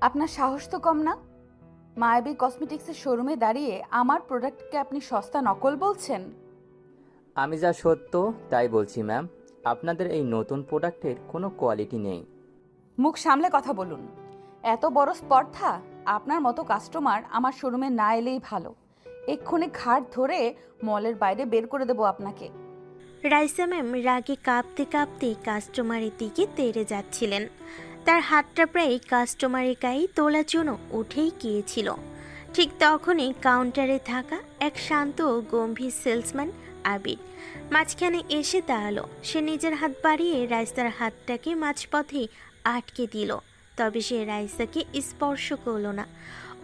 আপনার সাহস তো কম না? মায়াবী কসমেটিক্সের শোরুমে দাঁড়িয়ে আমার প্রোডাক্টকে আপনি সস্তা নকল বলছেন? আমি যা সত্য তাই বলছি ম্যাম। আপনাদের এই নতুন প্রোডাক্টের কোনো কোয়ালিটি নেই। মুখ সামলে কথা বলুন। এত বড় স্পর্ধা! আপনার মতো কাস্টমার আমার শোরুমে না এলেই ভালো। এক্ষুনি ঘাট ধরে মলের বাইরে বের করে দেবো আপনাকে। রাইসা ম্যাম রাগে কাঁপতে কাঁপতে কাস্টমারের দিকে তেড়ে যাচ্ছিলেন। তার হাতটা প্রায় কাস্টমারের গায়ে তোলার জন্য উঠেই গিয়েছিল। ঠিক তখনই কাউন্টারে থাকা এক শান্ত ও গম্ভীর সেলসম্যান আবির মাঝখানে এসে দাঁড়ালো। সে নিজের হাত বাড়িয়ে রাইসার হাতটাকে মাঝপথে আটকে দিল। তবে সে রাইসাকে স্পর্শ করল না।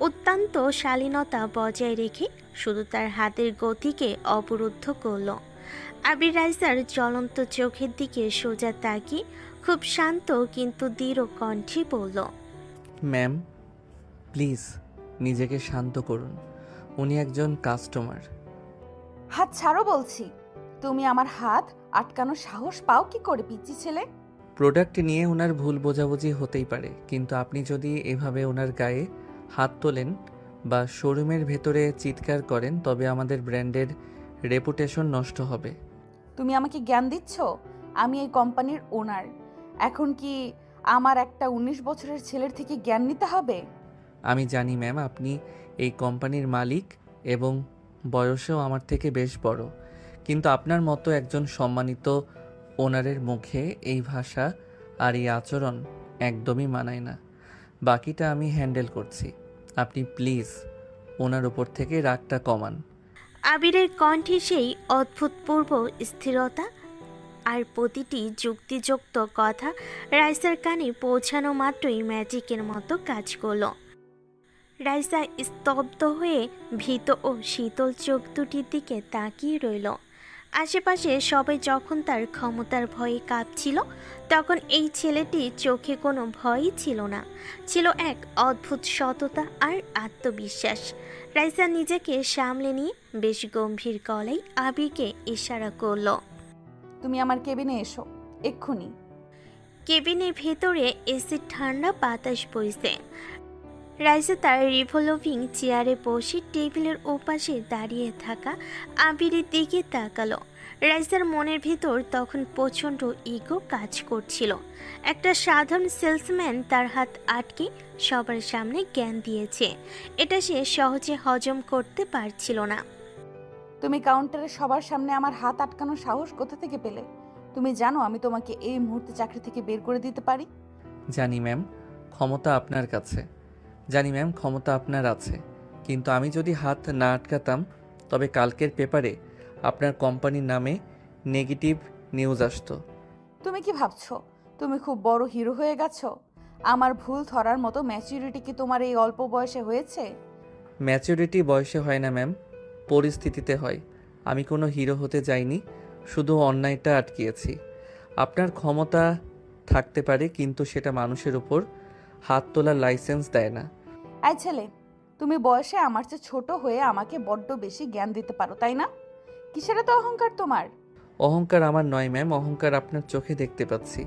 অত্যন্ত শালীনতা বজায় রেখে শুধু তার হাতের গতিকে অবরুদ্ধ করল। আবির রাইসার জ্বলন্ত চোখের দিকে সোজা তাকিয়ে খুব শান্ত কিন্তু দৃঢ় কণ্ঠে বলল, ম্যাম, প্লিজ নিজেকে শান্ত করুন। উনি একজন কাস্টমার। হাত ছাড়ো বলছি। তুমি আমার হাত আটকানোর সাহস পাও কি করে, পিচ্চি ছেলে? প্রোডাক্ট নিয়ে ওনার ভুল বোঝাবুঝি হতেই পারে, কিন্তু আপনি যদি এভাবে ওনার গায়ে হাত তোলেন বা শোরুমের ভেতরে চিৎকার করেন তবে আমাদের ব্র্যান্ডের রেপুটেশন নষ্ট হবে। তুমি আমাকে জ্ঞান দিচ্ছ? আমি এই কোম্পানির ওনার। এখন কি আমার একটা 19 বছরের ছেলের থেকে জ্ঞান নিতে হবে? আমি জানি ম্যাম, আপনি এই কোম্পানির মালিক এবং বয়সেও আমার থেকে বেশ বড়, কিন্তু আপনার মতো একজন সম্মানিত ওনারের মুখে এই ভাষা আর এই আচরণ একদমই মানায় না। বাকিটা আমি হ্যান্ডেল করছি। আপনি প্লিজ ওনার উপর থেকে রাগটা কমান। আবিরের কণ্ঠে সেই অদ্ভুতপূর্ব স্থিরতা আর প্রতিটি যুক্তিযুক্ত কথা রাইসার কানে পৌঁছানো মাত্রই ম্যাজিকের মতো কাজ করলো। রাইসা স্তব্ধ হয়ে ভীত ও শীতল চোখ দুটির দিকে তাকিয়ে রইল। আশেপাশে সবাই যখন তার ক্ষমতার ভয়ে কাঁপছিল, তখন এই ছেলেটির চোখে কোনো ভয়ই ছিল না, ছিল এক অদ্ভুত সততা আর আত্মবিশ্বাস। রাইসা নিজেকে সামলে নিয়ে বেশ গম্ভীর গলায় আবিরকে ইশারা করল। তুমি আমার কেবিনে এসো, এক্ষুনি। কেবিনের ভেতরে এসির ঠান্ডা বাতাস বইছে। রাইসা তার রিভলভিং চেয়ারে বসে টেবিলের ওপাশে দাঁড়িয়ে থাকা আবিরের দিকে তাকালো। রাইসার মনের ভেতর তখন প্রচণ্ড ইগো কাজ করছিল। একটা সাধারণ সেলসম্যান তার হাত আটকে সবার সামনে জ্ঞান দিয়েছে, এটা সে সহজে হজম করতে পারছিল না। তুমি কাউন্টারে সবার সামনে আমার হাত আটকানোর সাহস কোথা থেকে পেলে? তুমি জানো আমি তোমাকে এই মুহূর্তে চাকরি থেকে বের করে দিতে পারি। জানি ম্যাম, ক্ষমতা আপনার কাছে। জানি ম্যাম, ক্ষমতা আপনার আছে, কিন্তু আমি যদি হাত না আটকাতাম তবে কালকের পেপারে আপনার কোম্পানির নামে নেগেটিভ নিউজ আসতো। তুমি কি ভাবছো তুমি খুব বড় হিরো হয়ে গেছো? আমার ভুল ধরার মতো ম্যাচুরিটি কি তোমার এই অল্প বয়সে হয়েছে? ম্যাচুরিটি বয়সে হয় না ম্যাম, পরিস্থিতিতে হয়। আমি কোনো হিরো হতে যাইনি, শুধু অন্যায়টা আটকিয়েছি। আপনার ক্ষমতা থাকতে পারে, কিন্তু সেটা মানুষের উপর হাত তোলার লাইসেন্স দেয় না। এই ছেলে, তুমি বয়সে আমার চেয়ে ছোট হয়ে আমাকে বড্ড বেশি জ্ঞান দিতে পারো, তাই না? কিসের এত অহংকার তোমার? অহংকার আমার নয় ম্যাম, অহংকার আপনার চোখে দেখতে পাচ্ছি।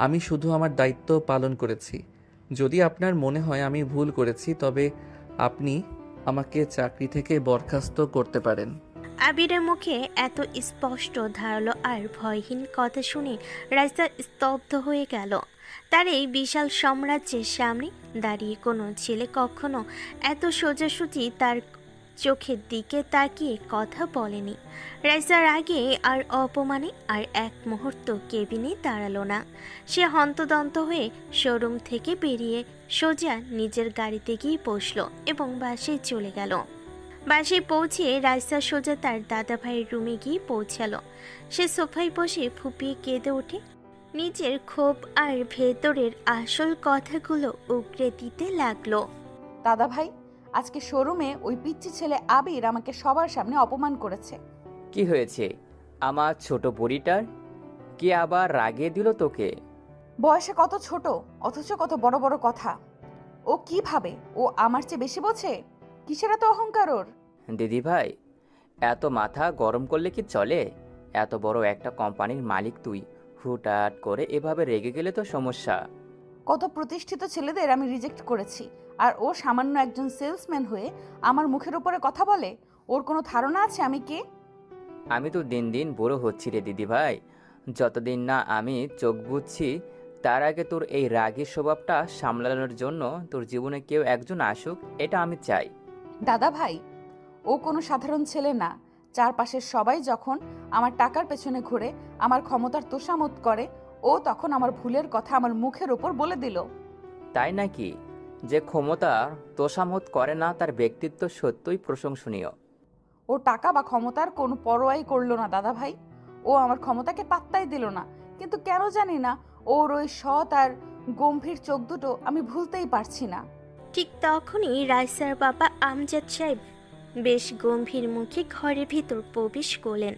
আমি শুধু আমার দায়িত্ব পালন করেছি। যদি আপনার মনে হয় আমি ভুল করেছি তবে আপনি আমাকে চাকরি থেকে বরখাস্ত করতে পারেন। আবিরের মুখে এত স্পষ্ট ধারালো আর ভয়হীন কথা শুনে রাইসা স্তব্ধ হয়ে গেল। তার এই বিশাল সাম্রাজ্যের সামনে দাঁড়িয়ে কোনো ছেলে কখনো এত সোজাসুজি তার চোখের দিকে তাকিয়ে কথা বলেনি। রাইসার আগে আর অপমানে আর এক মুহূর্ত কেবিনে দাঁড়ালো না। সে হন্তদন্ত হয়ে শোরুম থেকে বেরিয়ে সোজা নিজের গাড়িতে গিয়ে বসলো এবং বাসে চলে গেল। বাসে পৌঁছে রাইসা সোজা তার দাদা ভাইয়ের রুমে গিয়ে পৌঁছালো। সে সোফায় বসে ফুপিয়ে কেঁদে ওঠে। নিজের ক্ষোভ আর ভেতরের আসল কথাগুলো উগরে দিতে লাগলো। দাদা ভাই, আজকে শোরুমে ওই পিচ্চি ছেলে আবির আমাকে সবার সামনে অপমান করেছে। কি হয়েছে আমার ছোট বুড়িটার? কি আবার রাগিয়ে দিল তোকে? বয়সে কত ছোট, অথচ কত বড় বড় কথা। ও কি ভাবে ও আমার চেয়ে বেশি বোঝে? কিসের এত অহংকার ওর? দিদি ভাই, এত মাথা গরম করলে কি চলে? এত বড় একটা কোম্পানির মালিক তুই, হুটহাট করে এভাবে রেগে গেলে তো সমস্যা। কত প্রতিষ্ঠিত ছেলেদের আমি রিজেক্ট করেছি, আর ও সামান্য একজন সেলসম্যান হয়ে আমার মুখের উপরে কথা বলে। ওর কোনো ধারণা আছে আমি কে? আমি তো দিন দিন বড় হচ্ছি রে দিদি ভাই। যতদিন না আমি চোখ বুঝছি, তার আগে তোর এই রাগী স্বভাবটা সামলানোর জন্য তোর জীবনে কেউ একজন আসুক, এটা আমি চাই। দাদা ভাই, ও কোনো সাধারণ ছেলে না। চারপাশের সবাই যখন আমার টাকার পেছনে ঘুরে আমার ক্ষমতার তোষামত করে, ও তখন আমার ভুলের কথা আমার মুখের উপর বলে দিল। তাই নাকি? যে ক্ষমতা তোষামত করে না তার ব্যক্তিত্ব সত্যই প্রশংসনীয়। ও টাকা বা ক্ষমতার কোনো পরোয়াই করলো না দাদা ভাই। ও আমার ক্ষমতাকে পাত্তাই দিল না, কিন্তু কেন জানি না ওর ওই সৎ আর গম্ভীর চোখ দুটো আমি ভুলতেই পারছি না। ঠিক তখনই রাইসার বাবা আমজাদ সাহেব বেশ গম্ভীর মুখে ঘরের ভিতর প্রবেশ করলেন।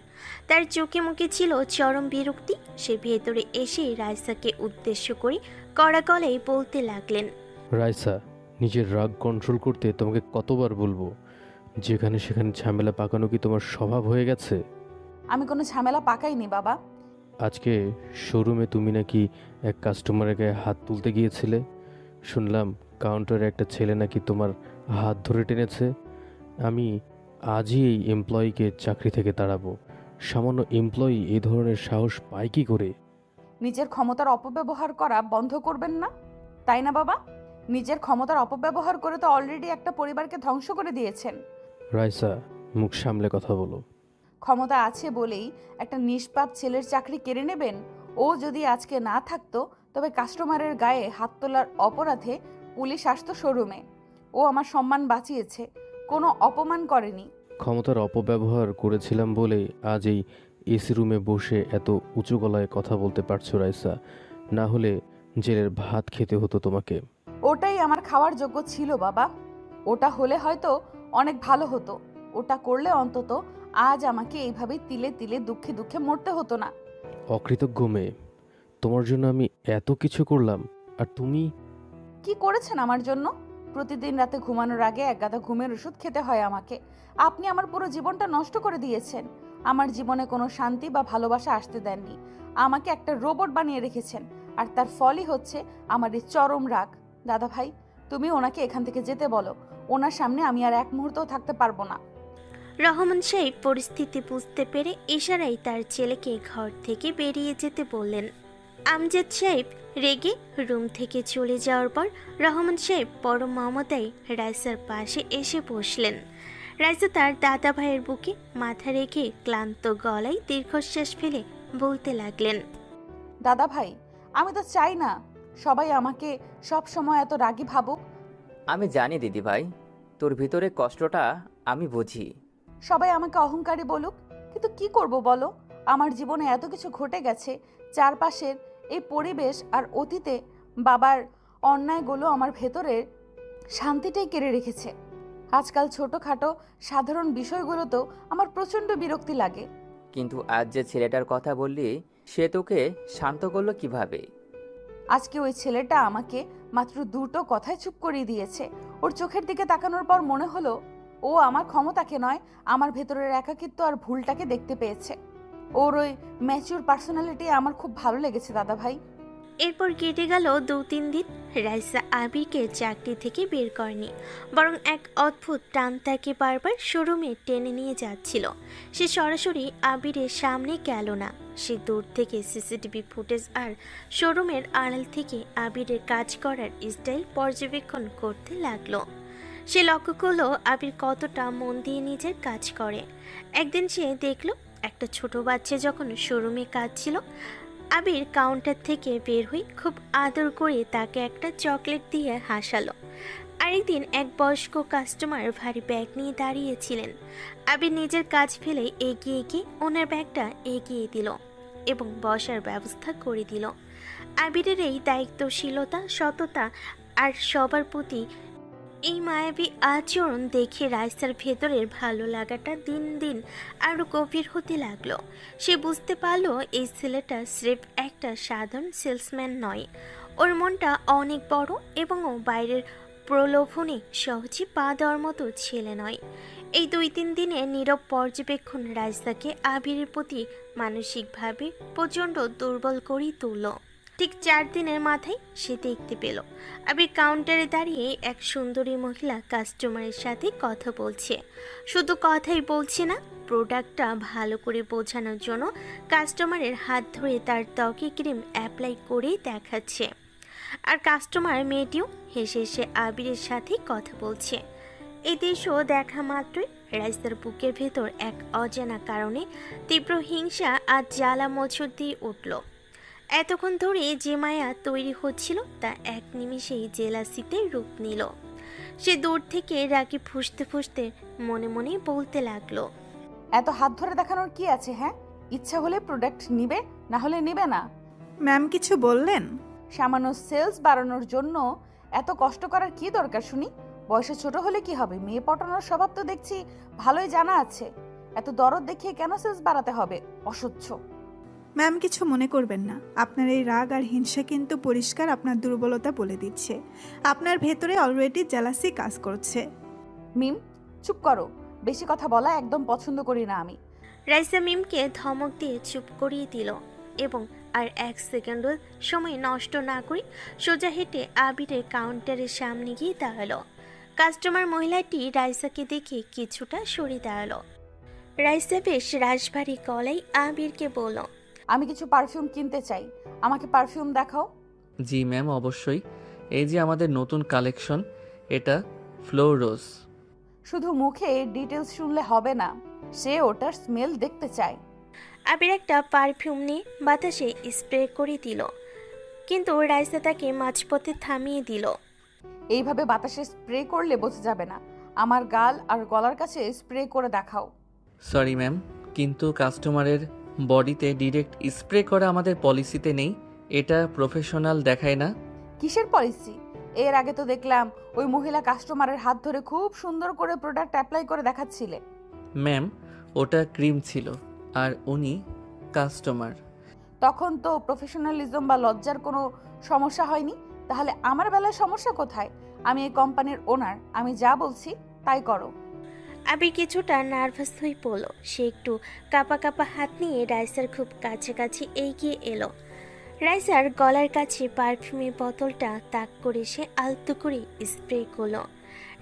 তার চোখে মুখে ছিল চরম বিরক্তি। সে ভেতরে এসে রাইসাকে উদ্দেশ্য করে কড়া গলায় বলতে লাগলেন, রাইসা, নিজের রাগ কন্ট্রোল করতে তোমাকে কতবার বলবো? যেখানে সেখানে ঝামেলা পাকানো কি তোমার স্বভাব হয়ে গেছে? আমি কোনো ঝামেলা পাকাইনি বাবা। আজকে শোরুমে তুমি নাকি এক কাস্টমারের গায়ে হাত তুলতে গিয়েছিলে। শুনলাম কাউন্টারে একটা ছেলে নাকি তোমার হাত ধরে টেনেছে। আমি আজই এই এমপ্লয়িকে চাকরি থেকে তাড়াবো। সামান্য এমপ্লয়ি এই ধরনের সাহস পায় কি করে? নিজের ক্ষমতার অপব্যবহার করা বন্ধ করবেন না, তাই না বাবা? নিজের ক্ষমতার অপব্যবহার করে তো অলরেডি একটা পরিবারকে ধ্বংস করে দিয়েছেন। রাইসা, মুখ সামলে কথা বলো। ক্ষমতা আছে বলেই একটা নিষ্পাপ ছেলের চাকরি কেড়ে নেবেন? ও যদি আজকে না থাকতো তবে কাস্টমারের গায়ে হাত তোলার অপরাধে পুলিশ আসতো শোরুমে। ও আমার সম্মান বাঁচিয়েছে, কোনো অপমান করেনি। ক্ষমতার অপব্যবহার করেছিলাম বলে আজ এই এসি রুমে বসে এত উঁচু গলায় কথা বলতে পারছো রাইসা, না হলে জেলের ভাত খেতে হতো তোমাকে। ওটাই আমার খাওয়ার যোগ্য ছিল বাবা। ওটা হলে হয়তো অনেক ভালো হতো। ওটা করলে অন্তত আজ আমাকে এইভাবে তিলে তিলে দুঃখে দুঃখে মরতে হতো না। অকৃতজ্ঞ মেয়ে, তোমার জন্য আমি এত কিছু করলাম আর তুমি? কি করেছেন আমার জন্য? প্রতিদিন রাতে ঘুমানোর আগে এক গাদা ঘুমের ওষুধ খেতে হয় আমাকে। আপনি আমার পুরো জীবনটা নষ্ট করে দিয়েছেন। আমার জীবনে কোনো শান্তি বা ভালোবাসা আসতে দেননি। আমাকে একটা রোবট বানিয়ে রেখেছেন, আর তার ফলই হচ্ছে আমার এই চরম রাগ। দাদা ভাই, তুমি ওনাকে এখান থেকে যেতে বলো। ওনার সামনে আমি আর এক মুহূর্তও থাকতে পারবো না। রহমান সাহেব পরিস্থিতি বুঝতে পেরে ইশারায় তার ছেলেকে ঘর থেকে বেরিয়ে যেতে বললেন। আমজাদ সাহেব রেগে রুম থেকে চলে যাওয়ার পর রহমান সাহেব পরম মমতায় রাইসার পাশে এসে বসলেন। রাইসা তার দাদা ভাইয়ের বুকে মাথা রেখে ক্লান্ত গলায় দীর্ঘশ্বাস ফেলে বলতে লাগলেন, দাদা ভাই, আমি তো চাই না সবাই আমাকে সব সময় এত রাগী ভাবুক। আমি জানি দিদি ভাই, তোর ভিতরে কষ্টটা আমি বুঝি। সবাই আমাকে অহংকারী বলুক, কিন্তু কি করব বলো? আমার জীবনে এত কিছু ঘটে গেছে। চারপাশের এই পরিবেশ আর অতীতে বাবার অন্যায়গুলো আমার ভেতরের শান্তিটাই কেড়ে রেখেছে। আজকাল ছোটোখাটো সাধারণ বিষয়গুলোতেও আমার প্রচণ্ড বিরক্তি লাগে। কিন্তু আজ যে ছেলেটার কথা বললি, সে তোকে শান্ত করলো কিভাবে? আজকে ওই ছেলেটা আমাকে মাত্র দুটো কথায় চুপ করিয়ে দিয়েছে। ওর চোখের দিকে তাকানোর পর মনে হলো ও আমার ক্ষমতাকে নয়, আমার ভেতরের একাকিত্ব আর ভুলটাকে দেখতে পেয়েছে। ওর ওই ম্যাচিউর পার্সোনালিটি আমার খুব ভালো লেগেছে দাদা ভাই। এরপর কেটে গেল 2-3 দিন। রাইসা আবিরকে চাকরি থেকে বের করেনি, বরং এক অদ্ভুত টান তাকে বারবার শোরুমে টেনে নিয়ে যাচ্ছিল। সে সরাসরি আবিরের সামনে গেল না, সে দূর থেকে সিসিটিভি ফুটেজ আর শোরুমের আড়াল থেকে আবিরের কাজ করার স্টাইল পর্যবেক্ষণ করতে লাগলো। সে লক্ষ্য করলো আবির কতটা মন দিয়ে নিজের কাজ করে। একদিন সে দেখলো একটা ছোট বাচ্চা যখন শোরুমে কাজ ছিল, আবির কাউন্টার থেকে বের হয়ে খুব আদর করে তাকে একটা চকলেট দিয়ে হাসালো। আরেকদিন এক বয়স্ক কাস্টমার ভারী ব্যাগ নিয়ে দাঁড়িয়েছিলেন। আবির নিজের কাজ ফেলে এগিয়ে গিয়ে ওনার ব্যাগটা এগিয়ে দিল এবং বসার ব্যবস্থা করে দিল। আবিরের এই দায়িত্বশীলতা, সততা আর সবার প্রতি এই মায়াবী আচরণ দেখে রাইসার ভেতরের ভালো লাগাটা দিন দিন আরও গভীর হতে লাগলো। সে বুঝতে পারলো এই ছেলেটা স্রেফ একটা সাধারণ সেলসম্যান নয়, ওর মনটা অনেক বড় এবং ও বাইরের প্রলোভনে সহজে পা দেওয়ার মতো ছেলে নয়। এই 2-3 দিনে নীরব পর্যবেক্ষণ রাইসাকে আবিরের প্রতি মানসিকভাবে প্রচণ্ড দুর্বল করেই তুলল। ঠিক 4 দিনের মাথায় সে দেখতে পেল আবির কাউন্টারে দাঁড়িয়ে এক সুন্দরী মহিলা কাস্টমারের সাথে কথা বলছে। শুধু কথাই বলছে না, প্রোডাক্টটা ভালো করে বোঝানোর জন্য কাস্টমারের হাত ধরে তার ত্বকে ক্রিম অ্যাপ্লাই করে দেখাচ্ছে। আর কাস্টমার মেয়েটিও হেসে হেসে আবিরের সাথে কথা বলছে। এই দৃশ্য দেখা মাত্রই রাইসার বুকের ভেতর এক অজানা কারণে তীব্র হিংসা আর জ্বালা মোচড় দিয়ে উঠল। এতক্ষণ ধরে যে মায়া তৈরি হচ্ছিল তা এক নিমিষেই জেলাসিতে রূপ নিল। সে দূর থেকে রাগে ফুঁসতে ফুঁসতে মনে মনে বলতে লাগলো, এত হাত ধরে দেখানোর কি আছে? হ্যাঁ, ইচ্ছা হলে প্রোডাক্ট নিবে, না হলে নিবে না। ম্যাম কিছু বললেন? সামান্য সেলস বাড়ানোর জন্য এত কষ্ট করার কি দরকার শুনি? বয়সে ছোট হলে কি হবে? মেয়ে পটানোর স্বভাব তো দেখছি ভালোই জানা আছে। এত দরদ দেখিয়ে কেন সেলস বাড়াতে হবে? অসহ্য। ম্যাম কিছু মনে করবেন না, আপনার এই রাগ আর হিংসা কিন্তু পরিষ্কার আপনার দুর্বলতা বলে দিচ্ছে। আপনার ভেতরে অলরেডি জেলাসি কাজ করছে। মিম, চুপ করো। বেশি কথা বলা একদম পছন্দ করি না আমি। রাইসা মিমকে ধমক দিয়ে চুপ করিয়ে দিল এবং আর 1 সেকেন্ডও সময় নষ্ট না করে সোজা হেঁটে আবিরের কাউন্টারের সামনে গিয়ে দাঁড়ালো। কাস্টমার মহিলাটি রাইসাকে দেখে কিছুটা সরে দাঁড়ালো। রাইসা বেশ রাশভারী গলায় আবিরকে বলল, আমি কিছু পারফিউম কিনতে চাই, আমাকে পারফিউম দেখাও। জি ম্যাম, অবশ্যই। এই যে আমাদের নতুন কালেকশন, এটা ফ্লোর রোজ। শুধু মুখে ডিটেলস শুনলে হবে না, সে ওটার স্মেল দেখতে চায়। আবির একটা পারফিউম নিয়ে বাতাসে স্প্রে করে দিল, কিন্তু রাইসা তাকে মাঝপথে থামিয়ে দিল। এইভাবে বাতাসে স্প্রে করলে বোঝা যাবে না। আমার গাল আর গলার কাছে স্প্রে করে দেখাও। সরি ম্যাম, কিন্তু কাস্টমারের বডিতে ডিরেক্ট স্প্রে করা আমাদের পলিসিতে নেই। এটা প্রফেশনাল দেখায় না। কিসের পলিসি? এর আগে তো দেখলাম ওই মহিলা কাস্টমারের হাত ধরে খুব সুন্দর করে প্রোডাক্ট অ্যাপ্লাই করে দেখাচ্ছিলে। ম্যাম, ওটা ক্রিম ছিল আর উনি কাস্টমার। তখন তো প্রফেশনালিজম বা লজ্জার কোনো সমস্যা হয়নি, তাহলে আমার বেলায় সমস্যা কোথায়? আমি এই কোম্পানির ওনার, আমি যা বলছি তাই করো। আবির কিছুটা নার্ভাস হয়ে পড়ল। সে একটু কাপা কাপা হাত নিয়ে রাইসার খুব কাছাকাছি এগিয়ে এলো। রাইসার গলার কাছে পারফিউমের বোতলটা তাক করে সে আলতো করে স্প্রে করলো।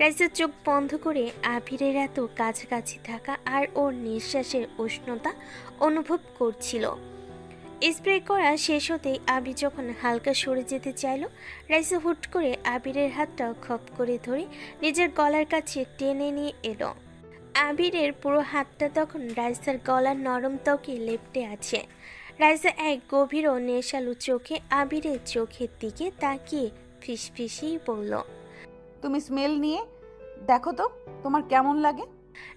রাইসার চোখ বন্ধ করে আবিরের এত কাছাকাছি থাকা আর ওর নিঃশ্বাসের উষ্ণতা অনুভব করছিল। স্প্রে করা শেষ হতেই আবির যখন হালকা সরে যেতে চাইল, রাইসা হুট করে আবিরের হাতটা খপ করে ধরে নিজের গলার কাছে টেনে নিয়ে এলো। আবিরের পুরো হাতটা তখন রাইসার গলার নরম ত্বকে লেপ্টে আছে। রাইসা এক গভীর ও নেশালু চোখে আবিরের চোখের দিকে তাকিয়ে ফিসফিসিয়ে বলল, তুমি স্মেল নিয়ে দেখো তো তোমার কেমন লাগে।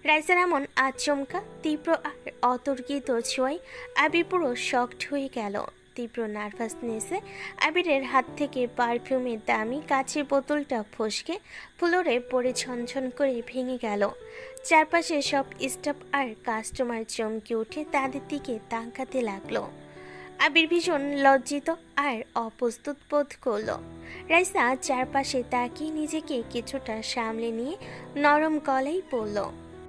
রাইসার এমন আচমকা তীব্র আর অতর্কিত ছোঁয়ায় আবির পুরো শকড হয়ে গেল। তীব্র নার্ভাসনেসে আবিরের হাত থেকে পারফিউমের দামি কাচের বোতলটা ফসকে ফ্লোরে পড়ে ছনছন করে ভেঙে গেল। চারপাশে সব স্টাফ আর কাস্টমার চমকে উঠে তাদের দিকে তাকাতে লাগলো। আবির ভীষণ লজ্জিত আর অপ্রস্তুত বোধ করলো। রাইসা চারপাশে তাকিয়ে নিজেকে কিছুটা সামলে নিয়ে নরম গলায় বলল,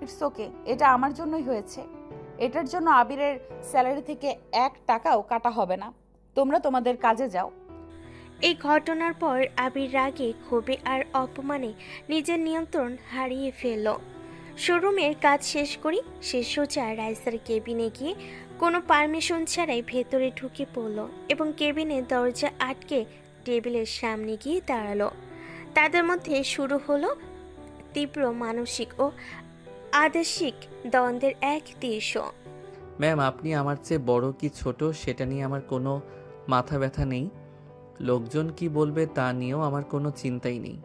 ইটস ওকে, এটা আমার জন্যই হয়েছে। এটার জন্য আবিরের স্যালারি থেকে 1 টাকাও কাটা হবে না। তোমরা তোমাদের কাজে যাও। এই ঘটনার পর আবির রাগে ক্ষোভে আর অপমানে নিজের নিয়ন্ত্রণ হারিয়ে ফেলল। শোরুমের কাজ শেষ করি সে সোজা রাইসার কেবিনে গিয়ে কোনো পারমিশন ছাড়াই ভেতরে ঢুকে পড়ল এবং কেবিনের দরজা আটকে টেবিলের সামনে গিয়ে দাঁড়ালো। তাদের মধ্যে শুরু হলো তীব্র মানসিক ও আদর্শিক দ্বন্দ্বের এক দৃশ্য। ম্যাম, আপনি আমার চেয়ে বড় কি ছোট সেটা নিয়ে আমার কোনো মাথা ব্যথা নেই। লোকজন কি বলবে তা নিয়েও আমার কোনো চিন্তাই নেই।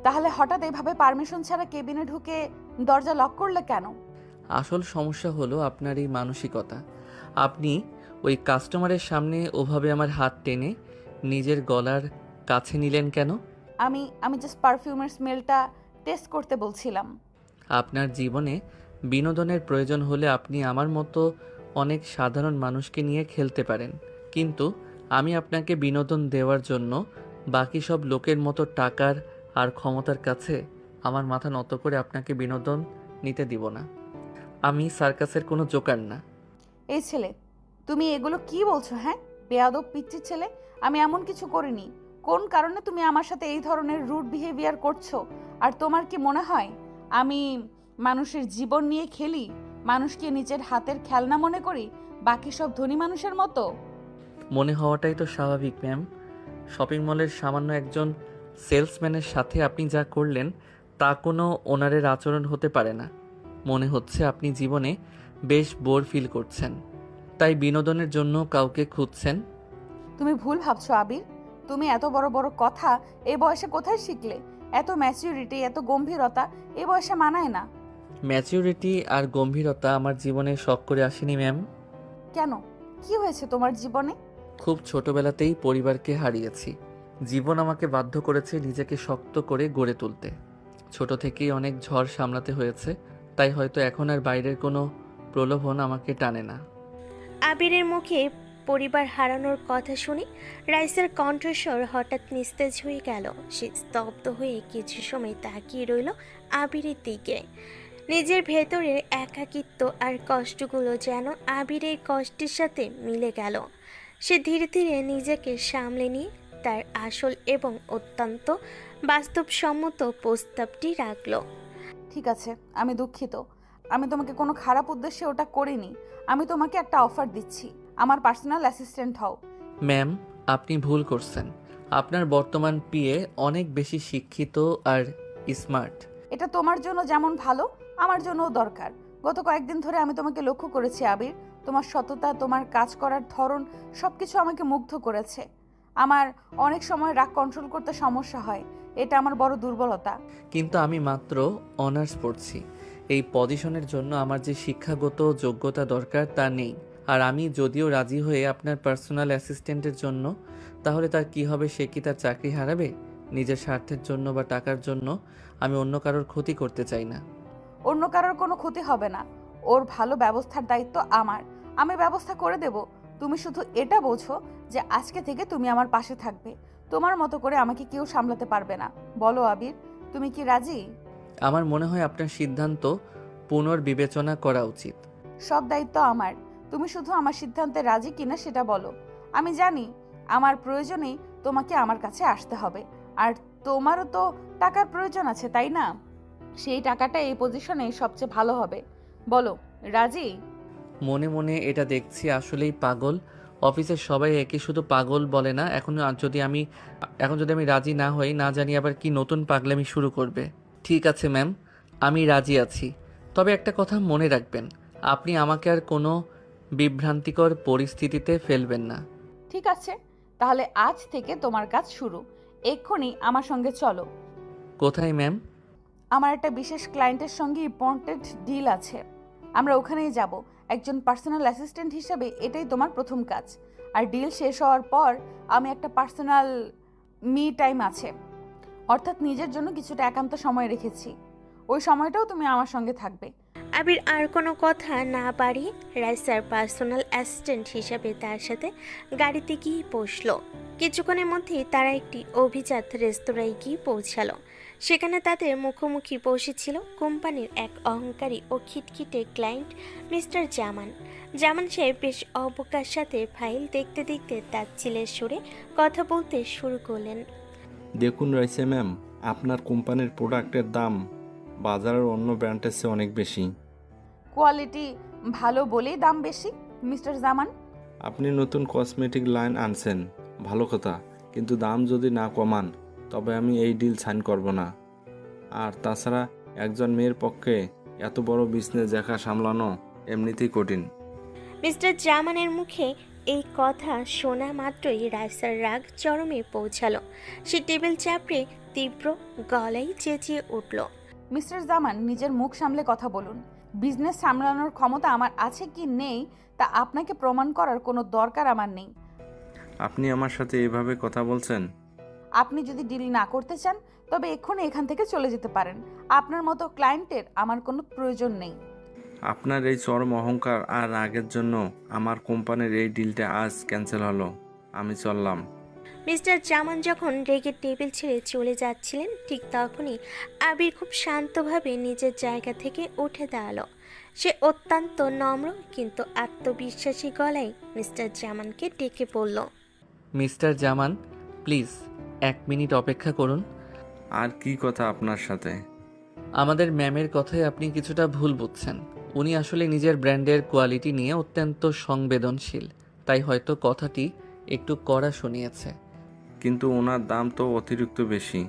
তাহলে হঠাৎ এভাবে পারমিশন ছাড়া কেবিনে ঢুকে দরজা লক করলে কেন? আসল সমস্যা হলো আপনার এই মানসিকতা। আপনি ওই কাস্টমারের সামনে ওভাবে আমার হাত টেনে নিজের গলার কাছে নিলেন কেন? আমি জাস্ট পারফিউমের স্মেলটা টেস্ট করতে বলছিলাম। আপনার জীবনে বিনোদনের প্রয়োজন হলে আপনি আমার মতো অনেক সাধারণ মানুষকে নিয়ে খেলতে পারেন, কিন্তু আমি আপনাকে বিনোদন দেওয়ার জন্য বাকি সব লোকের মতো টাকার আর ক্ষমতার কাছে আমার মাথা নত করে আপনাকে বিনোদন নিতে দিব না। আমি সার্কাসের কোনো জোকার না। এই ছেলে, তুমি এগুলো কি বলছো? হ্যাঁ, বেয়াদব পিচ্চি ছেলে। আমি এমন কিছু করিনি। কোন কারণে তুমি আমার সাথে এই ধরনের রুড বিহেভিয়ার করছো? আর তোমার কি মনে হয় আমি মানুষের জীবন নিয়ে খেলি, মানুষকে নিজের হাতের খেলনা মনে করি, বাকি সব ধনী মানুষের মতো? মনে হওয়াটাই তো স্বাভাবিক ম্যাম। শপিং মলের সামান্য একজন সেলসম্যানের সাথে আপনি যা করলেন তা কোনো ওনারের আচরণ হতে পারে না। মনে হচ্ছে আপনি জীবনে বেশ বোর ফিল করছেন, তাই বিনোদনের জন্য কাউকে খুঁজছেন। তুমি ভুল ভাবছো আবির। তুমি এত বড় বড় কথা এই বয়সে কোথায় শিখলে? এত ম্যাচিউরিটি, এত গম্ভীরতা এই বয়সে মানায় না। ম্যাচিউরিটি আর গম্ভীরতা আমার জীবনে শখ করে আসেনি ম্যাম। কেন? কি হয়েছে তোমার জীবনে? খুব ছোটবেলাতেই পরিবারকে হারিয়েছি। জীবন আমাকে বাধ্য করেছে নিজেকে শক্ত করে গড়ে তুলতে। ছোট থেকেই অনেক ঝড় সামলাতে হয়েছে, তাই হয়তো এখন আর বাইরের কোনো প্রলোভন আমাকে টানে না। আবিরের মুখে পরিবার হারানোর কথা শুনে রাইসার কণ্ঠস্বর হঠাৎ নিস্তেজ হয়ে গেল। সে স্তব্ধ হয়ে কিছু সময় তাকিয়ে রইল আবিরের দিকে। নিজের ভেতরের একাকিত্ব আর কষ্টগুলো যেন আবিরের কষ্টের সাথে মিলে গেল। সে ধীরে ধীরে নিজেকে সামলে নিয়ে তার আসল এবং অত্যন্ত বাস্তবসম্মত প্রস্তাবটি রাখল। ঠিক আছে, আমি দুঃখিত। আমি তোমাকে কোনো খারাপ উদ্দেশ্যে ওটা করিনি। আমি তোমাকে একটা অফার দিচ্ছি, আমার পার্সোনাল অ্যাসিস্ট্যান্ট হও। ম্যাম, আপনি ভুল করছেন। আপনার বর্তমান পিএ অনেক বেশি শিক্ষিত আর স্মার্ট। এটা তোমার জন্য যেমন ভালো, আমার জন্যও দরকার। গত কয়েকদিন ধরে আমি তোমাকে লক্ষ্য করেছি আবির। তোমার সততা, তোমার কাজ করার ধরন সবকিছু আমাকে মুগ্ধ করেছে। আমার অনেক সময় রাগ কন্ট্রোল করতে সমস্যা হয়, এটা আমার বড় দুর্বলতা। কিন্তু আমি মাত্র অনার্স পড়ছি। এই পজিশনের জন্য আমার যে শিক্ষাগত যোগ্যতা দরকার তা নেই। আর আমি যদিও রাজি হয়ে আপনার পার্সোনাল অ্যাসিস্ট্যান্টের জন্য, তাহলে তার কি হবে? সে কি তার চাকরি হারাবে? নিজের স্বার্থের জন্য বা টাকার জন্য আমি অন্য কারোর ক্ষতি করতে চাই না। অন্য কারোর কোনো ক্ষতি হবে না। ওর ভালো ব্যবস্থার দায়িত্ব আমার। আমি ব্যবস্থা করে দেব। তুমি শুধু এটা বোঝো যে আজকে থেকে তুমি আমার পাশে থাকবে। তোমার মতো করে আমাকে কেউ সামলাতে পারবে না। বলো আবির, তুমি কি রাজি? আমার মনে হয় আপনার সিদ্ধান্ত পুনর্বিবেচনা করা উচিত। সব দায়িত্ব আমার। তুমি শুধু আমার সিদ্ধান্তে রাজি কিনা সেটা বলো। আমি জানি আমার প্রয়োজনেই তোমাকে আমার কাছে আসতে হবে। আর তোমারও তো টাকার প্রয়োজন আছে, তাই না? সেই টাকাটা এই পজিশনে সবচেয়ে ভালো হবে। বলো, রাজি? মনে মনে এটা দেখছি আসলেই পাগল। অফিসের সবাই একে শুধু পাগল বলে না। এখন যদি আমি রাজি না হই, না জানি আবার কি নতুন পাগলামি শুরু করবে। ঠিক আছে ম্যাম, আমি রাজি আছি। তবে একটা কথা মনে রাখবেন, আপনি আমাকে আর কোনো বিভ্রান্তিকর পরিস্থিতিতে ফেলবেন না। ঠিক আছে, তাহলে আজ থেকে তোমার কাজ শুরু। এক্ষুনি আমার সঙ্গে চলো। কোথায় ম্যাম? আমার একটা বিশেষ ক্লায়েন্টের সঙ্গে ইম্পর্টেন্ট ডিল আছে। আমরা ওখানেই যাব। একজন পার্সোনাল অ্যাসিস্ট্যান্ট হিসেবে এটাই তোমার প্রথম কাজ। আর ডিল শেষ হওয়ার পর আমি একটা পার্সোনাল মি টাইম আছে, অর্থাৎ নিজের জন্য কিছুটা একান্ত সময় রেখেছি। ওই সময়টাও তুমি আমার সঙ্গে থাকবে। আবির আর কোনো কথা না বাড়িয়ে রাইসার পার্সোনাল অ্যাসিস্ট্যান্ট হিসাবে তার সাথে গাড়িতে গিয়ে বসলো। কিছুক্ষণের মধ্যেই তারা একটি অভিজাত রেস্তোরাঁয় গিয়ে পৌঁছালো। সেখানে তাদের মুখোমুখি বসেছিল কোম্পানির এক অহংকারী ও খিটখিটে ক্লায়েন্ট মিস্টার জামান। জামান সাহেব বেশ অবজ্ঞার সাথে ফাইল দেখতে দেখতে তার চিলের সুরে কথা বলতে শুরু করলেন। দেখুন রাইসা ম্যাম, আপনার কোম্পানির প্রোডাক্টের দাম বাজারের অন্য ব্র্যান্ডের চেয়ে অনেক বেশি। কোয়ালিটি ভালো বলেই দাম বেশি মিস্টার জামান। আপনি নতুন কসমেটিক লাইন আনছেন, ভালো কথা, কিন্তু দাম যদি না কমান তবে আমি এই ডিল সাইন করব না। আর তাছাড়া একজন মেয়ের পক্ষে এত বড় বিজনেস দেখা সামলানো এমনিতেই কঠিন। মিস্টার জামানের মুখে এই কথা শোনা মাত্রই রাইসার রাগ চরমে পৌঁছালো। সে টেবিল চাপড়ে তীব্র গলায় চেঁচিয়ে উঠল। মিস্টার জামান, নিজের মুখ সামলে কথা বলুন। বিজনেস সামলানোর ক্ষমতা আমার আছে কি নেই তা আপনাকে প্রমাণ করার কোনো দরকার আমার নেই। আপনি আমার সাথে এভাবে কথা বলছেন? আপনি যদি ডিল না করতে চান তবে এক্ষুনি এখান থেকে চলে যেতে পারেন। আপনার মতো ক্লায়েন্টের আমার কোনো প্রয়োজন নেই। আপনার এই চরম অহংকার আর রাগের জন্য আমার কোম্পানির এই ডিলটা আজ ক্যান্সেল হলো। আমি চললাম। মিস্টার জামান যখন রেগে টেবিল ছেড়ে চলে যাচ্ছিলেন, ঠিক তখনই আবির খুব শান্তভাবে নিজের জায়গা থেকে উঠে দাঁড়ালো। সে অত্যন্ত নম্র কিন্তু আত্মবিশ্বাসী গলায় মিস্টার জামানকে ডেকে বলল, মিস্টার জামান, প্লিজ 1 মিনিট অপেক্ষা করুন। আর কি কথা আপনার সাথে? আমাদের ম্যামের কথায় আপনি কিছুটা ভুল বুঝছেন। উনি আসলে নিজের ব্র্যান্ডের কোয়ালিটি নিয়ে অত্যন্ত সংবেদনশীল, তাই হয়তো কথাটি একটু কড়া শুনিয়েছে। কিন্তু ওনার দাম তো অতিরিক্ত বেশি।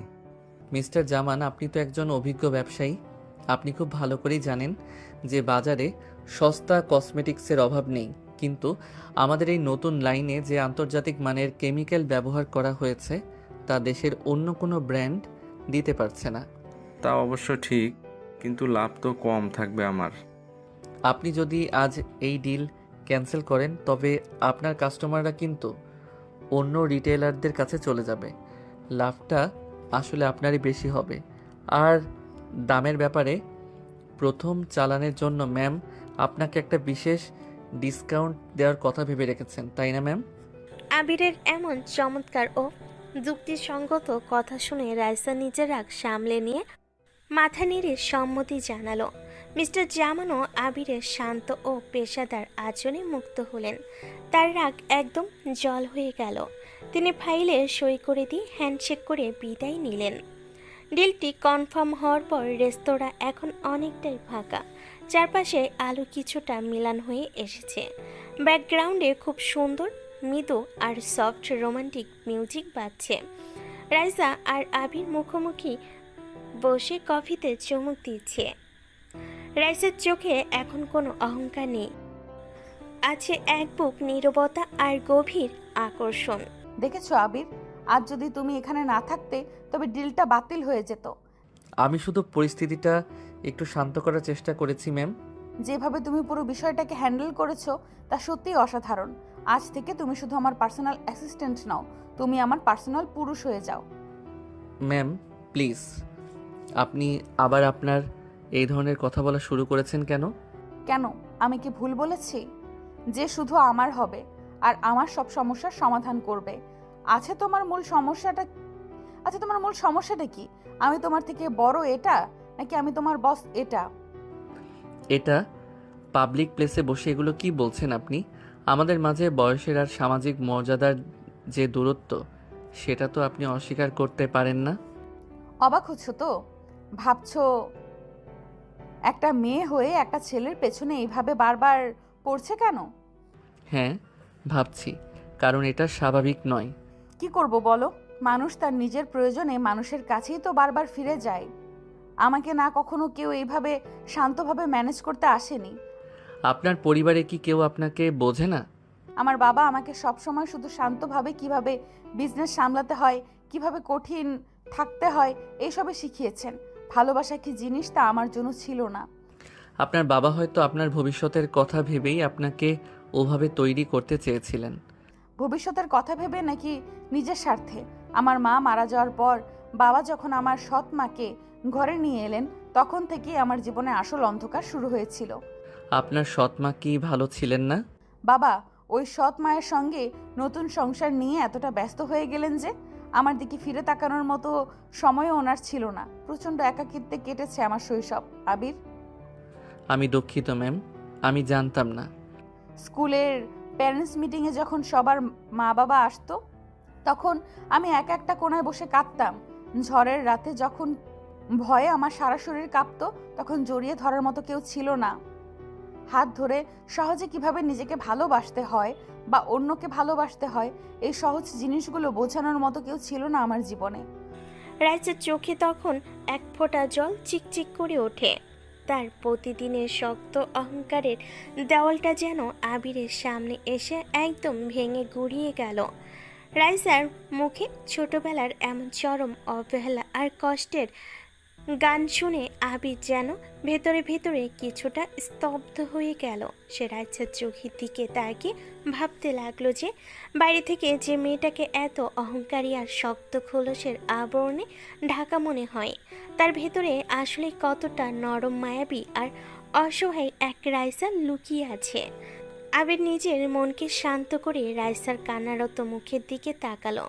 মিস্টার জামান, আপনি তো একজন অভিজ্ঞ ব্যবসায়ী। আপনি খুব ভালো করেই জানেন যে বাজারে সস্তা কসমেটিক্সের অভাব নেই, কিন্তু আমাদের এই নতুন লাইনে যে আন্তর্জাতিক মানের কেমিক্যাল ব্যবহার করা হয়েছে তা দেশের অন্য কোনো ব্র্যান্ড দিতে পারছে না। তা অবশ্য ঠিক, কিন্তু লাভ তো কম থাকবে আমার। আপনি যদি আজ এই ডিল ক্যান্সেল করেন তবে আপনার কাস্টমাররা কিন্তু অন্য রিটেলারদের কাছে চলে যাবে। লাভটা আসলে আপনারই বেশি হবে। আর দামের ব্যাপারে প্রথম চালানের জন্য ম্যাম আপনাকে একটা বিশেষ ডিসকাউন্ট দেওয়ার কথা ভেবে রেখেছেন, তাই না ম্যাম? আবিরের এমন চমৎকার ও যুক্তিসঙ্গত কথা শুনে রাইসা নিজের রাগ সামলে নিয়ে মাথা নেড়ে সম্মতি জানালো। মিস্টার জামানও আবিরের শান্ত ও পেশাদার আচরণে মুগ্ধ হলেন। তার রাগ একদম জল হয়ে গেল। তিনি ফাইলে সই করে দিয়ে হ্যান্ডশেক করে বিদায় নিলেন। ডিলটি কনফার্ম হওয়ার পর রেস্তোরাঁ এখন অনেকটাই ফাঁকা। চারপাশে আলো কিছুটা মিলান হয়ে এসেছে। ব্যাকগ্রাউন্ডে খুব সুন্দর মৃদু আর সফট রোমান্টিক মিউজিক বাজছে। রাইসা আর আবির মুখোমুখি বসে কফিতে চুমুক দিচ্ছে। রাইসার চোখে এখন কোনো অহংকার নেই, আছে এক বুক নীরবতা আর গভীর আকর্ষণ। দেখেছো আবির, আজ যদি তুমি এখানে না থাকতে তবে ডিলটা বাতিল হয়ে যেত। আমি শুধু পরিস্থিতিটা একটু শান্ত করার চেষ্টা করেছি ম্যাম। যেভাবে তুমি পুরো বিষয়টাকে হ্যান্ডেল করেছো তা সত্যিই অসাধারণ। আজ থেকে তুমি শুধু আমার পার্সোনাল অ্যাসিস্ট্যান্ট নও, তুমি আমার পার্সোনাল পুরুষ হয়ে যাও। ম্যাম প্লিজ, আপনি আবার আপনার এই ধরনের কথা বলা শুরু করেছেন কেন? কেন, আমি কি ভুল বলেছি? যে শুধু আমার হবে আর আমার সব সমস্যার সমাধান করবে। তোমার মূল সমস্যাটা কি? আমি তোমার থেকে বড় এটা, নাকি আমি তোমার বস এটা? এটা পাবলিক প্লেসে বসে এগুলো কি বলছেন আপনি? আমাদের মাঝে বয়সের আর সামাজিক মর্যাদার যে দূরত্ব, সেটা তো আপনি অস্বীকার করতে পারেন না। অবাক হচ্ছ তো? ভাবছো একটা মেয়ে হয়ে একটা ছেলের পেছনে এইভাবে বারবার পড়ছে কেন? হ্যাঁ ভাবছি, কারণ এটা স্বাভাবিক নয়। কি করব বলো? মানুষ তার নিজের প্রয়োজনে মানুষের কাছেই তো বারবার ফিরে যায়। আমাকে না কখনো কেউ এইভাবে শান্তভাবে ম্যানেজ করতে আসেনি। আপনার পরিবারে কি কেউ আপনাকে বোঝে না? আমার বাবা আমাকে সবসময় শুধু শান্তভাবে কিভাবে বিজনেস সামলাতে হয়, কিভাবে কঠিন থাকতে হয় এইসবে শিখিয়েছেন। ভালোবাসা কি জিনিস তা আমার জন্য ছিল না। আপনার বাবা হয়তো আপনার ভবিষ্যতের কথা ভেবেই আপনাকে ওভাবে তৈরি করতে চেয়েছিলেন। ভবিষ্যতের কথা ভেবে নাকি নিজের স্বার্থে? আমার মা মারা যাওয়ার পর বাবা যখন আমার সৎ মাকে ঘরে নিয়ে এলেন, তখন থেকেই আমার জীবনে আসল অন্ধকার শুরু হয়েছিল। আপনার সৎমা কি ভালো ছিলেন না? বাবা ওই সৎ মায়ের সঙ্গে নতুন সংসার নিয়ে এতটা ব্যস্ত হয়ে গেলেন যে আমার দিকে ফিরে তাকানোর মতো সময়ও ওনার ছিল না। প্রচণ্ড একাকিত্বে কেটেছে আমার শৈশব আবির। আমি দুঃখিত ম্যাম, আমি জানতাম না। স্কুলের প্যারেন্টস মিটিংয়ে যখন সবার মা বাবা আসতো, তখন আমি একা একটা কোণায় বসে কাঁদতাম। ঝড়ের রাতে যখন ভয়ে আমার সারা শরীর কাঁপতো, তখন জড়িয়ে ধরার মতো কেউ ছিল না। হাত ধরে সহজে কিভাবে নিজেকে ভালোবাসতে হয় বা অন্যকে ভালোবাসতে হয়, এই সহজ জিনিসগুলো বোঝানোর মতো কেউ ছিল না আমার জীবনে। রাইসার চোখে তখন এক ফোঁটা জল চিকচিক করে ওঠে। তার প্রতিদিনের শক্ত অহংকারের দেওয়ালটা যেন আবিরের সামনে এসে একদম ভেঙে গুড়িয়ে গেল। রাইসার মুখে ছোটবেলার এমন চরম অবহেলা আর কষ্টের গান শুনে আবির যেন ভেতরে ভেতরে কিছুটা স্তব্ধ হয়ে গেল। সে রাইসার চোখের দিকে তাকিয়ে ভাবতে লাগলো যে বাইরে থেকে যে মেয়েটাকে এত অহংকারী আর শক্ত খোলসের আবরণে ঢাকা মনে হয়, তার ভেতরে আসলে কতটা নরম মায়াবী আর অসহায় এক রাইসা লুকিয়ে আছে। আবির নিজের মনকে শান্ত করে রাইসার কান্নারত মুখের দিকে তাকালো।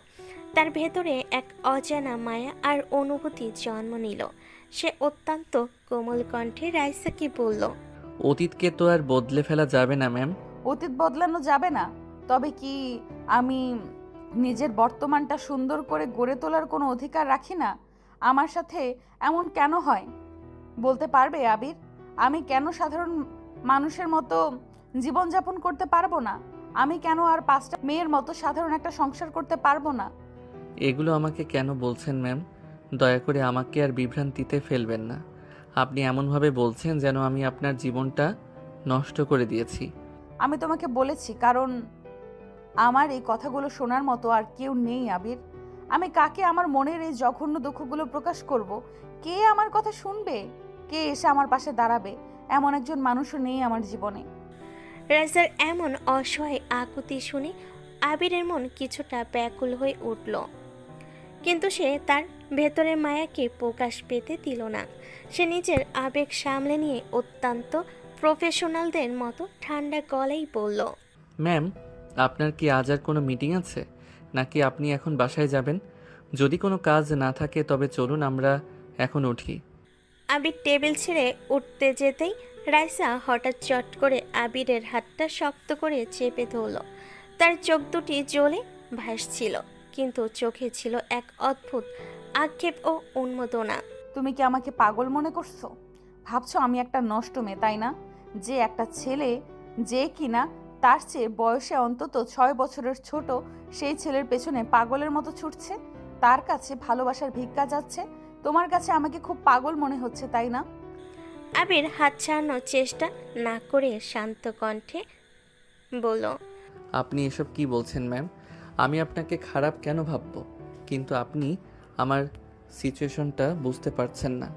তার ভেতরে এক অজানা মায়া আর অনুভূতি জন্ম নিল। সে অত্যন্ত কোমল কণ্ঠে রাইসাকে বলল, অতীতকে তো আর বদলে ফেলা যাবে না ম্যাম। অতীত বদলানো যাবে না, তবে কি আমি নিজের বর্তমানটা সুন্দর করে গড়ে তোলার কোনো অধিকার রাখি না? আমার সাথে এমন কেন হয় বলতে পারবে আবির? আমি কেন সাধারণ মানুষের মতো জীবনযাপন করতে পারবো না? আমি কেন আর 5টা মেয়ের মতো সাধারণ একটা সংসার করতে পারবো না? এগুলো আমাকে কেন বলছেন ম্যাম? দয়া করে আমাকে আর বিভ্রান্তিতে ফেলবেন না। আপনি এমনভাবে বলছেন যেন আমি আপনার জীবনটা নষ্ট করে দিয়েছি। আমি তোমাকে বলেছি কারণ আমার এই কথাগুলো শোনার মতো আর কেউ নেই আবির। আমি কাকে আমার মনের এই জঘন্য দুঃখগুলো প্রকাশ করব? কে আমার কথা শুনবে? কে এসে আমার পাশে দাঁড়াবে? এমন একজন মানুষও নেই আমার জীবনে। রাইসার এমন অসহায় আকুতি শুনে আবিরের মন কিছুটা ব্যাকুল হয়ে উঠল, কিন্তু সে তার ভেতরের মায়াকে প্রকাশ পেতে দিল না। সে নিজের আবেগ সামলে নিয়ে অত্যন্ত প্রফেশনালদের মতো ঠান্ডা গলায় বলল, ম্যাম, আপনার কি আজ আর কোনো মিটিং আছে, নাকি আপনি এখন বাসায় যাবেন? যদি কোনো কাজ না থাকে তবে চলুন আমরা এখন উঠি। আবির টেবিল ছেড়ে উঠতে যেতেই রাইসা হঠাৎ চট করে আবিরের হাতটা শক্ত করে চেপে ধরল। তার চোখ দুটি জ্বলে ভাসছিল, কিন্তু চোখে ছিল এক অদ্ভুত আক্ষেপ ও উন্মাদনা। তুমি কি আমাকে পাগল মনে করছো? ভাবছো আমি একটা নষ্ট মেয়ে, তাই না? যে একটা ছেলে যে কিনা তার চেয়ে বয়সে অন্তত 6 বছরের ছোট, সেই ছেলের পেছনে পাগলের মতো ছুটছে, তার কাছে ভালোবাসার ভিক্ষা যাচ্ছে। তোমার কাছে আমাকে খুব পাগল মনে হচ্ছে, তাই না? আবির হাত ছাড়ানোর চেষ্টা না করে শান্ত কণ্ঠে বলল, আপনি এসব কি বলছেন ম্যাম? আমি আপনাকে খারাপ কেন ভাববো? কিন্তু আপনি আমার সিচুয়েশনটা বুঝতে পারছেন না।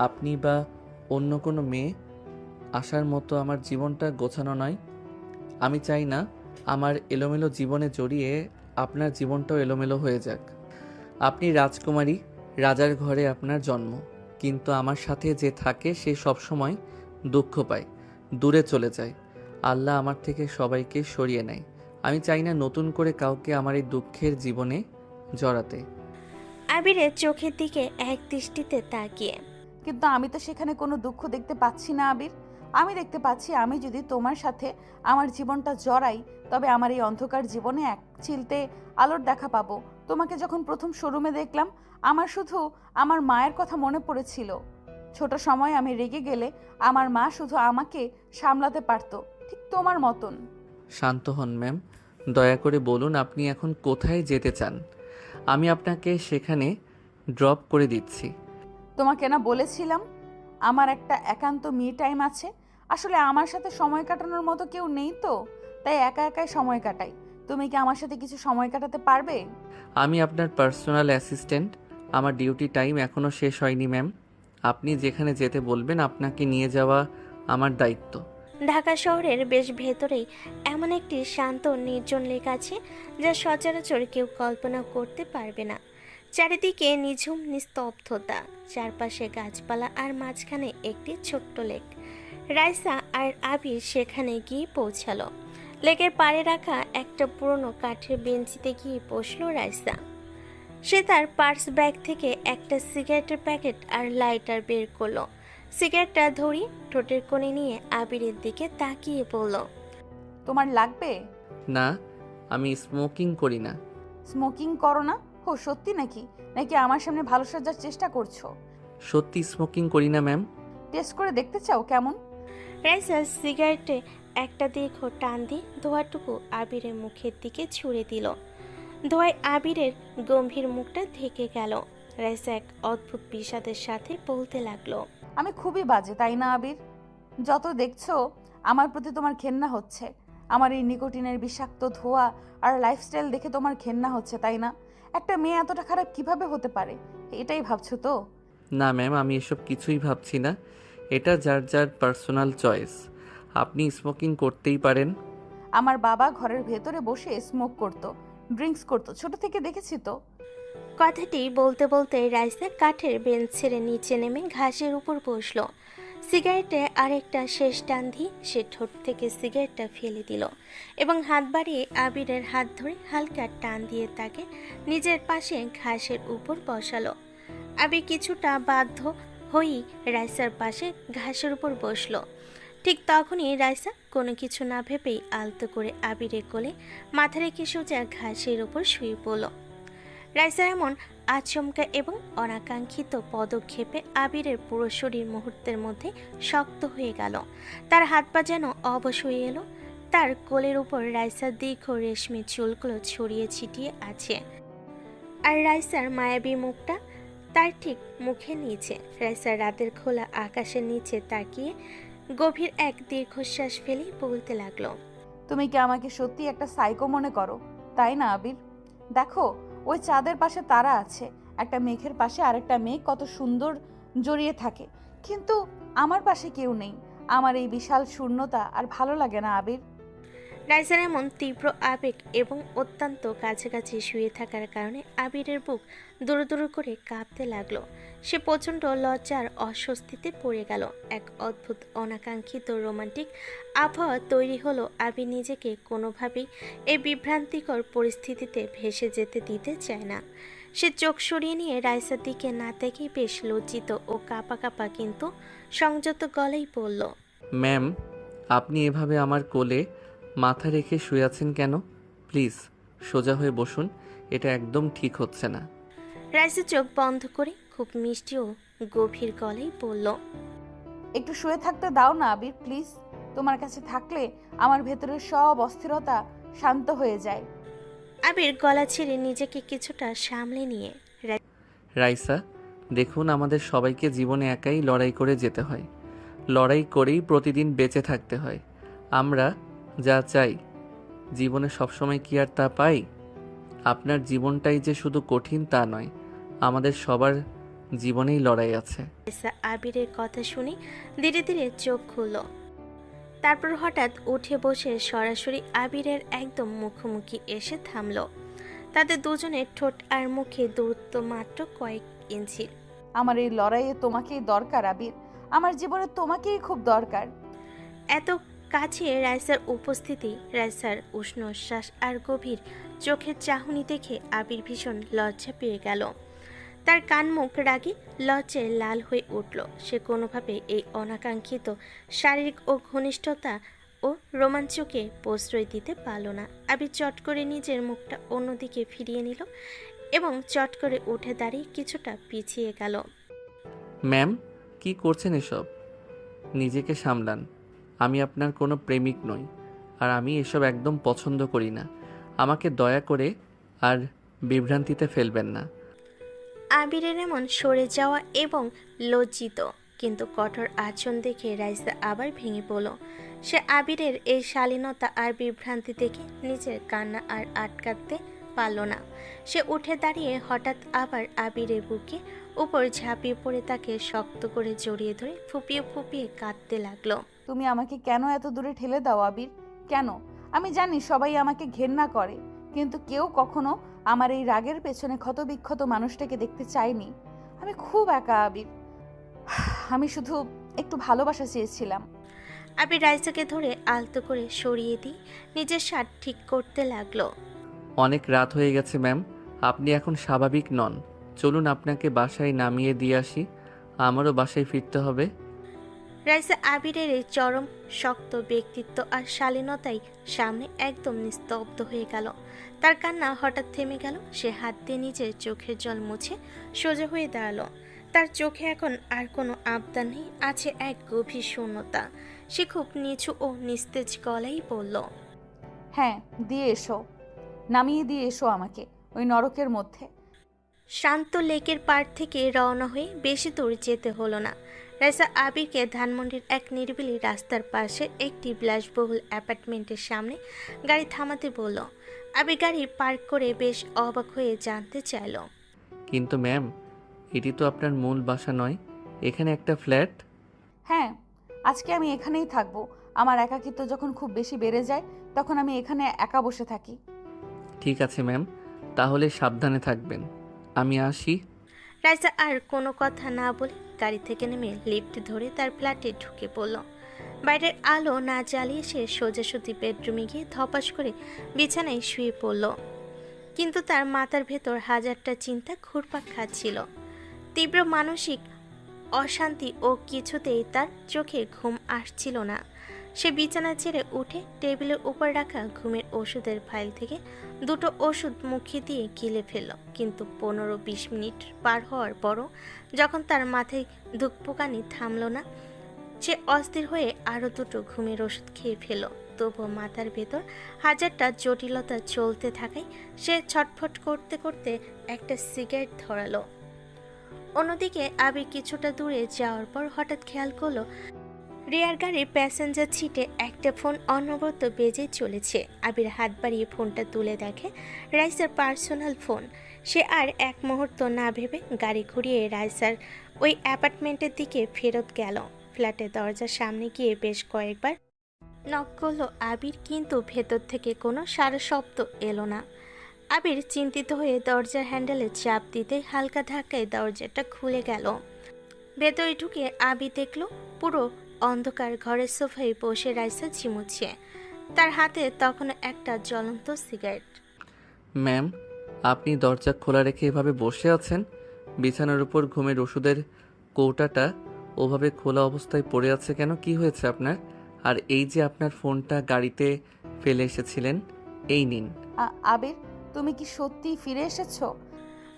আপনি বা অন্য কোনো মেয়ে আসার মতো আমার জীবনটা গোছানো নয়। আমি চাই না আমার এলোমেলো জীবনে জড়িয়ে আপনার জীবনটাও এলোমেলো হয়ে যাক। আপনি রাজকুমারী, রাজার ঘরে আপনার জন্ম, কিন্তু আমার সাথে যে থাকে সে সবসময় দুঃখ পায়, দূরে চলে যায়। আল্লাহ আমার থেকে সবাইকে সরিয়ে নেয়। আমি চাই না নতুন করে কাউকে আমার এই দুঃখের জীবনে জড়াতে। আবিরের চোখের দিকে এক দৃষ্টিতে তাকিয়ে, কিন্তু আমি তো সেখানে কোনো দুঃখ দেখতে পাচ্ছি না আবির। আমি দেখতে পাচ্ছি আমি যদি তোমার সাথে আমার জীবনটা জড়াই তবে আমার এই অন্ধকার জীবনে এক চিলতে আলোর দেখা পাবো। তোমাকে যখন প্রথম শোরুমে দেখলাম আমার শুধু আমার মায়ের কথা মনে পড়েছিল। ছোট সময় আমি রেগে গেলে আমার মা শুধু আমাকে সামলাতে পারতো, ঠিক তোমার মতন। শান্ত হন ম্যাম, দয়া করে বলুন আপনি এখন কোথায় যেতে চান। আমি আপনাকে সেখানে ড্রপ করে দিচ্ছি। তোমাকে না বলেছিলাম আমার একটা একান্ত মি টাইম আছে। আসলে আমার সাথে সময় কাটানোর মতো কেউ নেই, তো তাই একা একাই সময় কাটাই। তুমি কি আমার সাথে কিছু সময় কাটাতে পারবে? আমি আপনার পার্সোনাল অ্যাসিস্ট্যান্ট। আমার ডিউটি টাইম এখনও শেষ হয়নি ম্যাম। আপনি যেখানে যেতে বলবেন আপনাকে নিয়ে যাওয়া আমার দায়িত্ব। ঢাকা শহরের বেশ ভেতরেই এমন একটি শান্ত নির্জন লেক আছে যা সচরাচর কেউ কল্পনা করতে পারবে না। চারিদিকে নিঝুম নিস্তব্ধতা, চারপাশে গাছপালা আর মাঝখানে একটি ছোট্ট লেক। রাইসা আর আবির সেখানে গিয়ে পৌঁছালো। লেকের পাড়ে রাখা একটা পুরনো কাঠের বেঞ্চিতে গিয়ে বসলো রাইসা। সে তার পার্স ব্যাগ থেকে একটা সিগারেটের প্যাকেট আর লাইটার বের করলো। সিগারেটটা ধরিয়ে ঠোঁটের কোণে নিয়ে আবিরের দিকে তাকিয়ে বলল, তোমার লাগবে? না, আমি স্মোকিং করি না। স্মোকিং করো না? ও সত্যি নাকি? নাকি আমার সামনে ভালো সাজার চেষ্টা করছো? সত্যি স্মোকিং করি না ম্যাম। টেস্ট করে দেখতে চাও কেমন? রাইসা সিগারেটে একটা দীর্ঘ টান দিয়ে ধোঁয়াটুকু আবিরের মুখের দিকে ছুঁড়ে দিল। ধোঁয়ায় আবিরের গম্ভীর মুখটা ঢেকে গেল। রাইসা এক অদ্ভুত বিষাদের সাথে বলতে লাগলো, আমি খুবই বাজে, তাই না আবির? যত দেখছো আমার প্রতি তোমার ঘেন্না হচ্ছে। আমার এই নিকোটিনের বিষাক্ত ধোঁয়া আর লাইফস্টাইল দেখে তোমার ঘেন্না হচ্ছে, তাই না? একটা মেয়ে এতটা খারাপ কিভাবে হতে পারে, এটাই ভাবছো তো? না ম্যাম, আমি এসব কিছুই ভাবছি না। এটা যার যার পার্সোনাল চয়েস। আপনি স্মোকিং করতেই পারেন। আমার বাবা ঘরের ভেতরে বসে স্মোক করতো, ড্রিঙ্কস করতো, ছোট থেকে দেখেছি তো। কথাটি বলতে বলতে রাইসা কাঠের বেঞ্চ ছেড়ে নিচে নেমে ঘাসের উপর বসলো। সিগারেটে আরেকটা শেষ টান দিয়ে সে ঠোঁট থেকে সিগারেটটা ফেলে দিল এবং হাত বাড়িয়ে আবিরের হাত ধরে হালকা টান দিয়ে তাকে নিজের পাশে ঘাসের উপর বসালো। আবির কিছুটা বাধ্য হয়েই রাইসার পাশে ঘাসের উপর বসলো। ঠিক তখনই রাইসা কোনো কিছু না ভেবেই আলতো করে আবিরের কোলে মাথা রেখে সোজা ঘাসের ওপর শুয়ে পড়ল। রাইসার এমন আচমকা এবং অনাকাঙ্ক্ষিত পদক্ষেপে আবিরের পুরো শরীর মুহূর্তের মধ্যে শক্ত হয়ে গেল। তার হাত পা যেন অবশ হয়ে এলো। তার কোলের উপর রাইসার দীর্ঘ রেশমি চুলগুলো ছড়িয়ে ছিটিয়ে আছে, আর রাইসার মায়াবী মুখটা তার ঠিক মুখে নিচে। রাইসার রাতের খোলা আকাশের নিচে তাকিয়ে গভীর এক দীর্ঘশ্বাস ফেলে বলতে লাগলো, তুমি কি আমাকে সত্যি একটা সাইকো মনে করো, তাই না আবির? দেখো, ওই চাঁদের পাশে তারা আছে, একটা মেঘের পাশে আরেকটা মেঘ কত সুন্দর জড়িয়ে থাকে, কিন্তু আমার পাশে কেউ নেই। আমার এই বিশাল শূন্যতা আর ভালো লাগে না আবির। রাইসার এমন তীব্র আবেগ এবং অত্যন্ত কাছাকাছি শুয়ে থাকার কারণে আবিরের বুক দুরু দুরু করে কাঁপতে লাগলো। সে প্রচণ্ড লজ্জার অস্বস্তিতে পড়ে গেল। এক অদ্ভুত অনাকাঙ্ক্ষিত রোমান্টিক আবহাওয়া তৈরি হলো। আবির নিজেকে কোনোভাবেই এই বিভ্রান্তিকর পরিস্থিতিতে ভেসে যেতে দিতে চায় না। সে চোখ সরিয়ে নিয়ে রাইসার দিকে না দেখেই বেশ লজ্জিত ও কাঁপা কাঁপা কিন্তু সংযত গলেই বলল, ম্যাম, আপনি এভাবে আমার কোলে মাথা রেখে শুয়ে আছেন কেন? প্লিজ সোজা হয়ে বসুন, এটা একদম ঠিক হচ্ছে না। রাইসা চোখ বন্ধ করে খুব মিষ্টি ও গভীর গলায় বলল, একটু শুয়ে থাকতে দাও না আবির, প্লিজ। তোমার কাছে থাকলে আমার ভেতরের সব অস্থিরতা শান্ত হয়ে যায়। আবির গলা ছেড়ে নিজেকে কিছুটা সামলে নিয়ে রাইসা, দেখুন, আমাদের সবাইকে জীবনে একাই লড়াই করে যেতে হয়। লড়াই করেই প্রতিদিন বেঁচে থাকতে হয়। আমরা যা চাই জীবনে সবসময় কি আর তা পাই? আপনার জীবনটাই যে শুধু কঠিন তা নয়, আমাদের সবার জীবনেই লড়াই আছে। রাইসা আবিরের কথা শুনে ধীরে ধীরে চোখ খুলল। তারপর হঠাৎ উঠে বসে সরাসরি আবিরের একদম মুখোমুখি এসে থামল। তাদের দুজনের ঠোঁট আর মুখে দূরত্ব মাত্র কয়েক ইঞ্চি। আমার এই লড়াইয়ে তোমাকেই দরকার আবির, আমার জীবনে তোমাকেই খুব দরকার। এত কাছে রাইসার উপস্থিতি, রাইসার উষ্ণ শ্বাস আর গভীর চোখের চাহনি দেখে আবির ভীষণ লজ্জা পেয়ে গেল। তার কান মুখ রাগে লজ্জায় লাল হয়ে উঠল। সে কোনোভাবে এই অনাকাঙ্ক্ষিত শারীরিক ও ঘনিষ্ঠতা ও রোমাঞ্চকে প্রশ্রয় দিতে পারল না। আবির চট করে নিজের মুখটা অন্যদিকে ফিরিয়ে নিল এবং চট করে উঠে দাঁড়িয়ে কিছুটা পিছিয়ে গেল। ম্যাম, কি করছেন এসব? নিজেকে সামলান। আমি আপনার কোনো প্রেমিক নই, আর আমি এসব একদম পছন্দ করি না। আমাকে দয়া করে আর বিভ্রান্তিতে ফেলবেন না। আবিরের এমন সরে যাওয়া এবং লজ্জিত কিন্তু কঠোর আচরণ দেখে রাইসা আবার ভেঙে পড়ল। সে আবিরের এই শালীনতা আর বিভ্রান্তি দেখে নিজের কান্না আর আটকাতে পারল না। সে উঠে দাঁড়িয়ে হঠাৎ আবার আবিরের বুকে উপর ঝাঁপিয়ে পড়ে তাকে শক্ত করে জড়িয়ে ধরে ফুপিয়ে ফুপিয়ে কাঁদতে লাগলো। তুমি আমাকে কেন এত দূরে ঠেলে দাও আবির? কেন? আমি জানি সবাই আমাকে ঘেন্না করে, কিন্তু কেউ কখনো আমার এই রাগের পেছনে ক্ষতবিক্ষত মানুষটাকে দেখতে চায়নি। আমি খুব একা আবির, আমি শুধু একটু ভালোবাসা চেয়েছিলাম। আবির রাইসাকে ধরে আলতো করে সরিয়ে দিয়ে নিজের শার্ট ঠিক করতে লাগলো। অনেক রাত হয়ে গেছে ম্যাম, আপনি এখন স্বাভাবিক নন। চলুন আপনাকে বাসায় নামিয়ে দিয়ে আসি, আমারও বাসায় ফিরতে হবে। রাইসা আবিরের এই চরম শক্ত ব্যক্তিত্ব আর শালীনতাই সামনে একদম নিস্তব্ধ হয়ে গেল। তার কান্না হঠাৎ থেমে গেল। সে হাত দিয়ে নিজের চোখের জল মুছে সোজা হয়ে দাঁড়ালো। তার চোখে এখন আর কোনো আবদার নেই, আছে এক গভীর শূন্যতা। সে খুব নিচু ও নিস্তেজ গলায় বলল, হ্যাঁ, দিয়ে এসো, নামিয়ে দিয়ে এসো আমাকে ওই নরকের মধ্যে। শান্ত লেকের পাড় থেকে রওনা হয়ে বেশি দূর যেতে হলো না। রাইসা আবিরকে ধানমন্ডির এক নিরিবিলি রাস্তার পাশে একটি বিলাসবহুল অ্যাপার্টমেন্টের সামনে গাড়ি থামাতে বলল। আবির গাড়ি পার্ক করে বেশ অবাক হয়ে জানতে চাইল, কিন্তু ম্যাম, এটি তো আপনার মূল বাসা নয়, এখানে একটা ফ্ল্যাট। হ্যাঁ, আজকে আমি এখানেই থাকবো। আমার একাকিত্ব যখন খুব বেশি বেড়ে যায় তখন আমি এখানে একা বসে থাকি। ঠিক আছে ম্যাম, তাহলে সাবধানে থাকবেন। আমি আসি। রাইসা আর কোনো কথা না বলে গাড়ি থেকে নেমে লিফট ধরে তার ফ্ল্যাটে ঢুকে পড়ল। বাইরের আলো না জ্বালিয়ে সে সোজাসুজি বেডরুমে গিয়ে ধপাস করে বিছানায় শুয়ে পড়ল। কিন্তু তার মাথার ভেতর হাজারটা চিন্তা ঘুরপাক খাচ্ছিল। তীব্র মানসিক অশান্তি ও কিছুতেই তার চোখে ঘুম আসছিল না। সে বিছানা ছেড়ে উঠে টেবিলের উপর রাখা ঘুমের ওষুধের ফাইল থেকে দুটো ওষুধ মুখে দিয়ে গিলে ফেলল। কিন্তু 15-20 মিনিট পার হওয়ার পরও যখন তার মাথায় ধুকপুকানি থামল না, সে অস্থির হয়ে আরও দুটো ঘুমের ওষুধ খেয়ে ফেলল। তবুও মাথার ভেতর হাজারটা জটিলতা চলতে থাকায় সে ছটফট করতে করতে একটা সিগারেট ধরালো। অন্যদিকে আবির কিছুটা দূরে যাওয়ার পর হঠাৎ খেয়াল করলো রিয়ার গাড়ির প্যাসেঞ্জার সিটে একটা ফোন অনবরত বেজে চলেছে। আবির হাত বাড়িয়ে ফোনটা তুলে দেখে রাইসার পার্সোনাল ফোন। সে আর এক মুহূর্ত না ভেবে গাড়ি ঘুরিয়ে রাইসার ওই অ্যাপার্টমেন্টের দিকে ফেরত গেল। ফ্ল্যাটের দরজার সামনে গিয়ে বেশ কয়েকবার নক করলো আবির, কিন্তু ভেতর থেকে কোনো সারা শব্দ এলো না। আবির চিন্তিত হয়ে দরজার হ্যান্ডেলে চাপ দিতে হালকা ধাক্কায় দরজাটা খুলে গেল। ভেতরে ঢুকে আবির দেখল পুরো অন্ধকার ঘরের সোফায় বসে রাইসা ঝিমুচ্ছে। তার হাতে তখনও একটা জ্বলন্ত সিগারেট। ম্যাম, আপনি দরজা খোলা রেখে এভাবে বসে আছেন? বিছানার উপর ঘুমের ওষুধের কৌটাটা ওভাবে খোলা অবস্থায় পড়ে আছে কেন? কি হয়েছে আপনার? আর এই যে আপনার ফোনটা গাড়িতে ফেলে এসেছিলেন, এই নিন। আবির, তুমি কি সত্যি ফিরে এসেছো?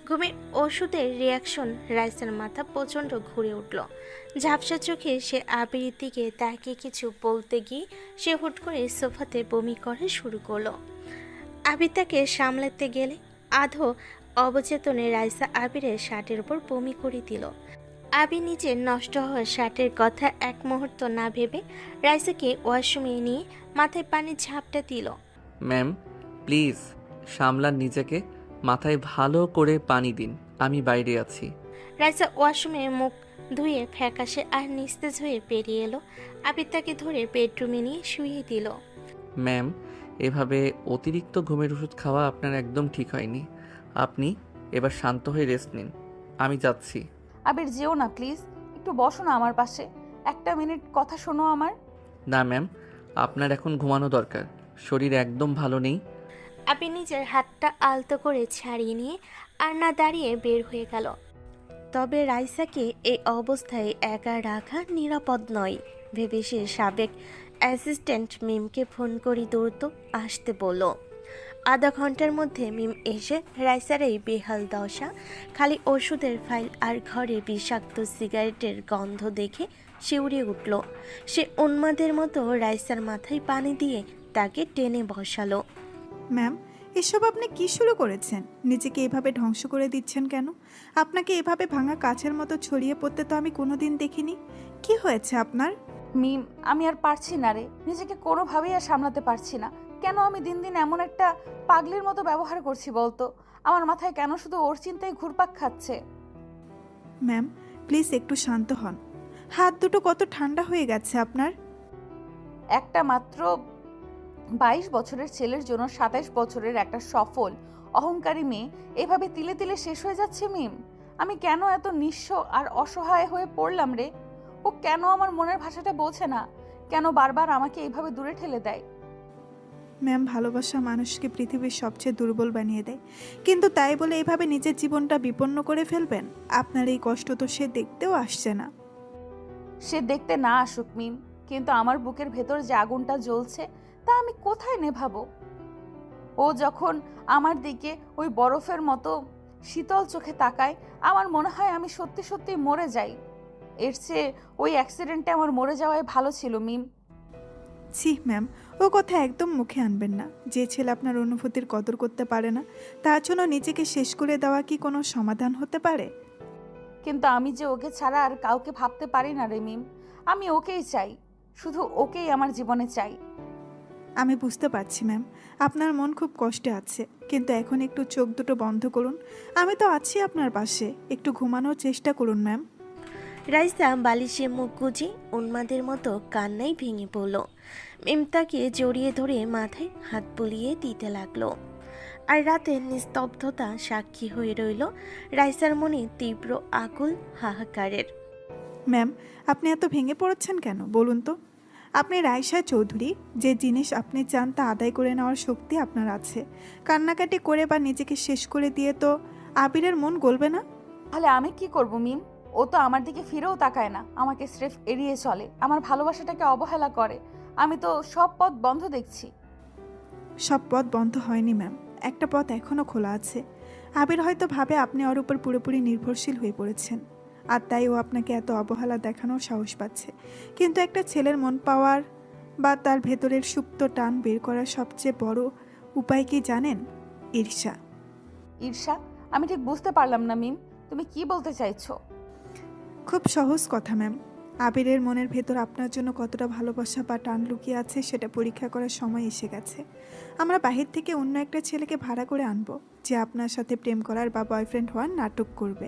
ঘুমের ওষুধের রিয়াকশন রাইসার মাথা প্রচণ্ড ঘুরে উঠল। ঝাপসা চোখে সে আবিরের দিকে তাকিয়ে কিছু বলতে গিয়ে সে হুট করে সোফাতে বমি করা শুরু করলো। আবির তাকে সামলাতে গেলে আধো অবচেতনে রাইসা আবিরের শার্টের উপর বমি করে দিল। আবির নিজের নষ্ট হওয়া শার্টের কথা এক মুহূর্ত না ভেবে রাইসাকে ওয়াশরুমে নিয়ে মাথায় পানির ঝাপটা দিল। ম্যাম, প্লিজ সামলান নিজেকে, মাথায় ভালো করে পানি দিন, আমি বাইরে আছি। রাইসা ওয়াশরুমে মুখ ধুয়ে ফ্যাকাশে আর নিস্তেজ হয়ে বেরিয়ে এলো। আবির তাকে ধরে বেডরুমে নিয়ে শুইয়ে দিল। ম্যাম, এভাবে অতিরিক্ত ঘুমের ওষুধ খাওয়া আপনার একদম ঠিক হয়নি। আপনি এবার শান্ত হয়ে রেস্ট নিন, আমি যাচ্ছি। আবির, যেও না প্লিজ, একটু বসো না আমার পাশে, একটা মিনিট কথা শোনো আমার। না ম্যাম, আপনার এখন ঘুমানো দরকার, শরীর একদম ভালো নেই। আবির নিজের হাতটা আলতো করে ছাড়িয়ে নিয়ে আর না দাঁড়িয়ে বের হয়ে গেল। তবে রাইসাকে এই অবস্থায় একা রাখা নিরাপদ নয় ভেবে সে সাবেক অ্যাসিস্ট্যান্ট মিমকে ফোন করে দ্রুত আসতে বলল। আধা ঘন্টার মধ্যে মিম এসে রাইসার এই বেহাল দশা, খালি ওষুধের ফাইল আর ঘরে বিষাক্ত সিগারেটের গন্ধ দেখে শিউরে উঠল। সে উন্মাদের মতো রাইসার মাথায় পানি দিয়ে তাকে টেনে বসালো। ম্যাম, এসব আপনি কি শুরু করেছেন? নিজেকে এভাবে ধ্বংস করে দিচ্ছেন কেন? আপনাকে এভাবে ভাঙা কাছের মতো ছড়িয়ে পড়তে তো আমি কোনোদিন দেখিনি। কি হয়েছে আপনার? মিম, আমি আর পারছি না রে, নিজেকে কোনোভাবেই আর সামলাতে পারছি না। কেন আমি দিন দিন এমন একটা পাগলির মতো ব্যবহার করছি বলতো? আমার মাথায় কেন শুধু ওর চিন্তায় ঘুরপাক খাচ্ছে? ম্যাম, প্লিজ একটু শান্ত হন। হাত দুটো কত ঠান্ডা হয়ে গেছে আপনার। একটা মাত্র 22 বছরের ছেলের জন্য 27 বছরের একটা সফল অহংকারী মেয়ে এভাবে তিলে তিলে শেষ হয়ে যাচ্ছে। মিম, আমি কেন এত নিঃস্ব আর অসহায় হয়ে পড়লাম রে? ও কেন আমার মনের ভাষাটা বোঝে না? কেন বারবার আমাকে এইভাবে দূরে ঠেলে দেয়? ম্যাম, ভালোবাসা মানুষকে পৃথিবীর সবচেয়ে দুর্বল বানিয়ে দেয়, কিন্তু তাই বলে এভাবে নিজের জীবনটা বিপন্ন করে ফেলবেন? আপনার এই কষ্ট তো সে দেখতেও আসছে না। সে দেখতে না আসুক মিম, কিন্তু আমার বুকের ভেতর যে আগুনটা জ্বলছে তা আমি কোথায় নেভাবো? ও যখন আমার দিকে ওই বরফের মতো শীতল চোখে তাকায়, আমার মনে হয় আমি সত্যি সত্যি মরে যাই। এর চেয়ে ওই অ্যাক্সিডেন্টে আমার মরে যাওয়াই ভালো ছিল মিম। ছি ম্যাম, ও কথা একদম মুখে আনবেন না। যে ছেলে আপনার অনুভূতির কদর করতে পারে না, তার জন্য নিজেকে শেষ করে দেওয়া কি কোনো সমাধান হতে পারে? কিন্তু আমি যে ওকে ছাড়া আর কাউকে ভাবতে পারি না রে মিম। আমি ওকেই চাই, শুধু ওকেই আমার জীবনে চাই। আমি বুঝতে পারছি ম্যাম, আপনার মন খুব কষ্টে আছে, কিন্তু এখন একটু চোখ দুটো বন্ধ করুন। আমি তো আছি আপনার পাশে, একটু ঘুমানোর চেষ্টা করুন ম্যাম। রাইসা বালিশে মুখ গুজে উন্মাদের মতো কান্নায় ভেঙে পড়ল। মিম তাকে জড়িয়ে ধরে মাথায় হাত বুলিয়ে দিতে লাগলো। আর রাতের নিস্তব্ধতা সাক্ষী হয়ে রইল রাইসার মনে তীব্র আকুল হাহাকারের। ম্যাম, আপনি এত ভেঙে পড়েছেন কেন বলুন তো? আপনি রাইসা চৌধুরী, যে জিনিস আপনি চান তা আদায় করে নেওয়ার শক্তি আপনার আছে। কান্নাকাটি করে বা নিজেকে শেষ করে দিয়ে তো আবিরের মন গলবে না। তাহলে আমি কি করব মিম? ও ও তো আমার দিকে ফিরেও তাকায় না, আমাকে স্রেফ এড়িয়ে চলে, আমার ভালোবাসাটাকে অবহেলা করে। আমি তো সব পথ বন্ধ দেখছি। সব পথ বন্ধ হয়নি ম্যাম, একটা পথ এখনও খোলা আছে। আবির হয়তো ভাবে আপনি ওর উপর পুরোপুরি নির্ভরশীল হয়ে পড়েছেন, আর তাই ও আপনাকে এত অবহেলা দেখানোর সাহস পাচ্ছে। কিন্তু একটা ছেলের মন পাওয়ার বা তার ভেতরের সুপ্ত টান বের করার সবচেয়ে বড় উপায় কি জানেন? ঈর্ষা। ঈর্ষা? আমি ঠিক বুঝতে পারলাম না মিম, তুমি কি বলতে চাইছো? খুব সহজ কথা ম্যাম। আবিরের মনের ভেতর আপনার জন্য কতটা ভালোবাসা বা টান লুকিয়ে আছে সেটা পরীক্ষা করার সময় এসে গেছে। আমরা বাহির থেকে অন্য একটা ছেলেকে ভাড়া করে আনবো, যে আপনার সাথে প্রেম করার বা বয়ফ্রেন্ড হওয়ার নাটক করবে।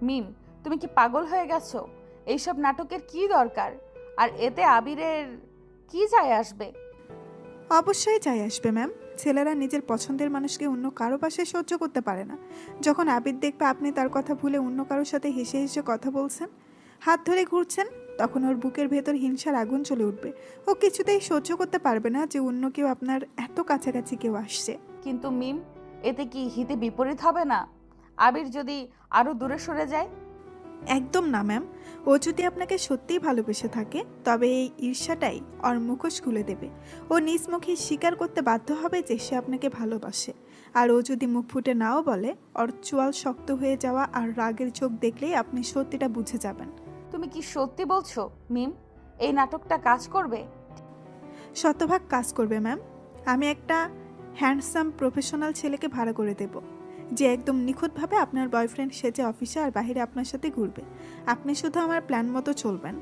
মিম, তুমি কি পাগল হয়ে গেছো? এইসব নাটকের কি দরকার? আর এতে আবিরের কি যায় আসবে? অবশ্যই চাই আসবে ম্যাম। ছেলেরা নিজের পছন্দের মানুষকে অন্য কারো পাশে সহ্য করতে পারে না। যখন আবির দেখবে আপনি তার কথা ভুলে অন্য কারোর সাথে হেসে হেসে কথা বলছেন, হাত ধরে ঘুরছেন, তখন ওর বুকের ভেতর হিংসার আগুন চলে উঠবে। ও কিছুতেই সহ্য করতে পারবে না যে অন্য কেউ আপনার এত কাছাকাছি কেউ আসছে। কিন্তু মিম, এতে কি হিতে বিপরীত হবে না? আবির যদি আরো দূরে সরে যায়? একদম না ম্যাম। ও যদি আপনাকে সত্যিই ভালোবেসে থাকে তবে এই ঈর্ষাটাই ওর মুখোশ খুলে দেবে। ও নিজ মুখে স্বীকার করতে বাধ্য হবে যে সে আপনাকে ভালোবাসে। আর ও যদি মুখ ফুটে নাও বলে, ওর চোয়াল শক্ত হয়ে যাওয়া আর রাগের চোখ দেখলেই আপনি সত্যিটা বুঝে যাবেন। তুমি কি সত্যি বলছো মিম? এই নাটকটা কাজ করবে? শতভাগ কাজ করবে ম্যাম। আমি একটা হ্যান্ডসাম প্রফেশনাল ছেলেকে ভাড়া করে দেব, যে একদম নিখুঁতভাবে আপনার বয়ফ্রেন্ড সেজে অফিসে আর বাইরে আপনার সাথে ঘুরবে। আপনি শুধু আমার প্ল্যান মতো চলবেন।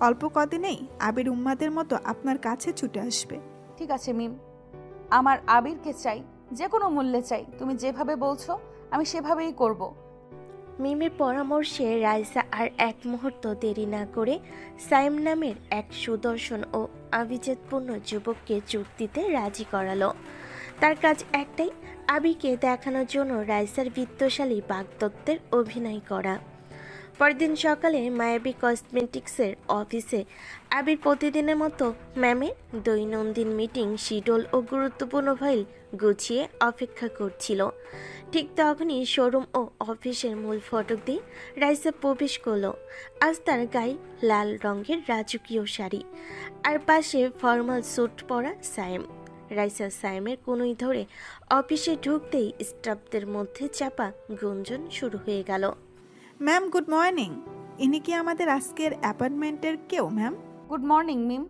অল্প কদিনেই আবির উম্মাদের মতো আপনার কাছে ছুটে আসবে। ঠিক আছে মিম, আমার আবিরকে চাই, যে কোনো মূল্যে চাই। তুমি যেভাবে বলছো আমি সেভাবেই করব। মিমের পরামর্শে রাইসা আর এক মুহূর্ত দেরি না করে সাইম নামের এক সুদর্শন ও আভিজাতপূর্ণ যুবককে চুক্তিতে রাজি করালো। তার কাজ একটাই, আবিকে দেখানোর জন্য রাইসার বিত্তশালী বাগদত্তের অভিনয় করা। পরদিন সকালে মায়াবী কসমেটিক্সের অফিসে আবির প্রতিদিনের মতো ম্যামের দৈনন্দিন মিটিং শিডিউল ও গুরুত্বপূর্ণ ফাইল গুছিয়ে অপেক্ষা করছিল। ঠিক তখনই শোরুম ও অফিসের মূল ফটক দিয়ে রাইসা প্রবেশ করলো। আজ তার গায়ে লাল রঙের রাজকীয় শাড়ি, আর পাশে ফর্মাল স্যুট পরা সাইম। রাইসা সাইমের কোনোই ধরে অফিসে ঢুকতেই স্টাফদের মধ্যে চাপা গুঞ্জন শুরু হয়ে গেল। Ma'am good morning. ইনি কি আমাদের আজকের অ্যাপার্টমেন্টের কেউ ম্যাম? গুড মর্নিং মিম।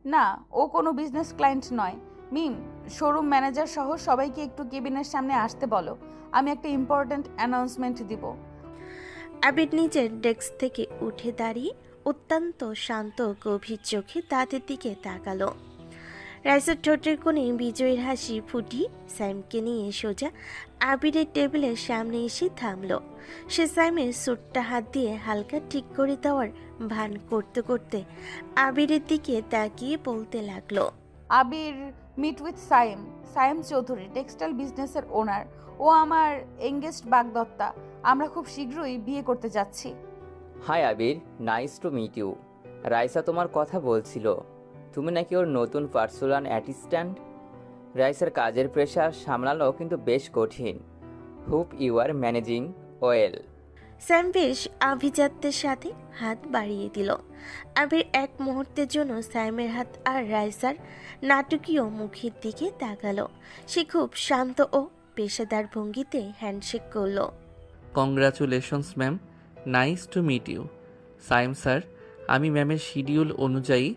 না, ও কোনো বিজনেস ক্লায়েন্ট নয় মিম। শোরুম ম্যানেজার সহ সবাইকে একটু কেবিনের সামনে আসতে বলো, আমি একটা ইম্পর্ট্যান্ট অ্যানাউন্সমেন্ট দিব। আবির নিজের ডেস্ক থেকে উঠে দাঁড়িয়ে অত্যন্ত শান্ত গভীর চোখে তাদের দিকে তাকালো। রাইসার ঠোঁটের কোণে বিজয়ীর হাসি ফুটিয়ে সাইমকে নিয়ে সোজা আবিরের টেবিলের সামনে এসে থামলো। সে সাইমের স্যুটটা হাত দিয়ে হালকা ঠিক করে দেওয়ার ভান করতে করতে আবিরের দিকে তাকিয়ে বলতে লাগলো, Abir, meet with Saim. Saim Chowdhury, textile বিজনেসের ওনার। ও আমার এঙ্গেজড বাগদত্তা। আমরা খুব শীঘ্রই বিয়ে করতে যাচ্ছি। Hi Abir, nice to meet you. Raisa তোমার কথা বলছিল, তুমি নাকি ওর নতুন পার্সোনাল অ্যাসিস্ট্যান্ট। রাইসার কাজের প্রেশার সামলানো কিন্তু বেশ কঠিন। Hope you are managing well. Sam বেশ আভিজাত্যের সাথে হাত বাড়িয়ে দিল। আবির এক মুহূর্তের জন্য সাইমের হাত আর রাইসার নাটকীয় মুখের দিকে তাকালো। সে খুব শান্ত ও পেশাদার ভঙ্গিতে হ্যান্ডশেক করলো। Congratulations ma'am, nice to meet you. Saim sir, আমি ম্যামের শিডিউল অনুযায়ী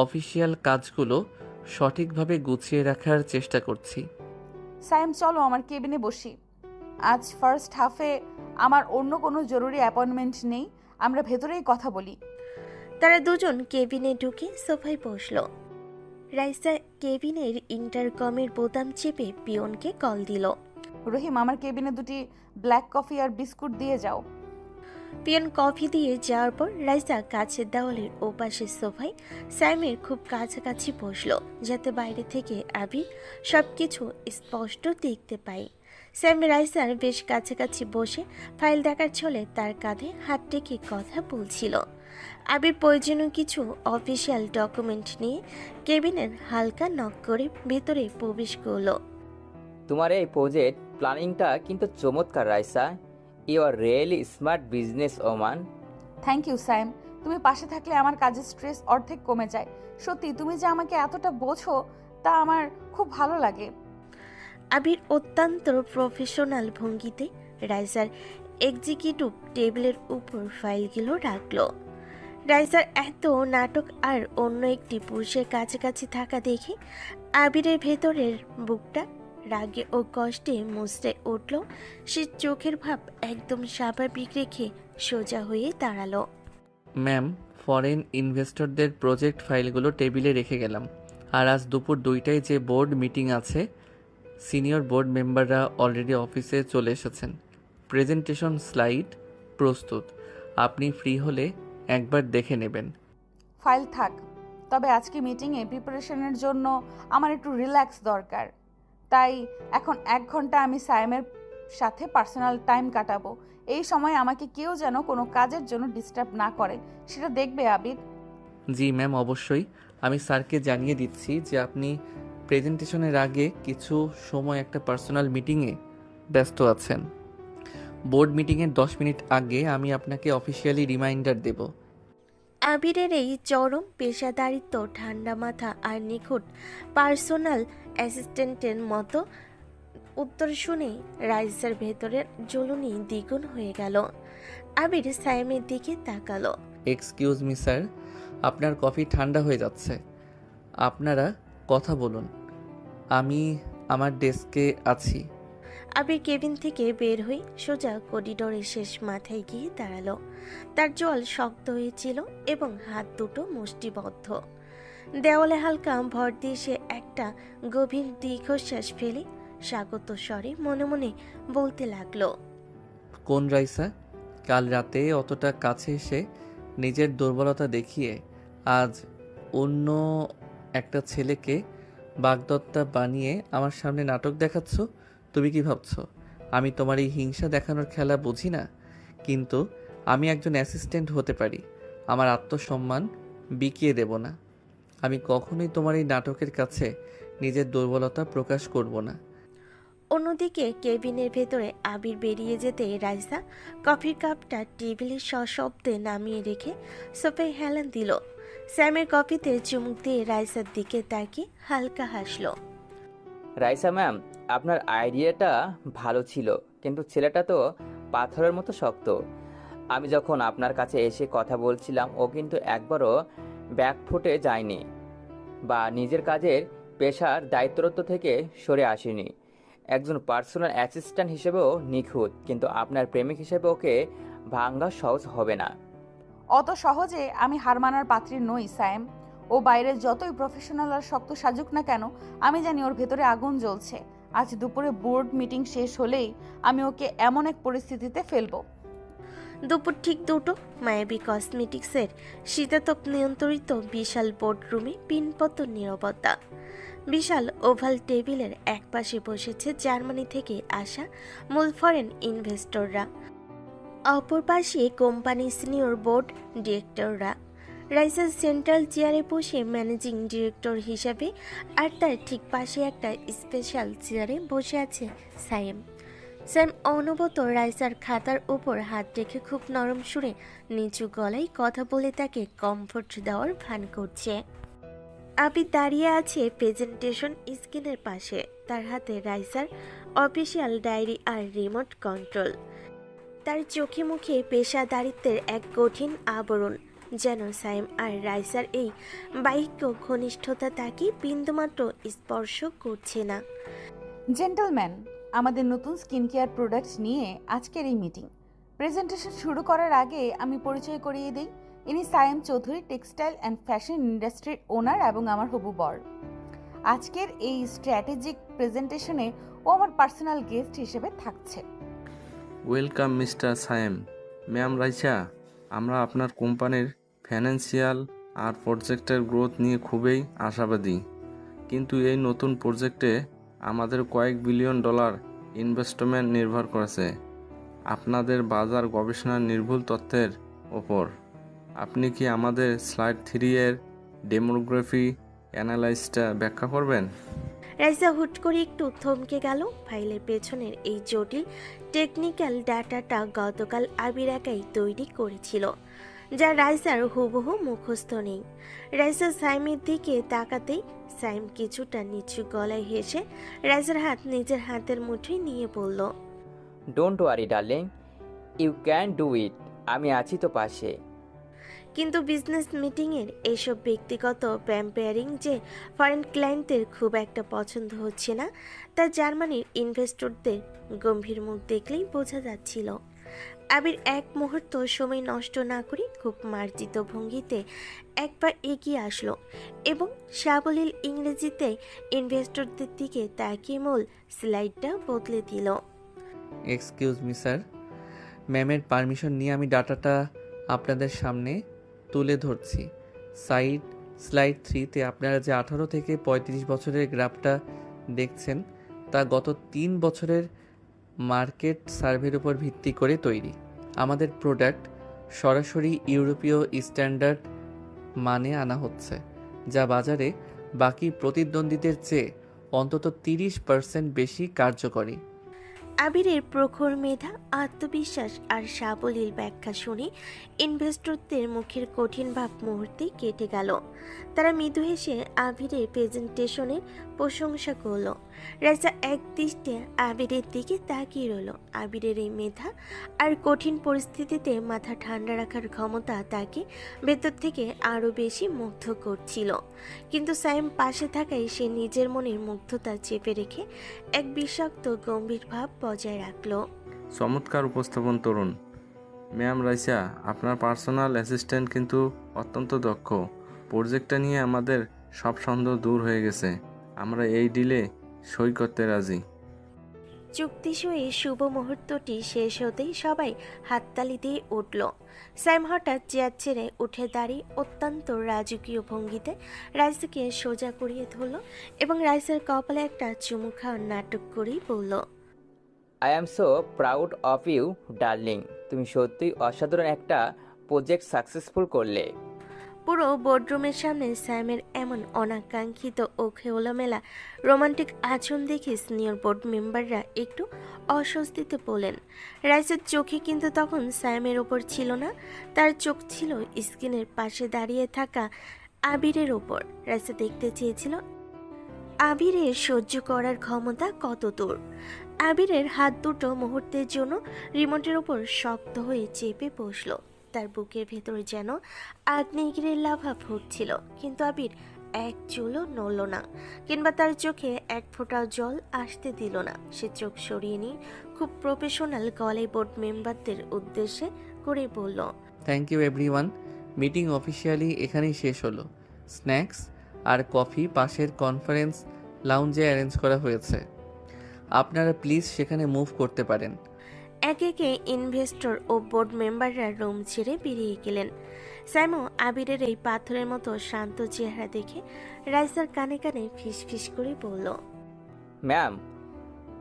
অফিসিয়াল কাজগুলো সঠিকভাবে গুছিয়ে রাখার চেষ্টা করছি। সাইম চলো আমার কেবিনে বসি। আজ ফার্স্ট হাফে আমার অন্য কোনো জরুরি অ্যাপয়েন্টমেন্ট নেই, আমরা ভেতরেই কথা বলি। তারা দুজন কেবিনে ঢুকে সোফায় বসলো। রাইসা কেবিনের ইন্টারকমের বোতাম চেপে পিয়নকে কল দিল। রহিম, আমার কেবিনে দুটি ব্ল্যাক কফি আর বিস্কুট দিয়ে যাও। পিয়ন কফি দিয়ে যাওয়ার পর রাইসা কাছের দেওয়ালের ওপাশে সোফায় সাইমের খুব কাছাকাছি বসলো, যাতে বাইরে থেকে আবির সবকিছু স্পষ্ট দেখতে পায়। স্যাম রাইসার বেশ কাছাকাছি বসে ফাইল দেখার ছলে তার কাঁধে হাত টেকে কথা বলছিল। আবির প্রয়োজনীয় কিছু অফিসিয়াল ডকুমেন্ট নিয়ে কেবিনের হালকা নক করে ভেতরে প্রবেশ করলো। তোমার এই প্রজেক্ট প্ল্যানিংটা কিন্তু চমৎকার Raisa. You are really smart business woman. Thank you Saim, তুমি পাশে থাকলে আমার কাজের স্ট্রেস অর্ধেক কমে যায়। সত্যি তুমি যে আমাকে এতটা বোঝো তা আমার খুব ভালো লাগে। আবির অত্যন্ত প্রফেশনাল ভঙ্গিতে রাইসার এক্সিকিউটিভ টেবিলের উপর ফাইলগুলো রাখলো। রাইসার এত নাটক আর অন্য একটি পুরুষের কাছাকাছি থাকা দেখে আবিরের ভেতরের বুকটা রাগে ও কষ্টে মুচড়ে উঠল। সে চোখের ভাব একদম স্বাভাবিক রেখে সোজা হয়ে দাঁড়ালো। ম্যাম, ফরেন ইনভেস্টরদের প্রজেক্ট ফাইলগুলো টেবিলে রেখে গেলাম। আর আজ দুপুর 2টায় যে বোর্ড মিটিং আছে, সিনিয়র বোর্ড মেম্বাররা অলরেডি অফিসে চলে এসেছেন। প্রেজেন্টেশন স্লাইড প্রস্তুত, আপনি ফ্রি হলে একবার দেখে নেবেন। ফাইল থাক, তবে আজকে মিটিংয়ে প্রিপারেশনের জন্য আমার একটু রিল্যাক্স দরকার। তাই এখন 1 ঘন্টা আমি সাইমের সাথে পার্সোনাল টাইম কাটাবো। এই সময় আমাকে কেউ যেন কোনো কাজের জন্য ডিস্টার্ব না করে, সেটা দেখবে আবির। জি ম্যাম, অবশ্যই। আমি স্যারকে জানিয়ে দিচ্ছি যে আপনি প্রেজেন্টেশনের আগে কিছু সময় একটা পার্সোনাল মিটিংয়ে ব্যস্ত আছেন। বোর্ড মিটিংয়ের 10 মিনিট আগে আমি আপনাকে অফিসিয়ালি রিমাইন্ডার দেব। আবিরের এই চরম পেশাদারিত্ব, ঠান্ডা মাথা আর নিখুঁত পার্সোনাল অ্যাসিস্ট্যান্টের মতো উত্তর শুনে রাইসার ভেতরের জ্বলুনি দ্বিগুণ হয়ে গেল। আবির সাইমের দিকে তাকালো। এক্সকিউজ মি স্যার, আপনার কফি ঠান্ডা হয়ে যাচ্ছে। আপনারা কথা বলুন, আমি আমার ডেস্কে আছি। আবির কেবিন থেকে বের হয়ে সোজা করিডোরের শেষ মাথায় গিয়ে দাঁড়ালো। তার জল শক্ত হয়েছিল এবং হাত দুটো মুষ্টিবদ্ধ। দেওয়ালে হালকা ভর দিয়ে সে একটা গভীর দীর্ঘশ্বাস ফেলে স্বাগত স্বরে মনে মনে বলতে লাগলো, কোন রাইসা? কাল রাতে অতটা কাছে এসে নিজের দুর্বলতা দেখিয়ে আজ অন্য একটা ছেলেকে বাগদত্তা বানিয়ে আমার সামনে নাটক দেখাচ্ছ। তুমি কি ভাবছো আমি তোমার এই হিংসা দেখানোর খেলা বুঝি না? কিন্তু আমি একজন অ্যাসিস্ট্যান্ট হতে পারি, আমার আত্মসম্মান বিকিয়ে দেব না। আমি কখনোই তোমার এই নাটকের কাছে নিজের দুর্বলতা প্রকাশ করব না। অন্যদিকে কেবিনের ভেতরে আবির বেরিয়ে যেতে রাইসা কফির কাপটা টেবিলে সশব্দে নামিয়ে রেখে সোফায় হেলান দিল। স্যামের কফিতে চুমুক দিয়ে রাইসার দিকে তাকিয়ে হালকা হাসলো। রাইসা ম্যাম, আপনার আইডিয়াটা ভালো ছিল, কিন্তু ছেলেটা তো পাথরের মতো শক্ত। আমি যখন আপনার কাছে এসে কথা বলছিলাম, ও কিন্তু একবারও ব্যাকফুটে যায়নি বা নিজের কাজের পেশার দায়িত্বরত থেকে সরে আসেনি। একজন পার্সোনাল অ্যাসিস্ট্যান্ট হিসেবেও নিখুঁত, কিন্তু আপনার প্রেমিক হিসেবে ওকে ভাঙা সহজ হবে না। অত সহজে আমি হার মানার পাত্রী নই সাইম। ও বাইরে যতই প্রফেশনাল আর শক্ত সাজুক না কেন, আমি জানি ওর ভেতরে আগুন জ্বলছে। আজ দুপুরে বোর্ড মিটিং শেষ হলেই আমি ওকে এমন এক পরিস্থিতিতে ফেলবো। দুপুর ঠিক 2টো মায়াবী কসমেটিক্সের শীতাতপ নিয়ন্ত্রিত বিশাল বোর্ডরুমে পিনপত নীরবতা। বিশাল ওভাল টেবিলের একপাশে বসেছে জার্মানি থেকে আসা মূল ফরেন ইনভেস্টররা, অপর পাশে কোম্পানির সিনিয়র বোর্ড ডিরেক্টররা। রাইসার সেন্ট্রাল চেয়ারে বসে ম্যানেজিং ডিরেক্টর হিসাবে, আর তার ঠিক পাশে একটা স্পেশাল চেয়ারে বসে আছে সাইম। স্যাম অনবত রাইসার খাতার উপর হাত রেখে খুব নরম সুরে নিচু গলায় কথা বলে তাকে কমফোর্ট দেওয়ার ভান করছে। আবির দাঁড়িয়ে আছে প্রেজেন্টেশন স্ক্রিনের পাশে, তার হাতে রাইসার অফিসিয়াল ডায়েরি আর রিমোট কন্ট্রোল। তার চোখে মুখে পেশাদারিত্বের এক কঠিন আবরণ, যেন সাইম আর রাইসার এই বাহিক ঘনিষ্ঠতা তাকে বিন্দুমাত্র স্পর্শ করছে না। জেন্টলম্যান, আমাদের নতুন স্কিন কেয়ার প্রোডাক্ট নিয়ে আজকের এই মিটিং। প্রেজেন্টেশন শুরু করার আগে আমি পরিচয় করিয়ে দিই, ইনি Saim Chowdhury, textile and fashion ইন্ডাস্ট্রির ওনার এবং আমার হবু বর। আজকের এই স্ট্র্যাটেজিক প্রেজেন্টেশনে ও আমার পার্সোনাল গেস্ট হিসেবে থাকছে। Welcome mister Sayem. Ma'am Raisa, আমরা আপনার কোম্পানির ফিনান্সিয়াল আর প্রজেক্টের গ্রোথ নিয়ে খুবই আশাবাদী, কিন্তু এই নতুন প্রজেক্টে আমাদের কয়েক বিলিয়ন ডলার ইনভেস্টমেন্ট নির্ভর করেছে আপনাদের বাজার গবেষণার নির্ভুল তথ্যের ওপর। আপনি কি আমাদের স্লাইড 3 এর ডেমোগ্রাফি অ্যানালাইসিসটা ব্যাখ্যা করবেন? রাইসা হুট করে একটু থমকে গেল। ফাইলের পেছনের এই জটিল টেকনিক্যাল ডাটাটা গতকাল আবির একাই তৈরি করেছিল। যা রাইসার হুবহু মুখস্থ নেই। রাইসা সাইমের দিকে তাকাতেই সাইম কিছুটা নিচু গলায় হেসে রাইসার হাত নিজের হাতের মুঠোয় নিয়ে বলল, don't worry darling, you can do it. আমি আছি তো পাশে। কিন্তু বিজনেস মিটিংয়ের এইসব ব্যক্তিগত প্যাম্পেয়ারিং যে ফরেন ক্লায়েন্টদের খুব একটা পছন্দ হচ্ছে না, তা জার্মানির ইনভেস্টরদের গম্ভীর মুখ দেখলেই বোঝা যাচ্ছিল। আবির এক মুহূর্ত সময় নষ্ট না করে খুব মার্জিত ভঙ্গিতে একবার এগিয়ে আসলো এবং সাবলীল ইংরেজিতে ইনভেস্টরদের দিকে তাকিয়ে মূল স্লাইডটা বদলে দিল। এক্সকিউজ মি স্যার, ম্যামের পারমিশন নিয়ে আমি ডাটাটা আপনাদের সামনে তুলে ধরছি। স্লাইড 3তে আপনারা যে 18 থেকে 35 বছরের গ্রাফটা দেখছেন তা গত 3 বছরের মার্কেট সার্ভের উপর ভিত্তি করে তৈরি। আমাদের প্রোডাক্ট সরাসরি ইউরোপীয় স্ট্যান্ডার্ড মানে আনা হচ্ছে, যা বাজারে বাকি প্রতিদ্বন্দ্বীদের চেয়ে অন্তত 30% বেশি কার্যকরী। আবিরের প্রখর মেধা, আত্মবিশ্বাস আর সাবলীল ব্যাখ্যা শুনে ইনভেস্টরদের মুখের কঠিন ভাব মুহূর্তেই কেটে গেল। তারা মৃদু হেসে আবিরের প্রেজেন্টেশনের প্রশংসা করল। রাজা এক দৃষ্টে আবিরের দিকে তাকিয়ে রইল। আবিরের এই মেধা আর কঠিন পরিস্থিতিতে মাথা ঠান্ডা রাখার ক্ষমতা তাকে ভেতর থেকে আরও বেশি মুগ্ধ করছিল। কিন্তু সাইম পাশে থাকায় সে নিজের মনের মুগ্ধতা চেপে রেখে এক বিষাক্ত গম্ভীর ভাব বজায় রাখল। চমৎকার উপস্থাপন তরুণ। ম্যাম রাইসা, আপনার পার্সোনাল অ্যাসিস্ট্যান্ট কিন্তু অত্যন্ত দক্ষ। প্রজেক্টটা নিয়ে আমাদের সব সন্দেহ দূর হয়ে গেছে। আমরা এই ডিলে সই করতে রাজি। চুক্তি সয়ে শুভ মুহূর্তটি শেষ হতেই সবাই হাততালি দিয়ে উঠল। স্যাম হঠাৎ চেয়ার ছেড়ে উঠে দাঁড়িয়ে অত্যন্ত রাজকীয় ভঙ্গিতে রাইসাকে সোজা করিয়ে ধরল এবং রাইসার কপালে একটা চুমু খাওয়ার নাটক করেই বলল, I am so proud of you darling. তুমি সত্যিই অসাধারণ একটা প্রজেক্ট সাকসেসফুল করলে। পুরো বোর্ডরুমের সামনে স্যামের এমন অনাকাঙ্ক্ষিত ও খোলামেলা রোমান্টিক আচরণ দেখে সিনিয়র বোর্ড মেম্বাররা একটু অস্বস্তিতে পড়লেন। রাইসের চোখে কিন্তু তখন স্যামের ওপর ছিল না, তার চোখ ছিল স্ক্রিনের পাশে দাঁড়িয়ে থাকা আবিরের ওপর। রাইসা দেখতে চেয়েছিল আবিরের সহ্য করার ক্ষমতা কত দূর। আবিরের হাত দুটো মুহূর্তের জন্য রিমোটের ওপর শক্ত হয়ে চেপে বসল। তার বুকের ভেতর যেন আগ্নেয়গিরির লাভা ফুটছিল, কিন্তু আবির এক চুলও নড়ল না, কিংবা তার চোখে এক ফোঁটা জল আসতে দিল না। সে চোখ সরিয়ে নিয়ে খুব প্রফেশনাল গলায় বোর্ড মেম্বারদের উদ্দেশ্যে করে বলল, thank you everyone. Meeting officially এখানেই শেষ হলো। স্ন্যাক্স আর কফি পাশের কনফারেন্স লাউঞ্জে অ্যারেঞ্জ করা হয়েছে। আপনারা প্লিজ সেখানে মুভ করতে পারেন। একে একে ইনভেস্টর ও বোর্ড মেম্বাররা রুম ছেড়ে বেরিয়ে গেলেন। স্যামও আবিরের এই পাথরের মতো শান্ত চেহারা দেখে রাইসার কানে কানে ফিস ফিস করে বলল, ম্যাম,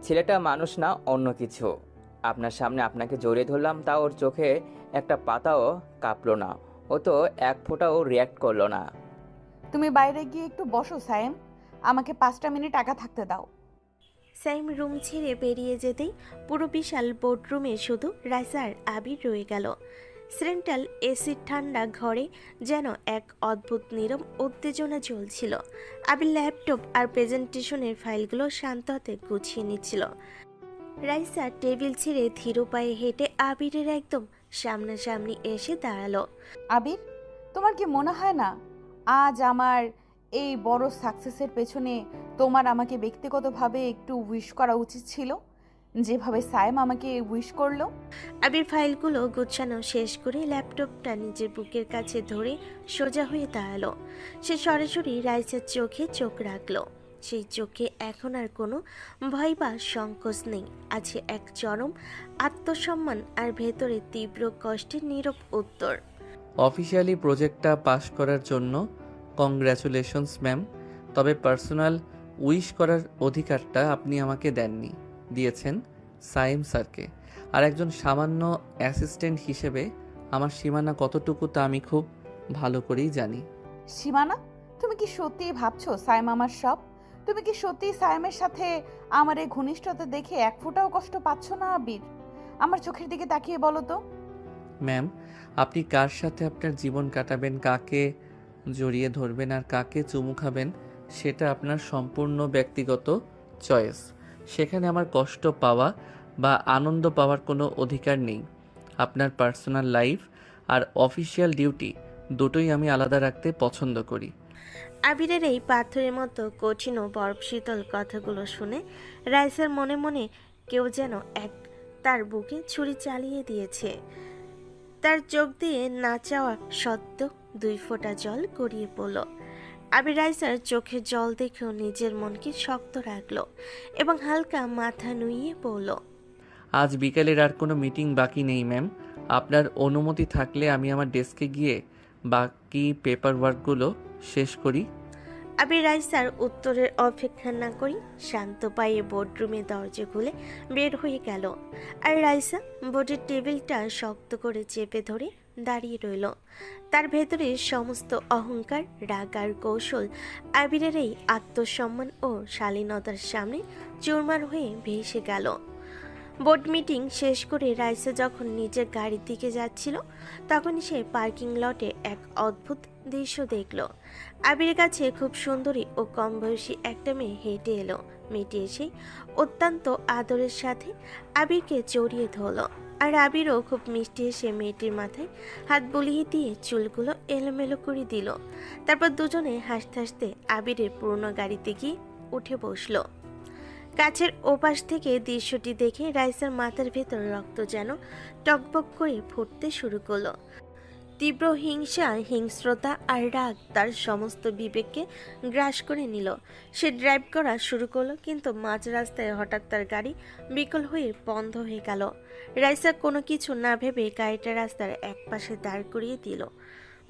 ছেলেটা মানুষ না অন্য কিছু। আপনার সামনে আপনাকে জড়িয়ে ধরলাম, তা ওর চোখে একটা পাতাও কাঁপলো না, ও তো এক ফোঁটাও রিয়্যাক্ট করলো না। তুমি বাইরে গিয়ে একটু বসো সাইম, আমাকে 5টা মিনিট একা থাকতে দাও। সাইম রুম ছেড়ে বেরিয়ে যেতেই পুরো বিশাল বোর্ডরুমে শুধু রাইসা আর আবির রয়ে গেল। সেন্ট্রাল এসির ঠান্ডা ঘরে যেন এক অদ্ভুত নীরব উত্তেজনা চলছিল। আবির ল্যাপটপ আর প্রেজেন্টেশনের ফাইলগুলো শান্ত হাতে গুছিয়ে নিচ্ছিল। রাইসা টেবিল ছেড়ে ধীর পায়ে হেঁটে আবিরের একদম সামনাসামনি এসে দাঁড়ালো। আবির, তোমার কি মনে হয় না আজ আমার এই বড় সাকসেসের পেছনে তোমার আমাকে ব্যক্তিগতভাবে একটু উইশ করা উচিত ছিল, যেভাবে সাইম আমাকে উইশ করলো? আবির ফাইলগুলো গুছানো শেষ করে ল্যাপটপটা নিজের বুকের কাছে ধরে সোজা হয়ে দাঁড়ালো। সে সরাসরি রাইসার চোখে চোখ রাখলো। সেই চোখে এখন আর কোনো ভয় বা সংকোচ নেই, আছে এক চরম আত্মসম্মান আর ভেতরে তীব্র কষ্টের নীরব উত্তর। অফিসিয়ালি প্রজেক্টটা পাস করার জন্য কংগ্র্যাচুলেশনস ম্যাম, তবে পার্সোনাল উইশ করার অধিকারটা আপনি আমাকে দেননি, দিয়েছেন সাইম স্যারকে। আর একজন সামান্য অ্যাসিস্ট্যান্ট হিসেবে আমার সীমানা কতটুকু তা আমি খুব ভালো করেই জানি। সীমানা? তুমি কি সত্যিই ভাবছো সাইম আমার সব? তুমি কি সত্যিই সাইমের সাথে আমার এই ঘনিষ্ঠতা দেখে এক ফোঁটাও কষ্ট পাচ্ছ না আবির? আমার চোখের দিকে তাকিয়ে বলো তো। ম্যাম, আপনি কার সাথে আপনার জীবন কাটাবেন, কাকে জড়িয়ে ধরবেন আর কাকে চুমু খাবেন, সেটা আপনার সম্পূর্ণ ব্যক্তিগত চয়েস। সেখানে আমার কষ্ট পাওয়া বা আনন্দ পাওয়ার কোনো অধিকার নেই। আপনার পার্সোনাল লাইফ আর অফিসিয়াল ডিউটি দুটোই আমি আলাদা রাখতে পছন্দ করি। আবিরের এই পাথরের মতো কঠিন ও বরফ শীতল কথাগুলো শুনে রাইসার মনে মনে কেউ যেন তার বুকে ছুরি চালিয়ে দিয়েছে। তার চোখ দিয়ে না চাওয়া সত্ত্বেও 2 ফোঁটা জল গড়িয়ে পড়ল। আবির রাইসার চোখে জল দেখেও নিজের মনকে শক্ত রাখলো এবং হালকা মাথা নুইয়ে পড়ল। আজ বিকেলের আর কোনো মিটিং বাকি নেই ম্যাম। আপনার অনুমতি থাকলে আমি আমার ডেস্কে গিয়ে বাকি পেপার ওয়ার্কগুলো শেষ করি। আবির রাইসার উত্তরের অপেক্ষা না করি শান্ত পায়ে বোর্ডরুমে দরজা খুলে বের হয়ে গেল। আর রাইসা বোর্ডের টেবিলটা শক্ত করে চেপে ধরে দাঁড়িয়ে রইল। তার ভেতরে সমস্ত অহংকার, রাগ আর কৌশল আবিরের এই আত্মসম্মান ও শালীনতার সামনে চুরমার হয়ে ভেসে গেল। বোর্ড মিটিং শেষ করে রাইসা যখন নিজের গাড়ির দিকে যাচ্ছিল তখন সে পার্কিং লটে এক অদ্ভুত দৃশ্য দেখল। আবিরের কাছে খুব সুন্দরী ও কম বয়সী একটা মেয়ে হেঁটে এলো। মেয়েটি এসে অত্যন্ত আদরের সাথে আবিরকে জড়িয়ে ধরল। আর আবিরও খুব মিষ্টি এসে মেয়েটির মাথায় হাত বুলিয়ে দিয়ে চুলগুলো এলোমেলো করে দিল। তারপর দুজনে হাসতে হাসতে আবিরের পুরনো গাড়িতে গিয়ে উঠে বসলো। গাছের ওপাশ থেকে দৃশ্যটি দেখে রাইসার মাথার ভেতর রক্ত যেন টকবক করে ফুটতে শুরু করলো। তীব্র হিংসা, হিংস্রতা আর রাগ তার সমস্ত বিবেককে গ্রাস করে নিল। সে ড্রাইভ করা শুরু করলো, কিন্তু মাঝ রাস্তায় হঠাৎ তার গাড়ি বিকল হয়ে বন্ধ হয়ে গেল। রাইসা কোনো কিছু না ভেবে গাড়িটা রাস্তার একপাশে দাঁড় করিয়ে দিল।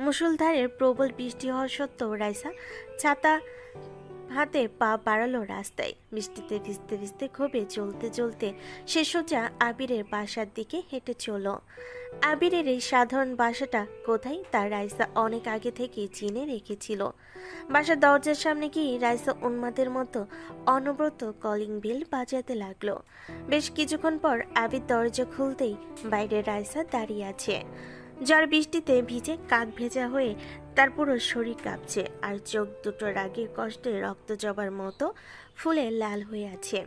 মুষলধারের প্রবল বৃষ্টি হওয়া সত্ত্বেও রাইসা ছাতা হাতে পা বাড়ালো রাস্তায়। বৃষ্টিতে ভিজতে ভিজতে ক্ষোভে চলতে চলতে সে সোজা আবিরের বাসার দিকে হেঁটে চলল। আবিরের এই সাধারণ বাসাটা কোথায় তা রাইসা অনেক আগে থেকে চিনে রেখেছিল। বাসার দরজার সামনে গিয়ে রাইসা উন্মাদের মতো অনবরত কলিং বেল বাজাতে লাগলো। বেশ কিছুক্ষণ পর আবির দরজা খুলতেই বাইরে রাইসা দাঁড়িয়ে আছে। ঝড় বৃষ্টিতে ভিজে কাক ভেজা হয়ে তার পুরো শরীর কাঁপছে, আর চোখ দুটো রাগের কষ্টে রক্ত জবার মতো ফুলে লাল হয়ে আছে।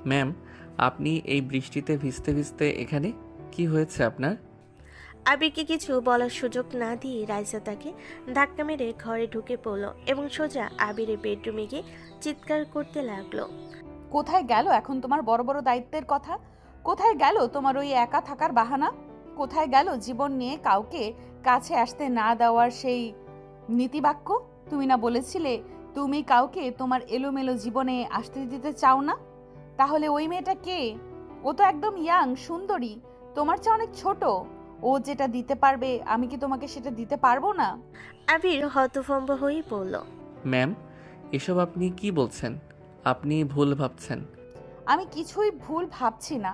ম্যাম, আপনি এই বৃষ্টিতে ভিজতে ভিজতে এখানে? কি হয়েছে আপনার? আবিরকে কিছু বলার সুযোগ না দিয়ে রাইসা তাকে ধাক্কা মেরে ঘরে ঢুকে পড়ল এবং সোজা আবিরের বেডরুমে গিয়ে চিৎকার করতে লাগলো। কোথায় গেল এখন তোমার বড় বড় দায়িত্বের কথা? কোথায় গেল তোমার ওই একা থাকার বাহানা? কোথায় গেল জীবন নিয়ে কাউকে কাছে আসতে না দেওয়ার সেই নীতিবাক্য? তুমি না বলেছিলে তুমি কাউকে তোমার এলোমেলো জীবনে আসতে দিতে চাও না? তাহলে ওই মেয়েটা কে? ও তো একদম ইয়াং, সুন্দরী, তোমার চেয়ে অনেক ছোট। ও যেটা দিতে পারবে আমি কি তোমাকে সেটা দিতে পারবো না? আবির হতভম্ব হয়ে পড়ল। ম্যাম, এসব আপনি কি বলছেন? আপনি ভুল ভাবছেন। আমি কিছুই ভুল ভাবছি না।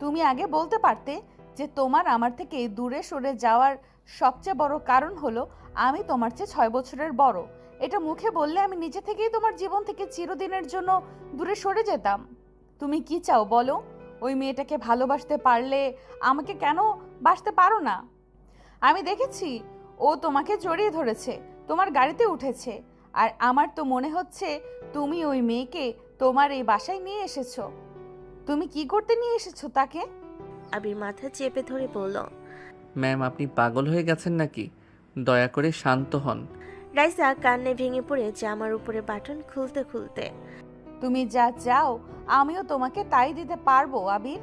তুমি আগে বলতে পারতে যে তোমার আমার থেকে দূরে সরে যাওয়ার সবচেয়ে বড় কারণ হলো আমি তোমার চেয়ে 6 বছরের বড়। এটা মুখে বললে আমি নিজে থেকেই তোমার জীবন থেকে চিরদিনের জন্য দূরে সরে যেতাম। তুমি কি চাও বলো? ওই মেয়েটাকে ভালোবাসতে পারলে আমাকে কেন বাসতে পারো না? আমি দেখেছি ও তোমাকে জড়িয়ে ধরেছে, তোমার গাড়িতে উঠেছে, আর আমার তো মনে হচ্ছে তুমি ওই মেয়েকে তোমার এই বাসায় নিয়ে এসেছো। তুমি কি করতে নিয়ে এসেছো তাকে? আবির মাথা চেপে ধরে বলল। ম্যাম, আপনি পাগল হয়ে গেছেন নাকি? দয়া করে শান্ত হন। রাইসা কান্নে ভেঙে পড়ে জামার উপরে বাটন খুলতে খুলতে। তুমি যা চাও আমিও তোমাকে তাই দিতে পারবো আবির।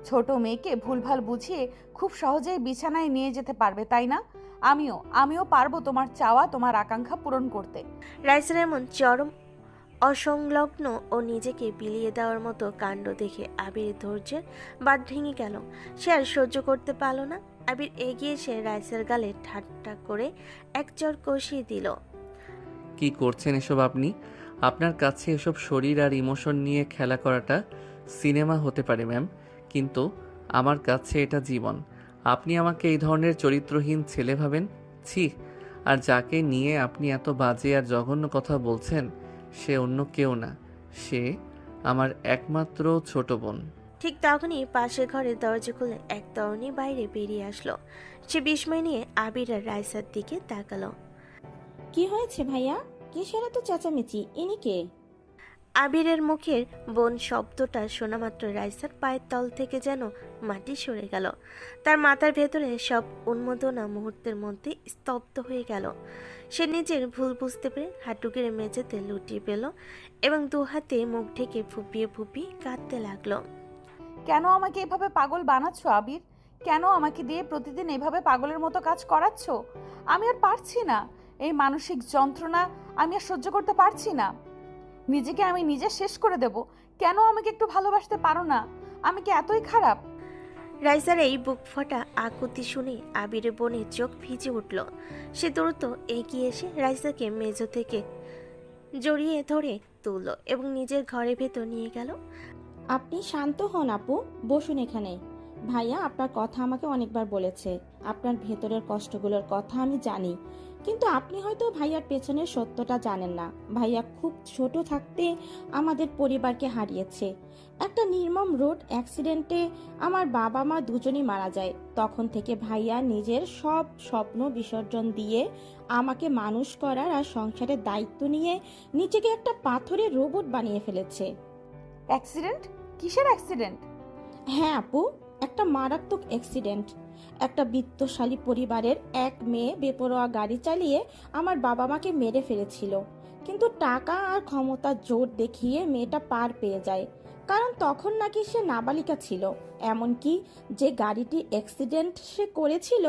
ছোট মেয়েকে ভুলভাল বুঝিয়ে খুব সহজেই বিছানায় নিয়ে যেতে পারবে, তাই না? আমিও পারবো তোমার চাওয়া, তোমার আকাঙ্ক্ষা পূরণ করতে। রাইসার এমন চরম অসংলগ্ন ও নিজেকে বিলিয়ে দেওয়ার মতো কাণ্ড দেখে আবির ধৈর্যের বাঁধ ভেঙে গেল। সে আর সহ্য করতে পারল না। আবির এগিয়ে এসে রাইসার গালে ঠাট্টা করে এক চড় কষিয়ে দিল। কি করছেন এসব আপনি? আপনার কাছে এসব শরীর আর ইমোশন নিয়ে খেলা করাটা সিনেমা হতে পারে ম্যাম, কিন্তু আমার কাছে এটা জীবন। আপনি আমাকে এই ধরনের চরিত্রহীন ছেলে ভাবেন? ছি! আর যাকে নিয়ে আপনি এত বাজে আর জঘন্য কথা বলছেন সে অন্য কেউ না, সে আমার একমাত্র ছোট বোন। ঠিক তখনই পাশের ঘরের দরজা খুলে এক তরুণী বাইরে বেরিয়ে আসলো। সে বিস্ময় নিয়ে আবির আর রাইসার দিকে তাকালো। কি হয়েছে ভাইয়া? কিসের এত চেঁচামেচি? ইনি কে? আবিরের মুখের বোন শব্দটা শোনা মাত্র রাইসার পায়ের তল থেকে যেন মাটি সরে গেল। তার মাথার ভেতরে সব উন্মাদনা মুহূর্তের মধ্যে স্তব্ধ হয়ে গেল। সে নিজের ভুল বুঝতে পেরে হাঁটু গেড়ে মেঝেতে লুটিয়ে পেল এবং দু হাতে মুখ ঢেকে ফুপিয়ে ফুপিয়ে কাঁদতে লাগলো। কেন আমাকে এভাবে পাগল বানাচ্ছ আবির? কেন আমাকে দিয়ে প্রতিদিন এভাবে পাগলের মতো কাজ করাচ্ছ? আমি আর পারছি না। এই মানসিক যন্ত্রণা আমি আর সহ্য করতে পারছি না। নিজেকে আমি নিজে শেষ করে দেব। কেন আমাকে একটু ভালোবাসতে পারো না? আমি কি এতই খারাপ? রাইসার এই বুক ফাটা আকুতি শুনে আবিরের বোনের চোখ ভিজে উঠল। সে দ্রুত এগিয়ে এসে রাইসাকে মেঝো থেকে জড়িয়ে ধরে তুলল এবং নিজের ঘরের ভেতর নিয়ে গেল। আপনি শান্ত হন আপু, বসুন এখানে। ভাইয়া আপনার কথা আমাকে অনেকবার বলেছে, আপনার ভেতরের কষ্টগুলোর কথা আমি জানি, কিন্তু আপনি হয়তো ভাইয়ার পেছনের সত্যটা জানেন না। ভাইয়া খুব ছোট থাকতে আমাদের পরিবারকে হারিয়েছে। একটা নির্মম রোড অ্যাক্সিডেন্টে আমার বাবা মা দুজনই মারা যায়। তখন থেকে ভাইয়া নিজের সব স্বপ্ন বিসর্জন দিয়ে আমাকে মানুষ করার আর সংসারের দায়িত্ব নিয়ে নিজেকে একটা পাথরের রোবট বানিয়ে ফেলেছে। অ্যাক্সিডেন্ট? কিসের অ্যাক্সিডেন্ট? হ্যাঁ আপু, একটা মারাত্মক অ্যাক্সিডেন্ট। একটা বিত্তশালী পরিবারের এক মেয়ে বেপরোয়া গাড়ি চালিয়ে আমার বাবা মাকে মেরে ফেলেছিল, কিন্তু টাকা আর ক্ষমতার জোর দেখিয়ে মেয়েটা পার পেয়ে যায়। কারণ তখন নাকি সে নাবালিকা ছিল। এমনকি যে গাড়িটি অ্যাক্সিডেন্ট সে করেছিল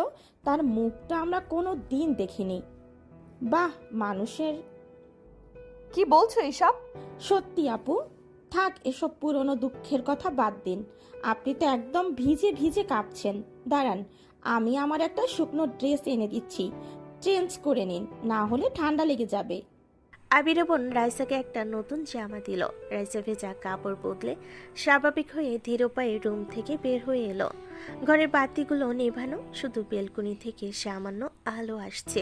তার মুখটা আমরা কোনো দিন দেখিনি। বাহ, মানুষের। কি বলছো এইসব? সত্যি আপু, থাক এসব পুরনো দুঃখের কথা বাদ দিন। আপনি তো একদম ভিজে ভিজে কাঁপছেন। দাঁড়ান, আমি আমার একটা শুকনো ড্রেস এনে দিচ্ছি, চেঞ্জ করে নিন, না হলে ঠান্ডা লেগে যাবে। আবিরের বোন রাইসাকে একটা নতুন জামা দিল। রাইসা ভেজা কাপড় বদলে স্বাভাবিক হয়ে ধীর পায়ে রুম থেকে বের হয়ে এলো। ঘরের বাতিগুলো নেভানো, শুধু বেলকনি থেকে সামান্য আলো আসছে।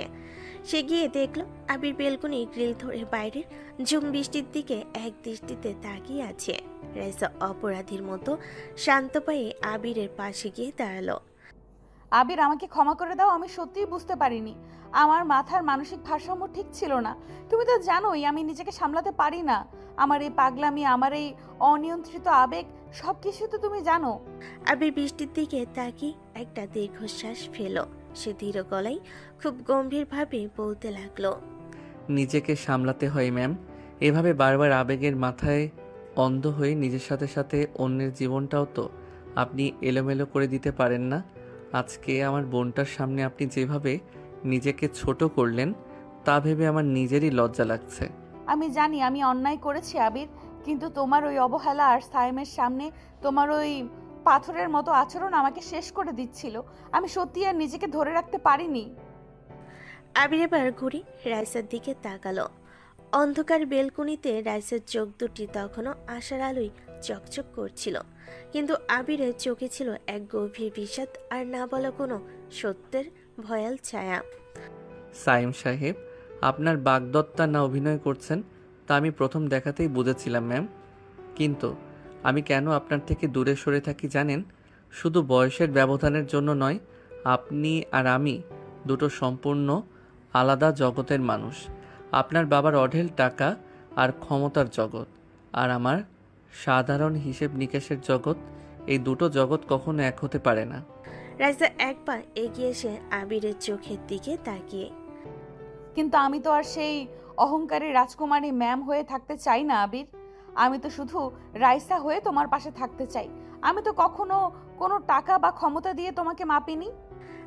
সে গিয়ে দেখলো আবির বেলকনি গ্রিল ধরে বাইরের ঝুম বৃষ্টির দিকে এক দৃষ্টিতে তাকিয়ে আছে। রাইসা অপরাধীর মতো শান্ত পায়ে আবিরের পাশে গিয়ে দাঁড়ালো। আবির, আমাকে ক্ষমা করে দাও। আমি সত্যিই বুঝতে পারিনি। আমার মাথার মানসিক ভারসাম্য ঠিক ছিল না। তুমি তো জানোই আমি নিজেকে সামলাতে পারি না। আমার এই পাগলামি, আমার এই অনিয়ন্ত্রিত আবেগ, সব কিছু তো তুমি জানো। আবির বৃষ্টির দিকে তাকিয়ে একটা দীর্ঘশ্বাস ফেল। সে ধীর গলায় খুব গম্ভীরভাবে বলতে লাগলো, নিজেকে সামলাতে হয় ম্যাম। এভাবে বারবার আবেগের মাথায় অন্ধ হয়ে নিজের সাথে সাথে অন্যের জীবনটাও তো আপনি এলোমেলো করে দিতে পারেন না। আজকে আমার বোনটার সামনে আপনি যেভাবে নিজেকে ছোট করলেন তা ভেবে আমার নিজেরই লজ্জা লাগছে। আমি জানি আমি অন্যায় করেছি আবির, কিন্তু তোমার ওই অবহেলা আর সায়েমের সামনে তোমার ওই পাথরের মতো আচরণ আমাকে শেষ করে দিচ্ছিল। আমি সত্যি আর নিজেকে ধরে রাখতে পারিনি। আবির এবার ঘুরে রাইসার দিকে তাকালো। অন্ধকার বেলকুনিতে রাইসার চোখ দুটি তখনও আশার আলোয় চকচক করছিল, কিন্তু আবিরের চোখে ছিল এক গভীর বিষাদ আর না বলা কোনো সত্যের ভয়াল ছায়া। সাইম সাহেব, আপনার বাগদত্তা না অভিনয় করছেন তা আমি প্রথম দেখাতেই বুঝেছিলাম ম্যাম। কিন্তু আমি কেন আপনার থেকে দূরে সরে থাকি জানেন? শুধু বয়সের ব্যবধানের জন্য নয়, আপনি আর আমি দুটো সম্পূর্ণ আলাদা জগতের মানুষ। আপনার বাবার অঢেল টাকা আর ক্ষমতার জগৎ, আর আমার সাধারণ হিসেব নিকেশের জগৎ। এই দুটো জগৎ কখনো এক হতে পারে না। রাইসা এক পা এগিয়ে এসে আবিরের চোখের দিকে তাকিয়ে, কিন্তু আমি তো আর সেই অহংকারী রাজকুমারী ম্যাম হয়ে থাকতে চাই না আবির। আমি তো শুধু রাইসা হয়ে তোমার পাশে থাকতে চাই। আমি তো কখনো কোনো টাকা বা ক্ষমতা দিয়ে তোমাকে মাপিনি।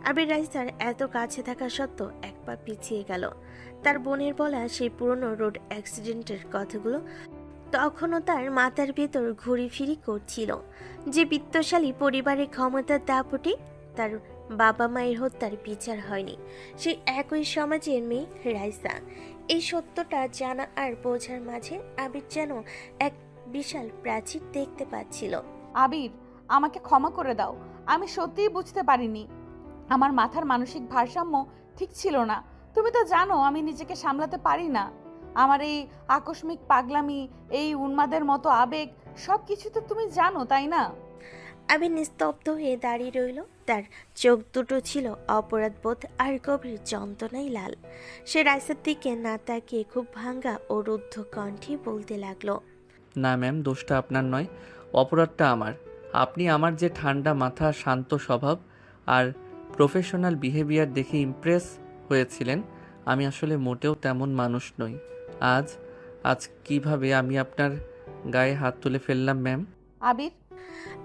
আবির রাইসার এত কাছে থাকা সত্ত্বেও এক পা পিছিয়ে গেল। তার বোনের বলা সেই পুরনো রোড অ্যাক্সিডেন্টের কথাগুলো তখনও তার মাথার ভেতর ঘুরি ফিরি করছিল। যে বিত্তশালী পরিবারের ক্ষমতার দাপটে তার বাবা মায়ের হত্যার বিচার হয়নি, সেই একই সমাজের মেয়ে রাইসা। এই সত্যটা জানা আর বোঝার মাঝে আবির যেন এক বিশাল প্রাচীর দেখতে পাচ্ছিল। আবির, আমাকে ক্ষমা করে দাও। আমি সত্যিই বুঝতে পারিনি। আমার মাথার মানসিক ভারসাম্য ঠিক ছিল না। তুমি তো জানো আমি নিজেকে সামলাতে পারি না। আমার এই আকস্মিক পাগলামি, এই উন্মাদের মতো আবেগ, সব কিছু তো তুমি জানো, তাই না? আবির নিস্তব্ধ হয়ে দাঁড়িয়ে রইল। তার চোখ দুটো ছিল অপরাধবোধ আর গভীর যন্ত্রণায় লাল। সে রাইসার দিকে না তাকিয়ে খুব ভাঙ্গা ও রুদ্ধ কণ্ঠে বলতে লাগলো, না ম্যাম, দোষটা আপনার নয়, অপরাধটা আমার। আপনি আমার যে ঠান্ডা মাথা, শান্ত স্বভাব আর প্রফেশনাল বিহেভিয়ার দেখে ইমপ্রেস হয়েছিলেন, আমি আসলে মোটেও তেমন মানুষ নই। আজ আজ কিভাবে আমি আপনার গায়ে হাত তুলে ফেললাম ম্যাম? আবির,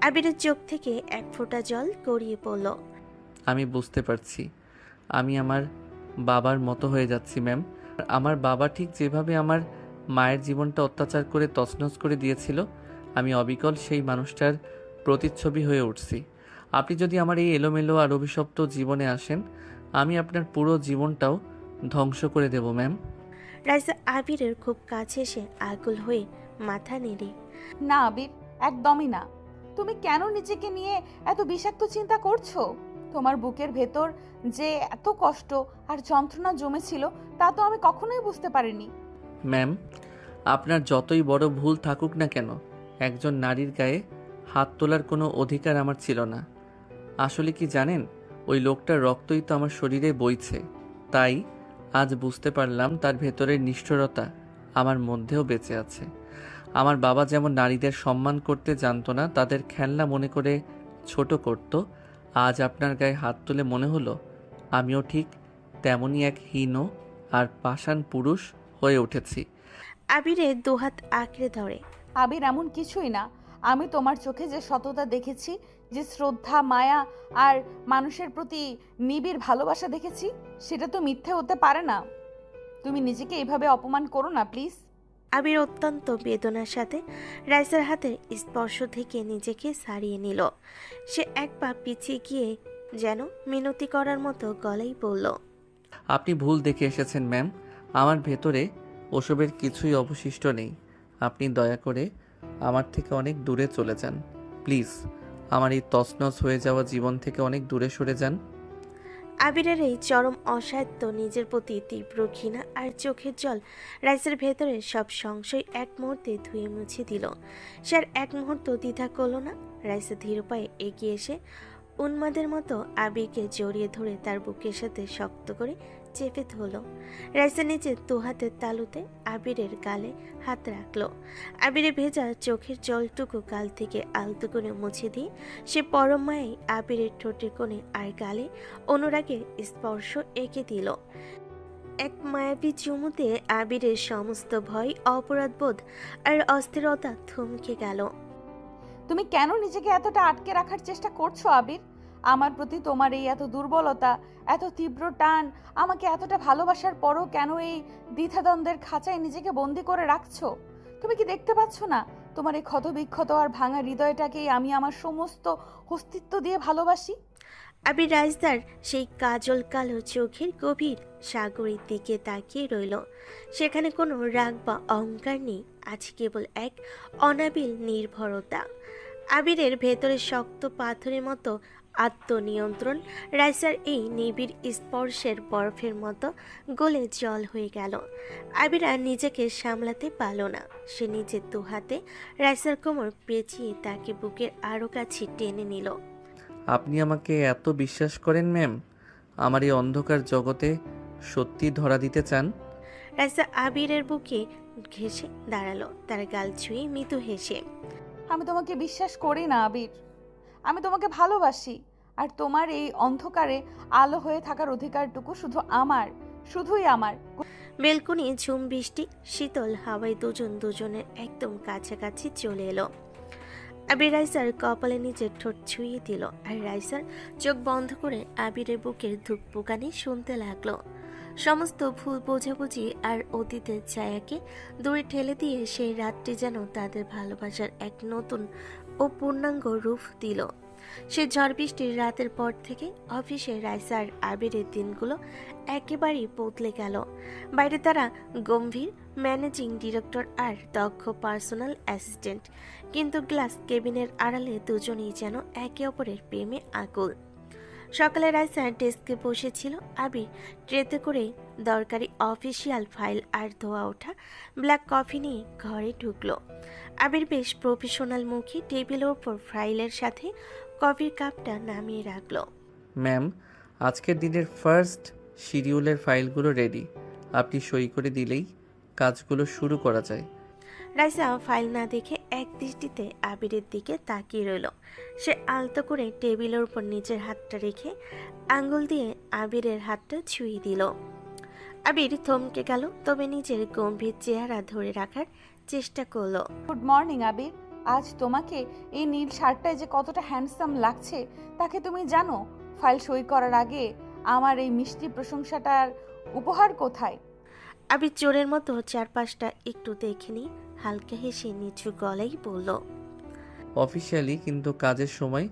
আবিরের চোখ থেকে এক ফোঁটা জল গড়িয়ে পড়ল। আমি বুঝতে পারছি আমি আমার বাবার মতো হয়ে যাচ্ছি ম্যাম। আমার বাবা ঠিক যেভাবে আমার মায়ের জীবনটা অত্যাচার করে তছনছ করে দিয়েছিল, আমি অবিকল সেই মানুষটার প্রতিচ্ছবি হয়ে উঠছি। আপনি যদি আমার এই এলোমেলো আর অভিশপ্ত জীবনে আসেন, আমি আপনার পুরো জীবনটাও ধ্বংস করে দেব ম্যাম। রাইসা আবিরের খুব কাছে এসে আকুল হয়ে মাথা নেড়ে, না আবির, একদমই না। তুমি কেন নিজেকে নিয়ে এত বিষাক্ত চিন্তা করছো? তোমার বুকের ভেতর যে এত কষ্ট আর যন্ত্রণা জমেছিল তা তো আমি কখনোই বুঝতে পারিনি। ম্যাম, আপনার যতই বড় ভুল থাকুক না কেন, একজন নারীর গায়ে হাত তোলার কোনো অধিকার আমার ছিল না। আসলে কি জানেন, ওই লোকটার রক্তই তো আমার শরীরে বইছে। তাই আজ বুঝতে পারলাম তার ভেতরের নিষ্ঠুরতা আমার মধ্যেও বেঁচে আছে। আমার বাবা যেমন নারীদের সম্মান করতে জানতো না, তাদের খেলনা মনে করে ছোট করত, আজ আপনার গায়ে হাত তুলে মনে হলো আমিও ঠিক তেমনই এক হীন আর পাষাণ পুরুষ হয়ে উঠেছি। আবিরের দুহাত আঁকড়ে ধরে। আবির, এমন কিছুই না। আমি তোমার চোখে যে সততা দেখেছি, যে শ্রদ্ধা, মায়া আর মানুষের প্রতি নিবিড় ভালোবাসা দেখেছি, সেটা তো মিথ্যে হতে পারে না। তুমি নিজেকে এইভাবে অপমান করো না প্লিজ। আবির অত্যন্ত বেদনার সাথে রাইসার হাতের স্পর্শ থেকে নিজেকে সারিয়ে নিল। সে এক পা পিছিয়ে গিয়ে যেন মিনতি করার মতো গলায় বলল, আপনি ভুল দেখে এসেছেন ম্যাম, আমার ভেতরে ওসবের কিছুই অবশিষ্ট নেই। আপনি দয়া করে আমার থেকে অনেক দূরে চলে যান প্লিজ। আমার এই তছনছ হয়ে যাওয়া জীবন থেকে অনেক দূরে সরে যান। আবিরের এই চরম অসাধ্য, নিজের প্রতি তীব্র ঘৃণা আর চোখের জল রাইসের ভেতরে সব সংশয় এক মুহূর্তে ধুয়ে মুছে দিল। সে আর এক মুহূর্ত দ্বিধা করল না। রাইসা ধীর পায়ে এগিয়ে এসে উন্মাদের মতো আবিরকে জড়িয়ে ধরে তার বুকের সাথে শক্ত করে চেপে ধরল। রাইসা নিজের দুহাতের তালুতে আবিরের গালে হাত রাখলো। আবিরে ভেজা চোখের জলটুকু গাল থেকে আলতো করে মুছে দিয়ে সে পরম মায়ে আবিরের ঠোঁটের কোণে আর গালে অনুরাগের স্পর্শ এঁকে দিল। এক মায়াবী চুমুতে আবিরের সমস্ত ভয়, অপরাধবোধ আর অস্থিরতা থমকে গেল। তুমি কেন নিজেকে এতটা আটকে রাখার চেষ্টা করছো আবির? আমার প্রতি তোমার এই এত দুর্বলতা, এত তীব্র টান, আমাকে এতটা ভালোবাসার পরও কেন এই দ্বিধাদ্বন্দ্বের খাঁচায় নিজেকে বন্দি করে রাখছো? তুমি কি দেখতে পাচ্ছ না তোমার এই ক্ষতবিক্ষত আর ভাঙা হৃদয়টাকেই আমি আমার সমস্ত অস্তিত্ব দিয়ে ভালোবাসি? আবির রাইসদার সেই কাজল কালো চোখের গভীর সাগরের দিকে তাকিয়ে রইল। সেখানে কোনো রাগ বা অহংকার নেই, আছে কেবল এক অনাবিল নির্ভরতা। আবিরের ভেতরে শক্ত পাথরের মতো আত্মনিয়ন্ত্রণ রাইসার এই নিবিড় স্পর্শের বরফের মতো গলে জল হয়ে গেল। আবির আর নিজেকে সামলাতে পারল না। সে নিজের দুহাতে রাইসার কোমর পেঁচিয়ে তাকে বুকের আরও কাছে টেনে নিল। আপনি আমাকে এত বিশ্বাস করেন ম্যাম? আমার এই অন্ধকার জগতে সত্যি ধরা দিতে চান? রাইসা আবিরের বুকে ঘেঁষে দাঁড়ালো, তার গাল ছুঁয়ে মৃদু হেসে। আমি তোমাকে বিশ্বাস করি না আবির। আমি তোমাকে ভালোবাসি, আর তোমার এই অন্ধকারে আলো হয়ে থাকার অধিকারটুকু শুধু আমার, শুধুই আমার। বেলকনি ঝুম বৃষ্টি, শীতল হাওয়ায় দুজন দুজনের একদম কাছাকাছি চলে এলো। আবির রাইসার কপালে নিজের ঠোঁট ছুঁয়ে দিল, আর রাইসার চোখ বন্ধ করে আবিরের বুকের ধুকপুকানি শুনতে লাগলো। সমস্ত ভুল বোঝাবুঝি আর অতীতের ছায়াকে দূরে ঠেলে দিয়ে সেই রাতটি যেন তাদের ভালোবাসার এক নতুন ও পূর্ণাঙ্গ রূপ দিল। সে ঝড় বৃষ্টির রাতের পর থেকে অফিসে রাইসার আবিরের দিনগুলো একেবারেই বদলে গেল। বাইরে তারা গম্ভীর ম্যানেজিং ডিরেক্টর আর দক্ষ পার্সোনাল অ্যাসিস্ট্যান্ট, কিন্তু গ্লাস কেবিনের আড়ালে দুজনেই যেন একে অপরের প্রেমে আকুল। সকালে রাইসা ডেস্কে বসেছিল। আবির ট্রেতে করে দরকারি অফিসিয়াল ফাইল আর ধোয়া ওঠা ব্ল্যাক কফি নিয়ে ঘরে ঢুকলো। আবির বেশ প্রফেশনাল মুখে টেবিলের ওপর ফাইলের সাথে কফির কাপটা নামিয়ে রাখলো। ম্যাম, আজকের দিনের ফার্স্ট শিডিউলের ফাইলগুলো রেডি। আপনি সই করে দিলেই কাজগুলো শুরু করা যায়। রাইসা ফাইল না দেখে এক দৃষ্টিতে আবিরের দিকে তাকিয়ে রইল। সে আলতো করে টেবিলের উপর নিজের হাতটা রেখে আঙ্গুল দিয়ে আবিরের হাতটা ছুঁয়ে দিল। আবির থমকে গেল, তবে নিজের গম্ভীর চেহারা ধরে রাখার চেষ্টা করলো। গুড মর্নিং আবির। আজ তোমাকে এই নীল শার্টটায় যে কতটা হ্যান্ডসাম লাগছে তাকে তুমি জানো? ফাইল সই করার আগে আমার এই মিষ্টি প্রশংসাটার উপহার কোথায়? আবির চোরের মতো চারপাশটা একটু দেখে নি, হালকা হেসে নিচু গলায় বলল, অফিসিয়ালি, কিন্তু কাজের সময়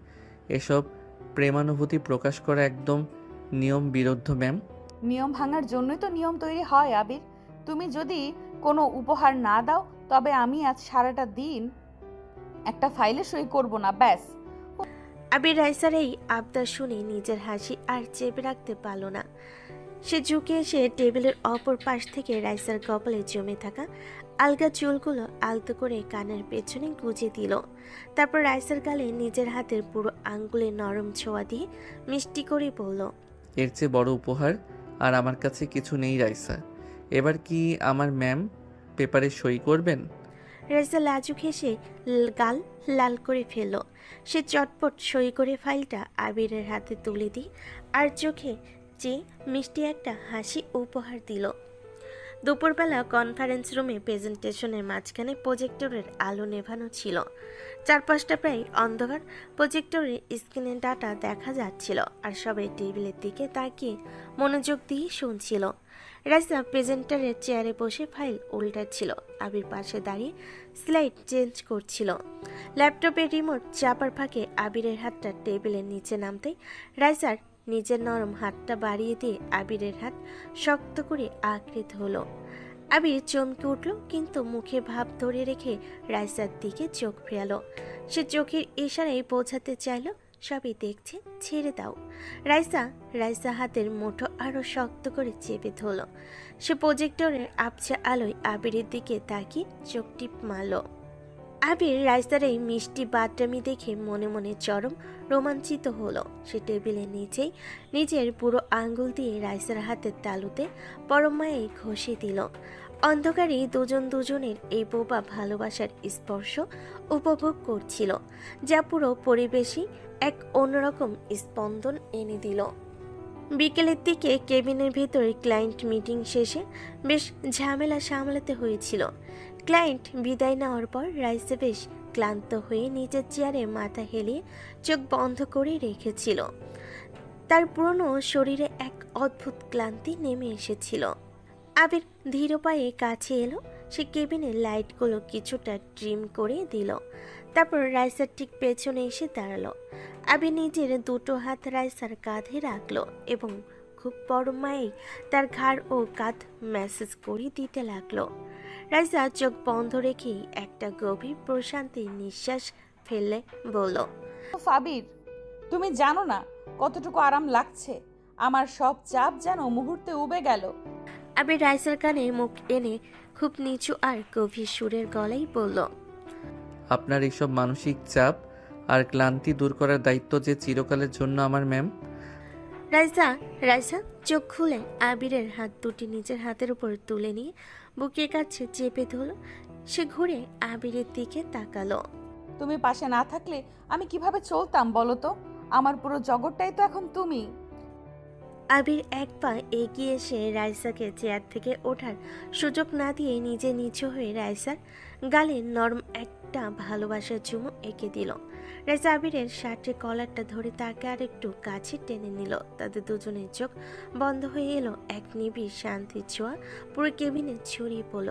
এসব প্রেমানুভূতি প্রকাশ করা একদম নিয়ম বিরুদ্ধ ম্যাম। নিয়ম ভাঙার জন্যই তো নিয়ম তৈরি হয় আবির। তুমি যদি কোনো উপহার না দাও তবে আমি আজ সারাটা দিন একটা ফাইলে সই করব না, ব্যাস। আবির রাইসার এই আবদার শুনে নিজের হাসি আর চেপে রাখতে পারল না। সে ঝুঁকে এসে টেবিলের অপর পাশ থেকে রাইসার কপালে জমে থাকা আলগা চুলগুলো আলতো করে কানের পেছনে গুজে দিল। তারপর রাইসার গালে নিজের হাতের পুরো আঙ্গুলে নরম ছোঁয়া দিয়ে মিষ্টি করে বলল, এর চেয়ে বড় উপহার আর আমার কাছে কিছু নেই রাইসা। এবার কি আমার ম্যাম পেপারে সই করবেন? রাইসা লাজুক হেসে গাল লাল করে ফেলল। সে চটপট সই করে ফাইলটা আবিরের হাতে তুলে দিয়ে আর চোখে যে মিষ্টি একটা হাসি উপহার দিল। দুপুরবেলা কনফারেন্স রুমে প্রেজেন্টেশনের মাঝখানে প্রজেক্টরের আলো নেভানো ছিল। চারপাশটা প্রায় অন্ধকার। প্রজেক্টরের স্ক্রিনে ডাটা দেখা যাচ্ছিল আর সবাই টেবিলের দিকে তাকিয়ে মনোযোগ দিয়ে শুনছিল। রাইসা প্রেজেন্টারের চেয়ারে বসে ফাইল উল্টাচ্ছিল। আবির পাশে দাঁড়িয়ে স্লাইড চেঞ্জ করছিল। ল্যাপটপের রিমোট চাপার ফাঁকে আবিরের হাতটা টেবিলের নিচে নামতেই রাইসার নিজের নরম হাতটা বাড়িয়ে দিয়ে আবিরের হাত শক্ত করে আঁকড়ে ধরল। আবির চমকে উঠল, কিন্তু মুখে ভাব ধরে রেখে রাইসার দিকে চোখ ফেরালো। সে চোখের ইশারায় বোঝাতে চাইল, সবই দেখছে, ছেড়ে দাও। রাইসা হাতের মুঠো আরো শক্ত করে চেপে ধরল। সে প্রজেক্টরের আবছা আলোয় আবিরের দিকে তাকিয়ে চোখ টিপ মারল। আবির রাইসার এই মিষ্টি বাদরামি দেখে মনে মনে চরম রোমাঞ্চিত হলো। সে টেবিলের নিচেই নিজের পুরো আঙ্গুল দিয়ে রাইসার হাতের তালুতে পরম মায়ে ঘষে দিল। অন্ধকারে দুজনের এই বোবা ভালোবাসার স্পর্শ উপভোগ করছিল, যা পুরো পরিবেশই এক অন্যরকম স্পন্দন এনে দিল। বিকেলের দিকে কেবিনের ভেতরে ক্লায়েন্ট মিটিং শেষে বেশ ঝামেলা সামলাতে হয়েছিল। ক্লায়েন্ট বিদায় নেওয়ার পর রাইসা বেশ ক্লান্ত হয়ে নিজের চেয়ারে মাথা হেলিয়ে চোখ বন্ধ করে রেখেছিল। তার পুরনো শরীরে এক অদ্ভুত ক্লান্তি নেমে এসেছিল। আবির ধীর পায়ে কাছে এলো। সে কেবিনের লাইটগুলো কিছুটা ট্রিম করে দিল। তারপর রাইসার ঠিক পেছনে এসে দাঁড়ালো। আবির নিজের দুটো হাত রাইসার কাঁধে রাখলো এবং খুব বড় মায়েই তার ঘাড় ও কাঁধ ম্যাসেজ করে দিতে লাগলো। রাইসা চোখ বন্ধ রেখেই একটা গভীর প্রশান্তির নিঃশ্বাস ফেললে বলল, আবির, তুমি জানো না কতটুকু আরাম লাগছে। আমার সব চাপ যেন মুহূর্তে উবে গেল। আবির রাইসার কানে মুখ এনে খুব নিচু আর গভীর সুরের গলায় বলল, আপনার এইসব মানসিক চাপ আর ক্লান্তি দূর করার দায়িত্ব যে চিরকালের জন্য আমার ম্যাম। রাইসা চোখ খুলে আবিরের হাত দুটি নিজের হাতের উপর তুলে নিয়ে বুকের কাছে চেপে ধরল। সে ঘুরে আবিরের দিকে তাকালো। তুমি পাশে না থাকলে আমি কিভাবে চলতাম বলো তো? আমার পুরো জগৎটাই তো এখন তুমি। আবির এক পা এগিয়ে এসে রাইসাকে চেয়ার থেকে ওঠার সুযোগ না দিয়ে নিজে নিচু হয়ে রাইসার গালে নরম একটা ভালোবাসার চুমু এঁকে দিল। রাইসা আবিরের শার্টের কলারটা ধরে তাকে আর একটু কাছে টেনে নিল। তাদের দুজনের চোখ বন্ধ হয়ে এলো। এক নিবিড় শান্তির ছোঁয়া পুরো কেবিনে ছড়িয়ে পড়ল।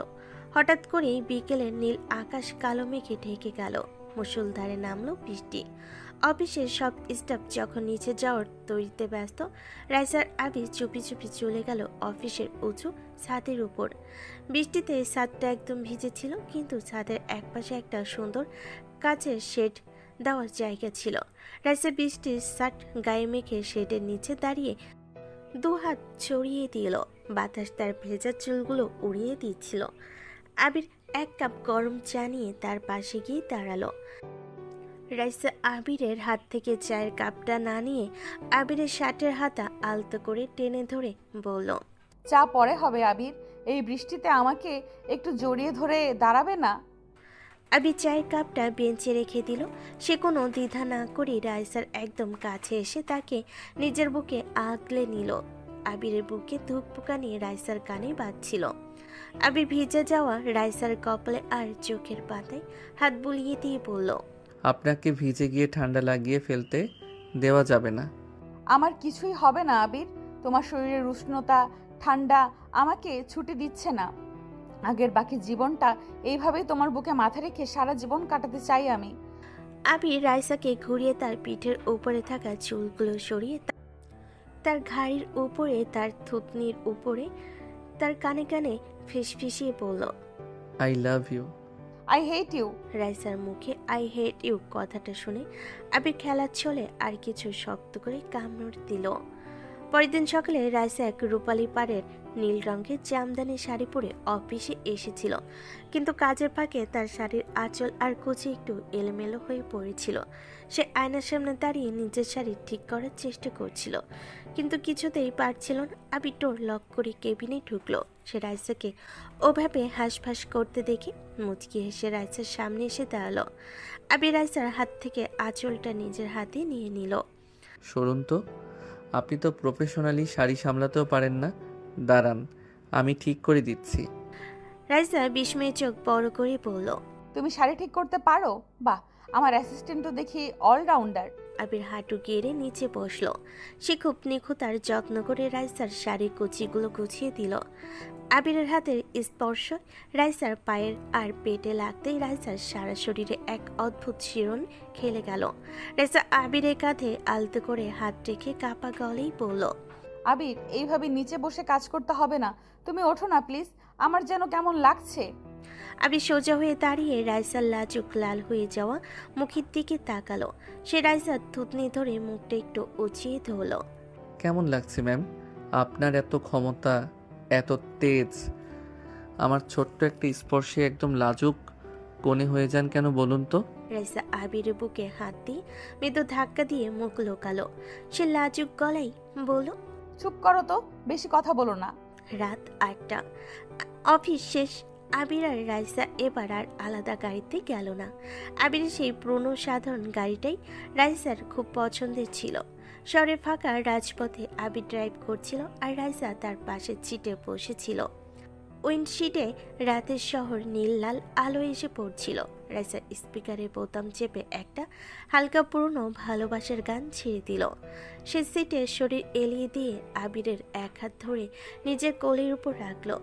হঠাৎ করেই বিকেলের নীল আকাশ কালো মেঘে ঢেকে গেল। মুষলধারে নামলো বৃষ্টি। অফিসের সব স্টাফ যখন নিচে যাওয়ার তৈরিতে ব্যস্ত, রাইসার আবির চুপি চুপি চলে গেল অফিসের উঁচু ছাদের উপর। বৃষ্টিতে ছাদটা একদম ভিজেছিল, কিন্তু ছাদের একপাশে একটা সুন্দর কাচের শেড দেওয়ার জায়গা ছিল। রাইসা বৃষ্টির শার্ট গায়ে মেখে শেডের নিচে দাঁড়িয়ে দু হাত ছড়িয়ে দিল। বাতাস তার ভেজা চুলগুলো উড়িয়ে দিচ্ছিল। আবির এক কাপ গরম চা নিয়ে তার পাশে গিয়ে দাঁড়ালো। রাইসা আবিরের হাত থেকে চায়ের কাপটা না নিয়ে আবিরের শার্টের হাতা আলতো করে টেনে ধরে বলল, চা পরে হবে আবির, এই বৃষ্টিতে আমাকে একটু জড়িয়ে ধরে দাঁড়াবে না? আবির চায়ের কাপটা বেঞ্চে রেখে দিল। সে কোনো দ্বিধা না করে রাইসার একদম কাছে এসে তাকে নিজের বুকে আগলে নিল। আবিরের বুকে ধুকপুকা নিয়ে রাইসার কানে বাজছিল। আবির ভিজে যাওয়া রাইসার কপালে আর চোখের পাতায় হাত বুলিয়ে দিয়ে বলল, আপনাকে ভিজে গিয়ে ঠান্ডা লাগিয়ে ফেলতে দেওয়া যাবে না। আমার কিছুই হবে না আবির, তোমার শরীরের উষ্ণতা ঠান্ডা আমাকে ছুটি দিচ্ছে না। আগের বাকি জীবনটা এইভাবেই তোমার বুকে মাথা রেখে সারা জীবন কাটাতে চাই আমি। আবির রাইসাকে ঘুরিয়ে তার পিঠের উপরে থাকা চুলগুলো সরিয়ে তার ঘাড়ির উপরে, তার থুতনির উপরে, তার কানে কানে ফিসফিসিয়ে বলল, I love you. I hate you. রাইসার মুখে আই হেট ইউ কথাটা শুনে আবির খেলার ছলে আর কিছু শক্ত করে কামড় দিল। পরের দিন সকালে রাইসা এক রূপালী পাড়ের নীল রঙের জামদানি শাড়ি পরে অফিসে এসেছিল, কিন্তু কাজের ফাঁকে তার শাড়ির আঁচল আর কুচি একটু এলোমেলো হয়ে পড়েছিল। সে আয়নার সামনে দাঁড়িয়ে নিজের শাড়ি ঠিক করার চেষ্টা করছিল, কিন্তু কিছুতেই পারছিল না। আবির ডোর লক করে কেবিনে ঢুকলো। সে রাইসাকে ওভাবে হাঁসফাঁস করতে দেখে মুচকি হেসে রাইসার সামনে এসে দাঁড়ালো। আবির রাইসার হাত থেকে আঁচলটা নিজের হাতে নিয়ে নিল। সরুন তো, আপনি তো প্রফেশনালি শাড়ি সামলাতেও পারেন না। দাঁড়ান, আমি ঠিক করে দিচ্ছি। রাইসা বিস্ময়ে চোখ বড় করে বলল, তুমি শাড়ি ঠিক করতে পারো? বাহ, আমার অ্যাসিস্ট্যান্টও দেখি অলরাউন্ডার। আবির হাঁটু গেড়ে নিচে বসলো। সে খুব নিখুঁত আর যত্ন করে রাইসার শাড়ির কুচিগুলো গুছিয়ে দিল। আবিরের হাতের স্পর্শ রাইসার পায়ের আর পেটে লাগতেই রাইসার সারা শরীরে এক অদ্ভুত শিরন খেলে গেল। রাইসা আবিরের কাঁধে আলতো করে হাত রেখে কাপা গলেই বলল, আবির, এইভাবে নিচে বসে কাজ করতে হবে না, তুমি ওঠো না প্লিজ, আমার যেন কেমন লাগছে। আবির সোজা হয়ে দাঁড়িয়ে রাইসার লাজুক লাল হয়ে যাওয়া মুখের দিকে তাকালো। সে রাইসার থুতনি ধরে মুখটা একটু উঁচিয়ে ধরল। কেমন লাগছে ম্যাম? আপনার এত ক্ষমতা, এত তেজ। আমার ছোট্ট একটা স্পর্শে একদম লাজুক কোণে হয়ে যান কেন বলুন তো? রাইসা আবিরের বুকে হাত দিয়ে মৃদু ধাক্কা দিয়ে মুখ লোকালো। সে লাজুক গলায় বলল, চুপ করো তো, বেশি কথা বলো না। রাত 8টা। অফিস শেষ। আবির আর রাইসা এবার আর আলাদা গাড়িতে গেল না। আবিরের সেই পুরনো সাধারণ গাড়িটাই রাইসার খুব পছন্দের ছিল। শহরের ফাঁকা রাজপথে আবির ড্রাইভ করছিল আর রাইসা তার পাশের সিটে বসেছিল। উইন্ডশিটে রাতের শহর নীল লাল আলো এসে পড়ছিল। রাইসা স্পিকারের বোতাম চেপে একটা হালকা পুরনো ভালোবাসার গান ছেড়ে দিল। সে সিটে শরীর এলিয়ে দিয়ে আবিরের এক হাত ধরে নিজের কোলের উপর রাখলো।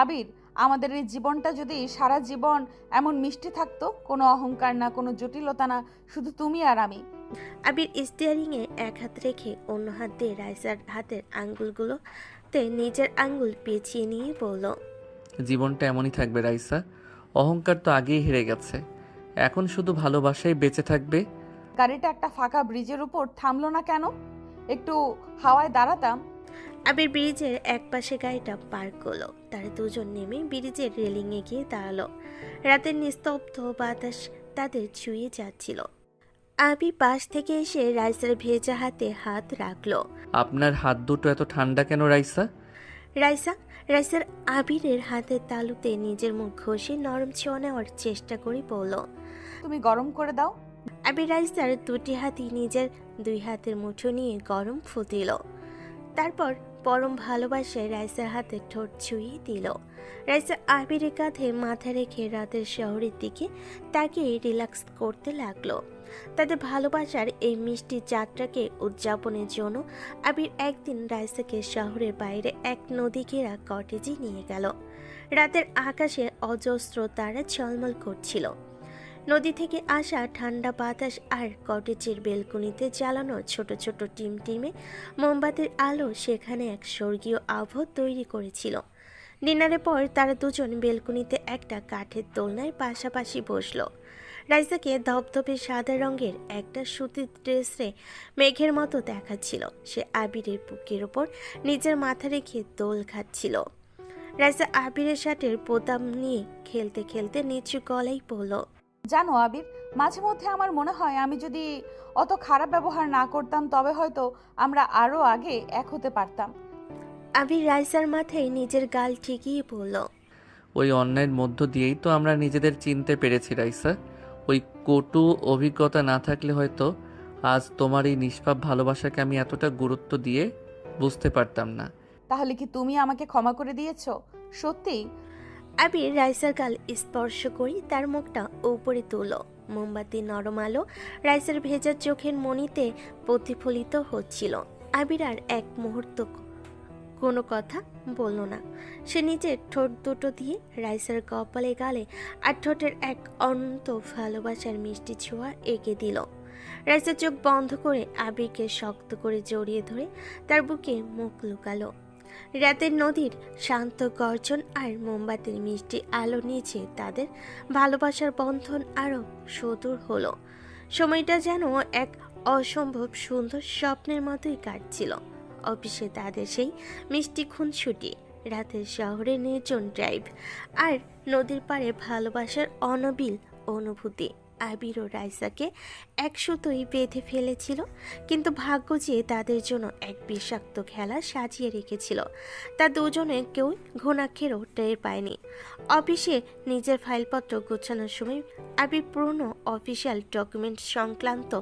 আবির, আমাদের এই জীবনটা যদি সারা জীবন এমন মিষ্টি থাকতো, কোনো অহংকার না, কোনো জটিলতা না, শুধু তুমি আর আমি। আবির স্টিয়ারিংয়ে এক হাত রেখে অন্য হাত দিয়ে রাইসার হাতের আঙ্গুলগুলোতে নিজের আঙ্গুল পেঁচিয়ে নিয়ে বলল, জীবনটা এমনই থাকবে রাইসা। অহংকার তো আগেই হেরে গেছে, এখন শুধু ভালোবাসাই বেঁচে থাকবে। গাড়িটা একটা ফাঁকা ব্রিজের উপর থামলো না কেন? একটু হাওয়ায় দাঁড়াতাম। আবির ব্রিজের এক পাশে গাড়িটা পার্ক করলো। তারা দুজন নেমে ব্রিজের রেলিংয়ে গিয়ে দাঁড়ালো। রাতের নিস্তব্ধ বাতাস তাদের ছুঁয়ে যাচ্ছিল। আবি পাশ থেকে এসে রাইসার ভেজা হাতে হাত রাখলো। আপনার হাত দুটো এত ঠান্ডা কেন রাইসা? রাইসার আবিরের হাতের তালুতে নিজের মুখ ঘষে নরম ছোঁয়া নেওয়ার চেষ্টা করে বলল, তুমি গরম করে দাও। আবির রাইসার দুটি হাতই নিজের দুই হাতের মুঠো নিয়ে গরম ফু দিল। তারপর পরম ভালোবাসায় রাইসার হাতে ঠোঁট ছুঁয়ে দিল। রাইসা আবিরের কাঁধে মাথা রেখে রাতের শহরের দিকে তাকিয়ে রিল্যাক্স করতে লাগলো। তাদের ভালোবাসার এই মিষ্টি যাত্রাকে উদযাপনের জন্য আবির একদিন রাইসাকে শহরের বাইরে এক নদী ঘেরা কটেজে নিয়ে গেল। রাতের আকাশে অজস্র তারা ঝলমল করছিল। নদী থেকে আসা ঠান্ডা বাতাস আর কটেজের বেলকনিতে জ্বালানো ছোট ছোট টিমটিমে মোমবাতির আলো সেখানে এক স্বর্গীয় আবহ তৈরি করেছিল। ডিনারের পর তারা দুজন বেলকনিতে একটা কাঠের দোলনায় পাশাপাশি বসলো। রাইসাকে ধবধবে সাদা রঙের একটা সুতির ড্রেসে মেঘের মতো দেখাচ্ছিল। সে আবিরের বুকের ওপর নিজের মাথা রেখে দোল খাচ্ছিল। রাইসা আবিরের শার্টের বোতাম নিয়ে খেলতে খেলতে নিচু গলায় বলল, জানো আবির, মাঝে মধ্যে আমার মনে হয় আমি যদি অত খারাপ ব্যবহার না করতাম তবে হয়তো আমরা আরো আগে এক হতে পারতাম। আবির রাইসার মাথায় নিজের গাল ঠেকিয়ে বলল, ওই অন্যায়ের মধ্য দিয়েই তো আমরা নিজেদের চিনতে পেরেছি রাইসা। ওই কটু অভিজ্ঞতা না থাকলে হয়তো আজ তোমার এই নিষ্পাপ ভালোবাসাকে আমি এতটা গুরুত্ব দিয়ে বুঝতে পারতাম না। তাহলে কি তুমি আমাকে ক্ষমা করে দিয়েছো? সত্যি? আবির রাইসার গাল স্পর্শ করে তার মুখটা উপরে তুলল। মোমবাতির নরম আলো রাইসার ভেজা চোখের মণিতে প্রতিফলিত হচ্ছিল। আবির আর এক মুহূর্ত কোনো কথা বলল না। সে নিজের ঠোঁট দুটো দিয়ে রাইসার কপালে গালে আর ঠোঁটের এক অনন্ত ভালোবাসার মিষ্টি ছোঁয়া এঁকে দিল। রাইসার চোখ বন্ধ করে আবিরকে শক্ত করে জড়িয়ে ধরে তার বুকে মুখ লুকালো। রাতের নদীর শান্ত গর্জন আর মোমবাতির মিষ্টি আলো নিচে তাদের ভালোবাসার বন্ধন আরো সুদূর হলো। সময়টা যেন এক অসম্ভব সুন্দর স্বপ্নের মতোই কাটছিল। অফিসে তাদের সেই মিষ্টি খুনসুটি, রাতের শহরে নির্জন ড্রাইভ আর নদীর পাড়ে ভালোবাসার অনবিল অনুভূতি আবির ও রাইসাকে এক সুতোই বেঁধে ফেলেছিল। কিন্তু ভাগ্য যে তাদের জন্য এক বিষাক্ত খেলা সাজিয়ে রেখেছিল তা দুজনে কেউ ঘুণাক্ষেরও টের পায়নি। অফিসে নিজের ফাইলপত্র গোছানোর সময় আবির পুরনো অফিসিয়াল ডকুমেন্ট সংক্রান্ত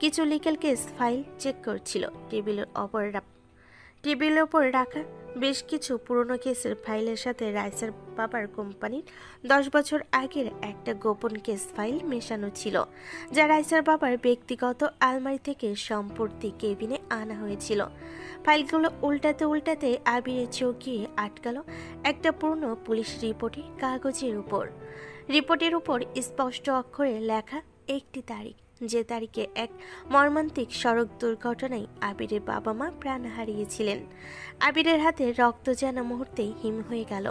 কিছু লিগ্যাল কেস ফাইল চেক করছিল। টেবিলের ওপর রাখা বেশ কিছু পুরনো কেসের ফাইলের সাথে রাইসার বাবার কোম্পানির 10 বছর আগের একটা গোপন কেস ফাইল মেশানো ছিল, যা রাইসার বাবার ব্যক্তিগত আলমারি থেকে সম্পত্তি কেবিনে আনা হয়েছিল। ফাইলগুলো উল্টাতে উল্টাতে আবিরের চোখ গিয়ে আটকালো একটা পুরনো পুলিশ রিপোর্টের কাগজের উপর। রিপোর্টের উপর স্পষ্ট অক্ষরে লেখা একটি তারিখ, যে তারিখে এক মর্মান্তিক সড়ক দুর্ঘটনায় আবিরের বাবা মা প্রাণ হারিয়েছিলেন। আবিরের হাতে রক্ত যেন মুহূর্তেই হিম হয়ে গেল।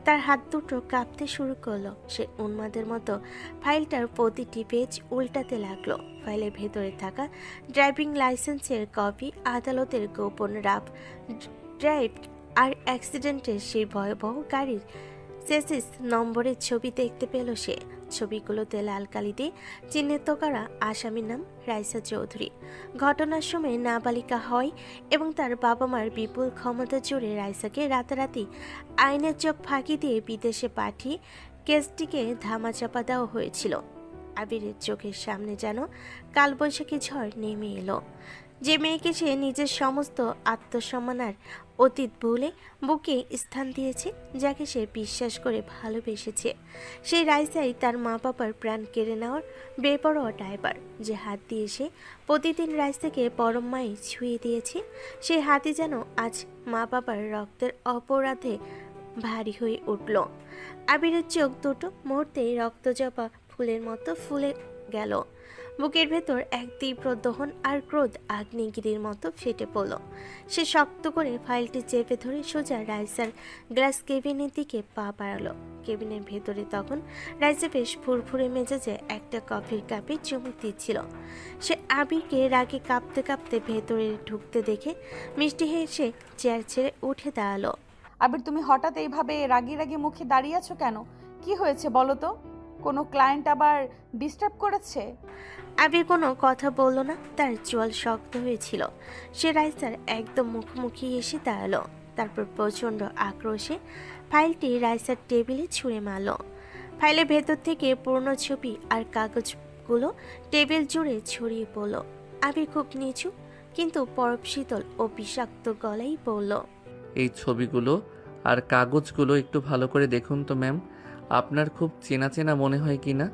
তার হাত দুটো কাঁপতে শুরু করলো। সে উন্মাদের মতো ফাইলটার প্রতিটি পেজ উল্টাতে লাগলো। ফাইলের ভেতরে থাকা ড্রাইভিং লাইসেন্সের কপি, আদালতের গোপন রাফ ড্রাইভ আর অ্যাক্সিডেন্টের সেই ভয়াবহ গাড়ির চেসিস নম্বরের ছবি দেখতে পেল সে। ছবিগুলোতে লাল কালি দিয়ে চিহ্নিত করা আসামির নাম রাইসা চৌধুরী। ঘটনার সময় নাবালিকা হয় এবং তার বাবা মার বিপুল ক্ষমতা জুড়ে রাইসাকে রাতারাতি আইনের চোখ ফাঁকি দিয়ে বিদেশে পাঠিয়ে কেসটিকে ধামাচাপা দেওয়া হয়েছিল। আবিরের চোখের সামনে যেন কালবৈশাখী ঝড় নেমে এলো। যে মেয়েকে সে নিজের সমস্ত আত্মসম্মান আর অতীত ভুলে বুকে স্থান দিয়েছে, যাকে সে বিশ্বাস করে ভালোবেসেছে, সেই রাইসাই তার মা বাবার প্রাণ কেড়ে নেওয়ার বেপরোয়া ড্রাইভার। যে হাত দিয়ে সে প্রতিদিন রাইসাকে পরম মায়ে ছুঁয়ে দিয়েছে, সেই হাতই যেন আজ মা বাবার রক্তের অপরাধে ভারী হয়ে উঠল। আবিরের চোখ দুটো মুহূর্তেই রক্তজবা ফুলের মতো ফুলে গেল। বুকের ভেতর এক তীব্র দহন আর ক্রোধ আগ্নেয়গিরির মতো ফেটে পড়ল। সে শক্ত করে ফাইলটি চেপে ধরে সোজা রাইসার গ্লাস কেবিনের দিকে পা বাড়ালো। কেবিনের ভেতরে তখন রাইসা বেশ ফুরফুরে মেজাজে একটা কফির কাপে চুমুক দিচ্ছিল। সে আবিরকে রাগে কাঁপতে কাঁপতে ভেতরে ঢুকতে দেখে মিষ্টি হেসে চেয়ার ছেড়ে উঠে দাঁড়ালো। আবির, তুমি হঠাৎ এইভাবে রাগি রাগি মুখে দাঁড়িয়ে আছো কেন? কি হয়েছে বলো তো? কোনো ক্লায়েন্ট আবার ডিস্টার্ব করেছে? আবির কোনো কথা বলল না। তার চোয়াল শক্ত হয়েছিল। সে রাইসার একদম মুখোমুখি এসে দাঁড়ালো। তারপর প্রচণ্ড আক্রোশে ফাইলটি রাইসার টেবিলে ছুঁড়ে মারল। ফাইলের ভেতর থেকে পুরনো ছবি আর কাগজগুলো টেবিল জুড়ে ছড়িয়ে পড়ল। আবির খুব নিচু কিন্তু পরব শীতল ও বিষাক্ত গলায় বলল, এই ছবিগুলো আর কাগজগুলো একটু ভালো করে দেখুন তো ম্যাম, আপনার খুব চেনা চেনা মনে হয় কি না?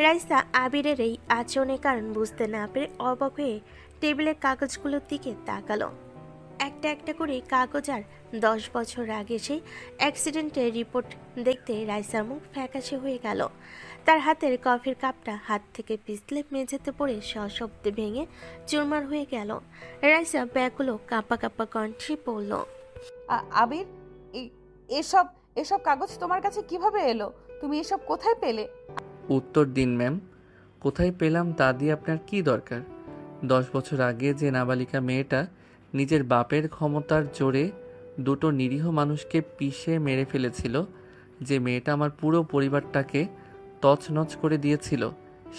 রাইসা আবিরের এই আচরণের কারণ বুঝতে না পেরে অবাক হয়ে টেবিলের কাগজগুলোর দিকে তাকালো। একটা একটা করে কাগজ আর 10 বছর আগে সেই অ্যাক্সিডেন্টের রিপোর্ট দেখতে রাইসার মুখ ফ্যাকাশে হয়ে গেল। তার হাতের কফির কাপটা হাত থেকে পিছলে মেঝেতে পড়ে সশব্দে ভেঙে চুরমার হয়ে গেল। রাইসা ব্যাগুলো কাঁপা কাঁপা কণ্ঠে পড়ল, আবির, এসব এসব কাগজ তোমার কাছে কিভাবে এলো? তুমি এসব কোথায় পেলে? উত্তর দিন ম্যাম। কোথায় পেলাম তা দিয়ে আপনার কি দরকার? 10 বছর আগে যে নাবালিকা মেয়েটা নিজের বাপের ক্ষমতার জোরে দুটো নিরীহ মানুষকে পিষে মেরে ফেলেছিল, যে মেয়েটা আমার পুরো পরিবারটাকে তছনছ করে দিয়েছিল,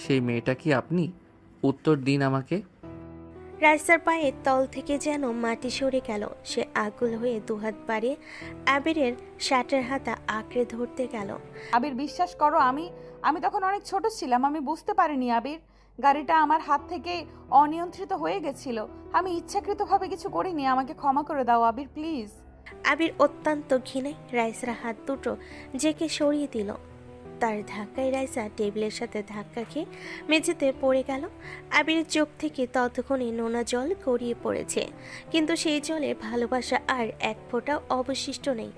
সেই মেয়েটা কি আপনি? উত্তর দিন আমাকে। রাইসার পায়ের তল থেকে যেন মাটি সরে গেল। সে আকুল হয়ে দুহাত বাড়িয়ে আবিরের শার্টের হাতা আঁকড়ে ধরতে গেল। আবির বিশ্বাস করো, আমি তখন অনেক ছোট ছিলাম, আমি বুঝতে পারিনি আবির। গাড়িটা আমার হাত থেকে অনিয়ন্ত্রিত হয়ে গেছিল। আমি ইচ্ছাকৃতভাবে কিছু করিনি, আমাকে ক্ষমা করে দাও আবির, প্লিজ। আবির অত্যন্ত ঘৃণায় রাইসার হাত দুটো জেকে সরিয়ে দিল। তার ধাক্কায় রাইসা টেবিলের সাথে ধাক্কা খেয়ে মেঝেতে পড়ে গেল। আবিরের চোখ থেকে ততক্ষণে নোনা জল গড়িয়ে পড়েছে, কিন্তু সেই জলে ভালোবাসা আর এক ফোঁটাও অবশিষ্ট নেই,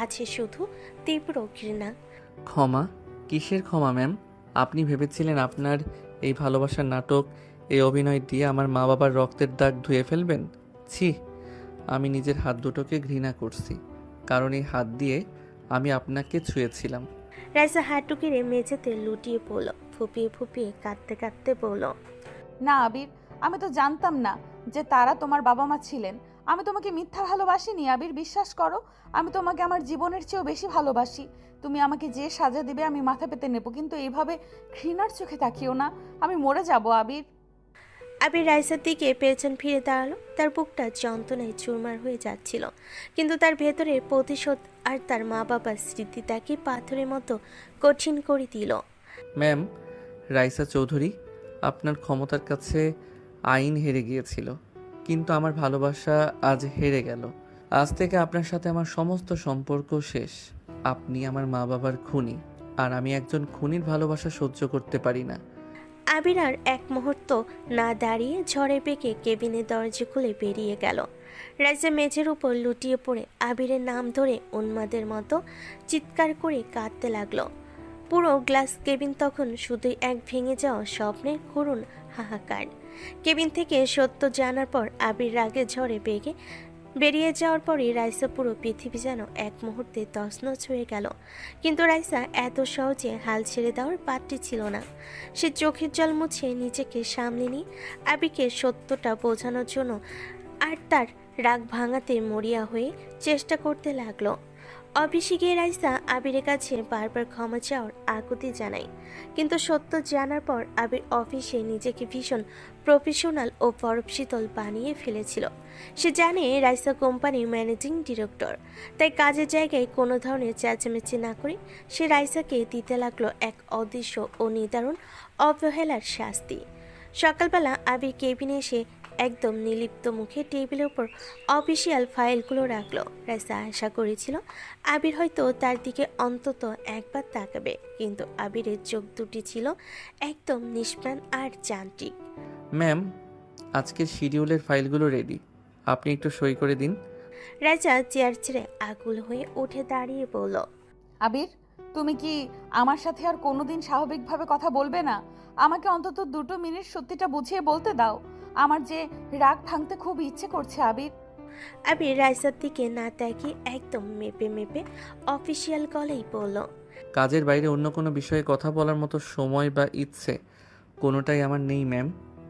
আছে শুধু তীব্র ঘৃণা। ক্ষমা? কিসের ক্ষমা ম্যাম? আপনি ভেবেছিলেন আপনার এই ভালোবাসার নাটক, এই অভিনয় দিয়ে আমার মা বাবার রক্তের দাগ ধুয়ে ফেলবেন? ছি, আমি নিজের হাত দুটোকে ঘৃণা করছি, কারণ এই হাত দিয়ে আমি আপনাকে ছুঁয়েছিলাম। রাইসা হাঁটু গেড়ে মেঝেতে লুটিয়ে পড়ল, ফুপিয়ে ফুপিয়ে কাঁদতে কাঁদতে বলল, না আবির, আমি তো জানতাম না যে তারা তোমার বাবা মা ছিলেন। আমি তোমাকে মিথ্যা ভালোবাসিনি আবির, বিশ্বাস করো। আমি তোমাকে আমার জীবনের চেয়েও বেশি ভালোবাসি। তুমি আমাকে যে সাজা দিবে আমি মাথা পেতে নেব, কিন্তু এইভাবে ঘৃণার চোখে তাকিও না, আমি মরে যাব আবির। আবির রাইসার দিকে পেছন ফিরে দাঁড়ালো। তার বুকটা যন্ত্রণায় চুরমার হয়ে যাচ্ছিল, কিন্তু তার ভেতরে প্রতিশোধ আর তার মা বাবার স্মৃতি তাকে পাথরের মতো কঠিন করে দিল। ম্যাম, রাইসা চৌধুরী, আপনার ক্ষমতার কাছে আইন হেরে গিয়েছিল, কিন্তু আমার ভালোবাসা আজ হেরে গেল। আজ থেকে আপনার সাথে আমার সমস্ত সম্পর্ক শেষ। আপনি আমার মা বাবার খুনি, আর আমি একজন খুনির ভালোবাসা সহ্য করতে পারি না। আবির আর এক মুহূর্ত না দাঁড়িয়ে ঝড়ে বেগে কেবিনের দরজা খুলে বেরিয়ে গেল। রাইসা মেঝের উপর লুটিয়ে পড়ে আবিরের নাম ধরে উন্মাদের মতো চিৎকার করে কাঁদতে লাগলো। পুরো গ্লাস কেবিন তখন শুধুই এক ভেঙে যাওয়া স্বপ্নের করুণ হাহাকার। কেবিন থেকে সত্য জানার পর আবির রাগে ঝড়ে বেগে বেরিয়ে যাওয়ার পরই রাইসা পুরো পৃথিবী যেন এক মুহূর্তে তছনছ হয়ে গেল। কিন্তু রাইসা এত সহজে হাল ছেড়ে দেওয়ার পাত্রী ছিল না। সে চোখের জল মুছে নিজেকে সামলে নিয়ে আবিরকে সত্যটা বোঝানোর জন্য আর তার রাগ ভাঙাতে মরিয়া হয়ে চেষ্টা করতে লাগলো। অফিসে গিয়ে রাইসা আবিরের কাছে বারবার ক্ষমা চাওয়ার আকুতি জানায়, কিন্তু সত্য জানার পর আবির অফিসে নিজেকে ভীষণ প্রফেশনাল ও বরফ শীতল বানিয়ে ফেলেছিল। সে জানে রাইসা কোম্পানির ম্যানেজিং ডিরেক্টর, তাই কাজের জায়গায় কোনো ধরনের চেঁচামেচি না করে সে রাইসাকে দিতে লাগলো এক অদৃশ্য ও নিদারুণ অবহেলার শাস্তি। সকালবেলা আবির কেবিনে এসে একদম নিলিপ্ত মুখে টেবিলের উপর অফিসিয়াল ফাইলগুলো রাখলো। রাইসা আশা করেছিল আবির হয়তো তার দিকে অন্তত একবার তাকাবে, কিন্তু আবিরের চোখ দুটি ছিল একদম নিষ্প্রাণ আর যান্ত্রিক। ম্যাম, আজকের শিডিউলের ফাইলগুলো রেডি, আপনি একটু সই করে দিন। রাইসা চেয়ার ছেড়ে আকুল হয়ে উঠে দাঁড়িয়ে বলল, আবির, তুমি কি আমার সাথে আর কোনোদিন স্বাভাবিকভাবে কথা বলবে না? আমাকে অন্তত 2 মিনিট সত্যিটা বুঝিয়ে বলতে দাও। আমার যে রাগ ভাঙতে খুব ইচ্ছে করছে আবির। আবির রাইসার দিকে না তাকিয়ে একদম মেপে মেপে অফিসিয়াল গলেই বলল, কাজের বাইরে অন্য কোনো বিষয়ে কথা বলার মতো সময় বা ইচ্ছে কোনোটাই আমার নেই ম্যাম।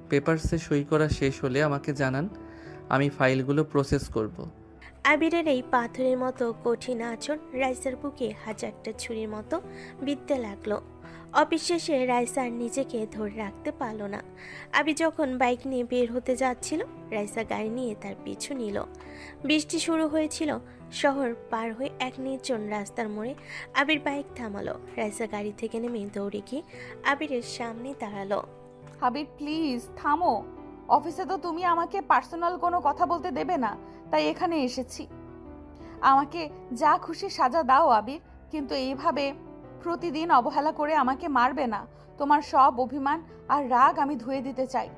পেপারসে সই করা শেষ হলে আমাকে জানান, আমি ফাইলগুলো প্রসেস করব। আবিরের এই পাথরের মতো কঠিন আচরণ রাইসার বুকে হাজারটা ছুরির মতো বিঁধতে লাগলো। অফিস শেষে রাইসা আর নিজেকে ধরে রাখতে পারল না। আবির যখন বাইক নিয়ে বের হতে যাচ্ছিল, রাইসা গাড়ি নিয়ে তার পিছু নিল। বৃষ্টি শুরু হয়েছিল। শহর পার হয়ে এক নির্জন রাস্তার মোড়ে আবির বাইক থামালো। রাইসা গাড়ি থেকে নেমে দৌড়ে গিয়ে আবিরের সামনে দাঁড়ালো। আবির প্লিজ থামো। অফিসে তো তুমি আমাকে পার্সোনাল কোনো কথা বলতে দেবে না, তাই এখানে এসেছি। আমাকে যা খুশি সাজা দাও আবির, কিন্তু এইভাবে প্রতিদিন অবহেলা করে আমাকে মারবে না। তোমার সব অভিমান আর রাগ আমি ধুয়ে দিতে চাই।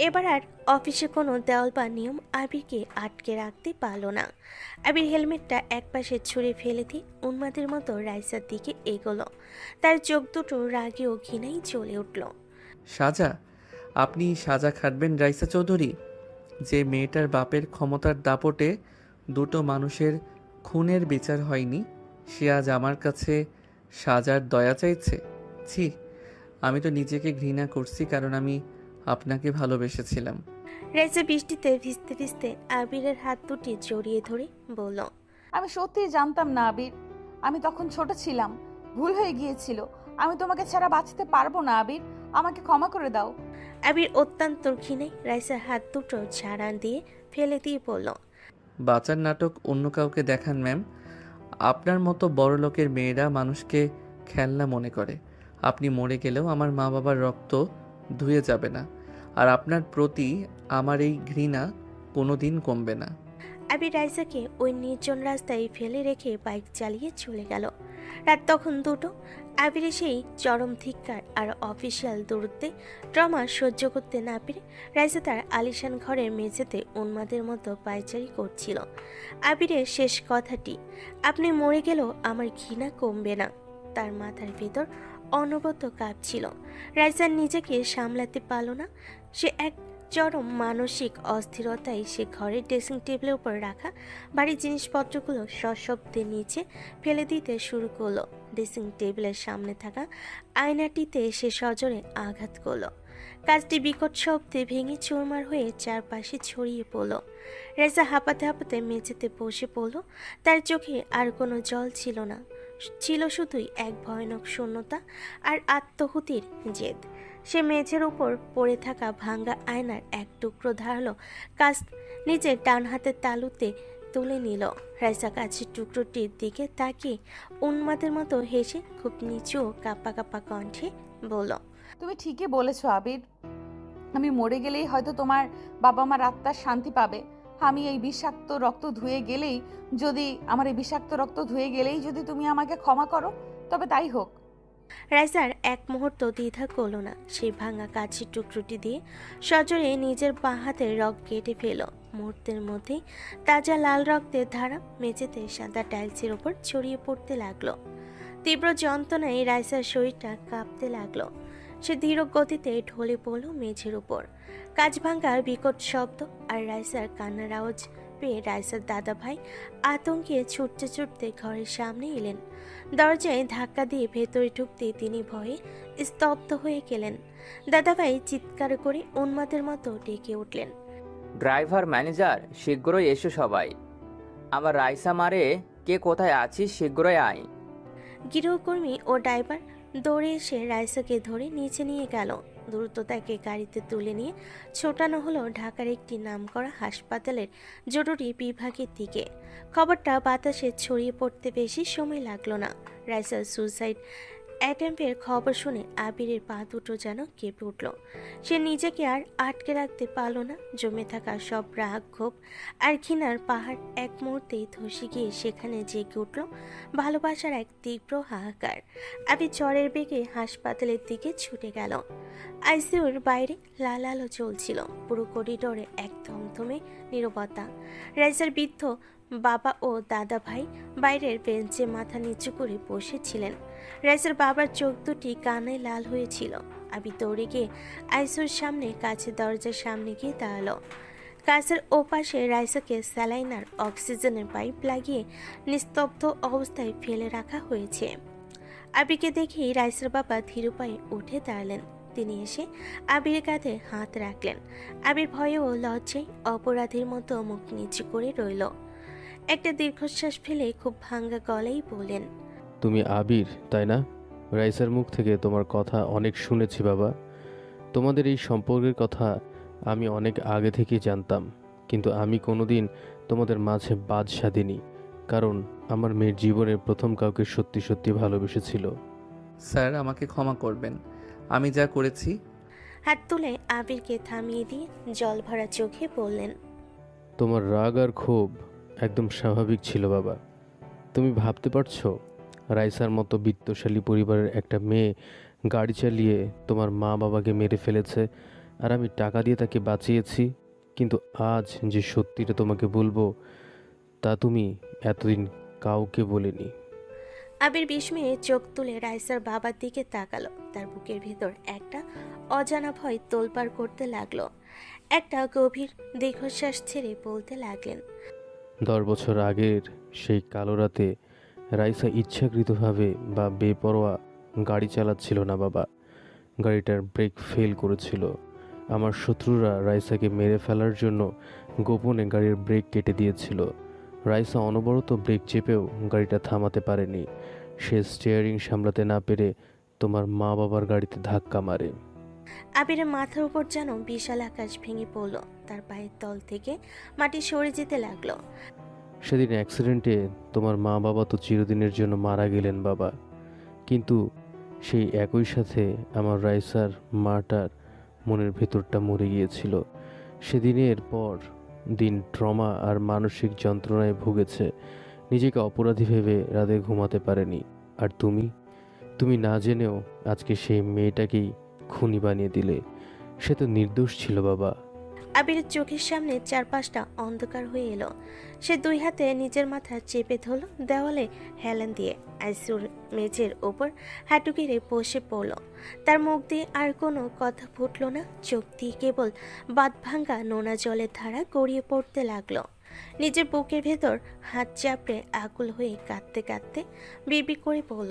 এবার আর অফিসে কোনো দেওয়াল বা নিয়ম আবিরকে আটকে রাখতে পারল না। আবির হেলমেটটা একপাশে ছুঁড়ে ফেলে দিয়ে উন্মাদের মতো রাইসার দিকে এগোলো। তার চোখ দুটো রাগে ও ঘৃণায় জ্বলে উঠল। সাজা? আপনি সাজা খাটবেন রাইসা চৌধুরী? যে মেয়েটার বাপের ক্ষমতার দাপটে দুটো মানুষের খুনের বিচার হয়নি, সে আজ আমার কাছে সাজার দয়া চাইছে? ছি, আমি তো নিজেকে ঘৃণা করছি কারণ আমি আপনাকে ভালোবেসেছিলাম। রাইসা বৃষ্টিতে ভিজতে ভিজতে আবিরের হাত দুটি জড়িয়ে ধরে বলল, আমি সত্যিই জানতাম না আবির, আমি তখন ছোট ছিলাম, ভুল হয়ে গিয়েছিল। আমি তোমাকে ছাড়া বাঁচতে পারবো না আবির, আমাকে ক্ষমা করে দাও। আবির অত্যন্ত ঘৃণে রাইসার হাত দুটো ঝাড়া দিয়ে ফেলে দিয়ে বলল, বাঁচার নাটক অন্য কাউকে দেখান ম্যাম। আপনার মতো বড় লোকের মেয়েরা মানুষকে খেলনা মনে করে। আপনি মরে গেলেও আমার মা বাবার রক্ত ধুয়ে যাবে না, আর আপনার প্রতি আমার এই ঘৃণা কোনোদিন কমবে না। আবির রাইসাকে ওই নির্জন রাস্তায় ফেলে রেখে বাইক চালিয়ে চলে গেল। রাত তখন 2টো। আবিরের সেই চরম ধিক্কার আর অফিসিয়াল দূরত্বে ট্রমা সহ্য করতে না পেরে রাইসা তার আলিশান ঘরের মেঝেতে উন্মাদের মতো পায়চারি করছিল। আবিরের শেষ কথাটি, আপনি মরে গেলেও আমার ঘৃণা কমবে না, তার মাথার ভেতর অনবরত কাঁপছিল। রাইসা নিজেকে সামলাতে পারল না। সে এক চরম মানসিক অস্থিরতায় সে ঘরের ড্রেসিং টেবিলের উপর রাখা বাড়ির জিনিসপত্রগুলো সশব্দে নিচে ফেলে দিতে শুরু করলো। ড্রেসিং টেবিলের সামনে থাকা আয়নাটিতে সে সজোরে আঘাত করলো। কাজটি বিকট শব্দে ভেঙে চুরমার হয়ে চারপাশে ছড়িয়ে পড়ল। রেজা হাঁপাতে হাঁপাতে মেঝেতে বসে পড়ল। তার চোখে আর কোনো জল ছিল না, ছিল শুধুই এক ভয়ানক শূন্যতা আর আত্মহুতির জেদ। সে মেঝের উপর পড়ে থাকা ভাঙ্গা আয়নার এক টুকরো ধারালো কাজ নিজের ডান হাতের তালুতে তুলে নিল। রাইসা কাছের টুকরোটির দিকে তাকিয়ে উন্মাদের মতো হেসে খুব নিচু ও কাঁপা কাঁপা কণ্ঠে বলল, তুমি ঠিকই বলেছো আবির, আমি মরে গেলেই হয়তো তোমার বাবা মার আত্মার শান্তি পাবে। আমি এই বিষাক্ত রক্ত ধুয়ে গেলেই যদি তুমি আমাকে ক্ষমা করো, তবে তাই হোক। রাইসার এক মুহূর্ত দ্বিধা করল না। সেই ভাঙা কাছের টুকরোটি দিয়ে সজোরে নিজের বাঁ হাতের রক্ত কেটে ফেল। মুহূর্তের মধ্যেই তাজা লাল রক্তের ধারা মেঝেতে সাদা টাইলসের ওপর ছড়িয়ে পড়তে লাগলো। তীব্র যন্ত্রণায় রাইসার শরীরটা কাঁপতে লাগলো। সে ধীর গতিতে ঢলে পড়ল মেঝের উপর। কাঁচ ভাঙার বিকট শব্দ আর রাইসার কান্নার আওয়াজ পেয়ে রাইসার দাদা ভাই আতঙ্কে ছুটতে ছুটতে ঘরের সামনে এলেন। দরজায় ধাক্কা দিয়ে ভেতরে ঢুকতে তিনি ভয়ে স্তব্ধ হয়ে গেলেন। দাদাভাই চিৎকার করে উন্মাদের মতো ডেকে উঠলেন, ড্রাইভার, ম্যানেজার, শীঘ্রই এসো সবাই। আমার রাইসা মারে কে কোথায় আছিস, শীঘ্রই আয়। গৃহকর্মী ও ড্রাইভার দৌড়ে এসে রাইসাকে ধরে নিচে নিয়ে গেল। দ্রুত তাকে গাড়িতে তুলে নিয়ে ছোটানো হলো ঢাকার একটি নামকরা হাসপাতালের জরুরি বিভাগের দিকে। খবরটা বাতাসে ছড়িয়ে পড়তে বেশি সময় লাগলো না। রাইসার সুইসাইড অ্যাটেম্পের খবর শুনে আবিরের পা দুটো যেন কেঁপে উঠল। সে নিজেকে আর আটকে রাখতে পারল না। জমে থাকা সব রাগ, ক্ষোভ আর ঘৃণার পাহাড় এক মুহূর্তেই ধসে গিয়ে সেখানে জেগে উঠল ভালোবাসার এক তীব্র হাহাকার। আবির জ্বরের বেগে হাসপাতালের দিকে ছুটে গেল। আইসিইউর বাইরে লাল আলো চলছিল। পুরো করিডোরে এক থমথমে নীরবতা। রাইসার বৃদ্ধ বাবা ও দাদা ভাই বাইরের বেঞ্চে মাথা নিচু করে বসেছিলেন। রাইসার বাবার চোখ দুটি কানায় লাল হয়েছিল। আবি দৌড়ে গিয়ে আইসিইউর সামনে কাছে দরজার সামনে গিয়ে দাঁড়ালো। কাছের ওপাশে রাইসাকে স্যালাইন আর অক্সিজেনের পাইপ লাগিয়ে নিস্তব্ধ অবস্থায় ফেলে রাখা হয়েছে। আবিকে দেখেই রাইসার বাবা ধীর পায়ে উঠে দাঁড়ালেন। তিনি এসে আবির কাঁধে হাত রাখলেন। আবির ভয়ে ও লজ্জায় অপরাধীর মতো মুখ নিচু করে রইল। একটা দীর্ঘশ্বাস ফেলে খুব ভাঙ্গা গলায় বলেন, তুমি আবির, তাই না? রাইসার মুখ থেকে তোমার কথা অনেক শুনেছি বাবা। তোমাদের এই সম্পর্কের কথা আমি অনেক আগে থেকেই জানতাম, কিন্তু আমি কোনোদিন তোমাদের মাঝে বাদ সাধিনি, কারণ আমার মেয়ের জীবনের প্রথম কাউকে সত্যি সত্যি ভালোবেসেছিল। স্যার, আমাকে ক্ষমা করবেন, আমি যা করেছি। হাত তুলে আবিরকে থামিয়ে দিয়ে জল ভরা চোখে বললেন, তোমার রাগ আর ক্ষোভ একদম স্বাভাবিক ছিল বাবা। তুমি ভাবতে পারছো রাইসার মতো বিত্তশালী পরিবারের একটা মেয়ে গাড়ি চালিয়ে তোমার মা বাবাকে মেরে ফেলেছে, আর আমি টাকা দিয়ে তাকে বাঁচিয়েছি। কিন্তু আজ যে সত্যিটা তোমাকে বলবো তা তুমি এতদিন কাউকে বলেনি। আবির বিস্ময়ে চোখ তুলে রাইসার বাবার দিকে তাকালো। তার বুকের ভেতর একটা অজানা ভয় তোলপাড় করতে লাগলো। একটা গভীর দীর্ঘশ্বাস ছেড়ে বলতে লাগলেন, 10 বছর আগের সেই কালো রাতে রাইসা ইচ্ছাকৃতভাবে বা বেপরোয়া গাড়ি চালাচ্ছিল না বাবা। গাড়িটার ব্রেক ফেল করেছিল। আমার শত্রুরা রাইসাকে মেরে ফেলার জন্য গোপনে গাড়ির ব্রেক কেটে দিয়েছিল। রাইসা অনবরত ব্রেক চেপেও গাড়িটা থামাতে পারেনি। সে স্টিয়ারিং সামলাতে না পেরে তোমার মা বাবার গাড়িতে ধাক্কা মারে। আবিরের মাথার উপর যেন বিশাল আকাশ ভেঙে পড়ল, তার পায়ের তল থেকে মাটি সরে যেতে লাগলো। সেদিন অ্যাক্সিডেন্টে তোমার মা বাবা তো চিরদিনের জন্য মারা গেলেন বাবা, কিন্তু সেই একই সাথে আমার রাইসার মাটার মনের ভেতরটা মরে গিয়েছিল। সেদিনের পর দিন ট্রমা আর মানসিক যন্ত্রণায় ভুগেছে। নিজেকে অপরাধী ভেবে রাতে ঘুমাতে পারেনি। আর তুমি না জেনেও আজকে সেই মেয়েটাকেই খুনি বানিয়ে দিলে। সে তো নির্দোষ ছিল বাবা। আবিরের চোখের সামনে চারপাশটা অন্ধকার হয়ে এলো। সে দুই হাতে নিজের মাথা চেপে ধরল, দেওয়ালে হেলান দিয়ে আইসুর মেঝের ওপর হাঁটু গেড়ে বসে পড়ল। তার মুখ দিয়ে আর কোনো কথা ফুটল না, চোখ দিয়ে কেবল বাঁধ ভাঙ্গা নোনা জলের ধারা গড়িয়ে পড়তে লাগলো। নিজের বুকের ভেতর হাত চাপড়ে আকুল হয়ে কাঁদতে কাঁদতে বিড়বিড় করে পড়ল।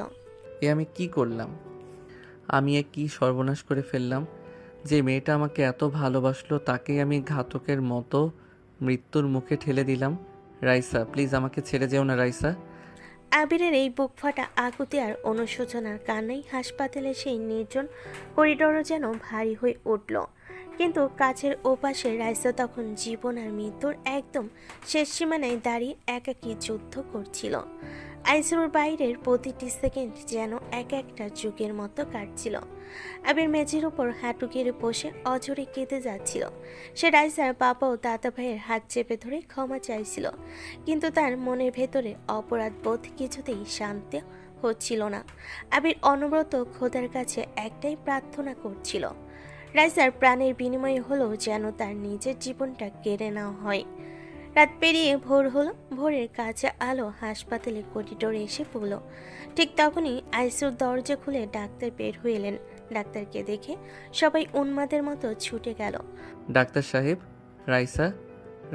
এ আমি কি করলাম? আমি এ কি সর্বনাশ করে ফেললাম? যে মেয়েটা আমাকে এত ভালোবাসলো তাকেই আমি ঘাতকের মতো মৃত্যুর মুখে ঠেলে দিলাম। রাইসা, প্লিজ আমাকে ছেড়ে যেও না রাইসা। আবিরের এই বুক ফাটা আকুতি আর অনুশোচনার কান্নাই হাসপাতালের সেই নির্জন করিডোরও যেন ভারী হয়ে উঠল। কিন্তু কাছের ওপাশে রাইসা তখন জীবন আর মৃত্যুর একদম শেষ সীমানায় দাঁড়িয়ে একাকী যুদ্ধ করছিল। আইসিইউর বাইরের প্রতিটি সেকেন্ড যেন এক একটা যুগের মতো কাটছিল। আবির মেঝের উপর হাঁটু গেড়ে বসে অঝরে কেঁদে যাচ্ছিল। সে রাইসার বাবা ও দাদা ভাইয়ের হাত চেপে ধরে ক্ষমা চাইছিল, কিন্তু তার মনের ভেতরে অপরাধ বোধ কিছুতেই শান্ত হচ্ছিল না। আবির অনবরত খোদার কাছে একটাই প্রার্থনা করছিল, রাইসার প্রাণের বিনিময়ে হলেও যেন তার নিজের জীবনটা কেড়ে নেওয়া হয়। রাত পেরিয়ে ভোর হলো। ভোরের কাঁচা আলো হাসপাতালের করিডোরে এসে পড়ল। ঠিক তখনই আইসিইউর দরজা খুলে ডাক্তার বের হয়ে এলেন। ডাক্তারকে দেখে সবাই উন্মাদের মতো ছুটে গেল। ডাক্তার সাহেব, রাইসা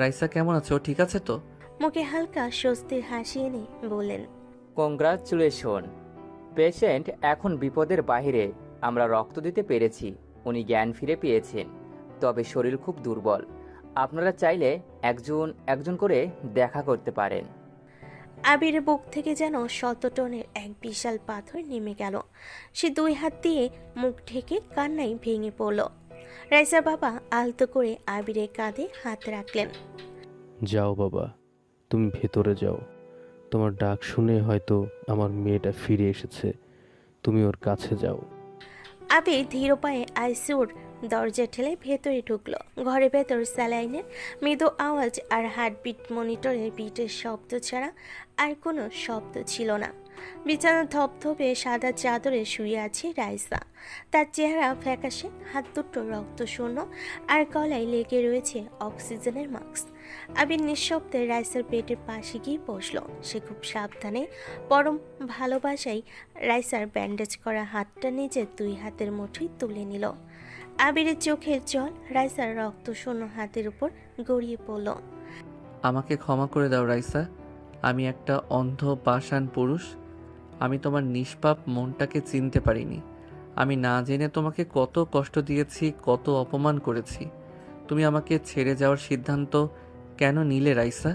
রাইসা কেমন আছে? ও ঠিক আছে তো? মুখে হালকা স্বস্তির হাসি এনে বললেন, কংগ্রাচুলেশন, পেশেন্ট এখন বিপদের বাইরে। আমরা রক্ত দিতে পেরেছি, উনি জ্ঞান ফিরে পেয়েছেন, তবে শরীর খুব দুর্বল। আপনারা চাইলে একজন একজন করে দেখা করতে পারেন। আবিরের বুক থেকে যেন 100 টনের এক বিশাল পাথর নেমে গেল। সে দুই হাত দিয়ে মুখ ঢেকে কান্নায় ভেঙে পড়ল। রাইসার বাবা আলতো করে আবিরের কাঁধে হাত রাখলেন। যাও বাবা, তুমি ভেতরে যাও। তোমার ডাক শুনে হয়তো আমার মেয়েটা ফিরে এসেছে। তুমি ওর কাছে যাও। আবির ধীর পায়ে আইসিইউর দরজা ঠেলে ভেতরে ঢুকলো। ঘরের ভেতর স্যালাইনের মৃদু আওয়াজ আর হার্টবিট মনিটরের বিটের শব্দ ছাড়া আর কোনো শব্দ ছিল না। বিছানা ধপধপে সাদা চাদরে শুয়ে আছে রাইসা। তার চেহারা ফ্যাকাশে, হাত দুটো রক্তশূন্য আর গলায় লেগে রয়েছে অক্সিজেনের মাস্ক। আবির নিঃশব্দে রাইসার পেটের পাশে গিয়ে বসলো। সে খুব সাবধানে পরম ভালোবাসায় রাইসার ব্যান্ডেজ করা হাতটা নিজের দুই হাতের মুঠোয় তুলে নিল। আবিরের চোখের জল রাইসার রক্তশূন্য হাতের উপর গড়িয়ে পড়ল। আমাকে ক্ষমা করে দাও রাইসা, আমি একটা অন্ধ পাষাণ পুরুষ। আমি তোমার নিষ্পাপ মনটাকে চিনতে পারিনি। আমি না জেনে তোমাকে কত কষ্ট দিয়েছি, কত অপমান করেছি। তুমি আমাকে ছেড়ে যাওয়ার সিদ্ধান্ত কেন নিলে রাইসা?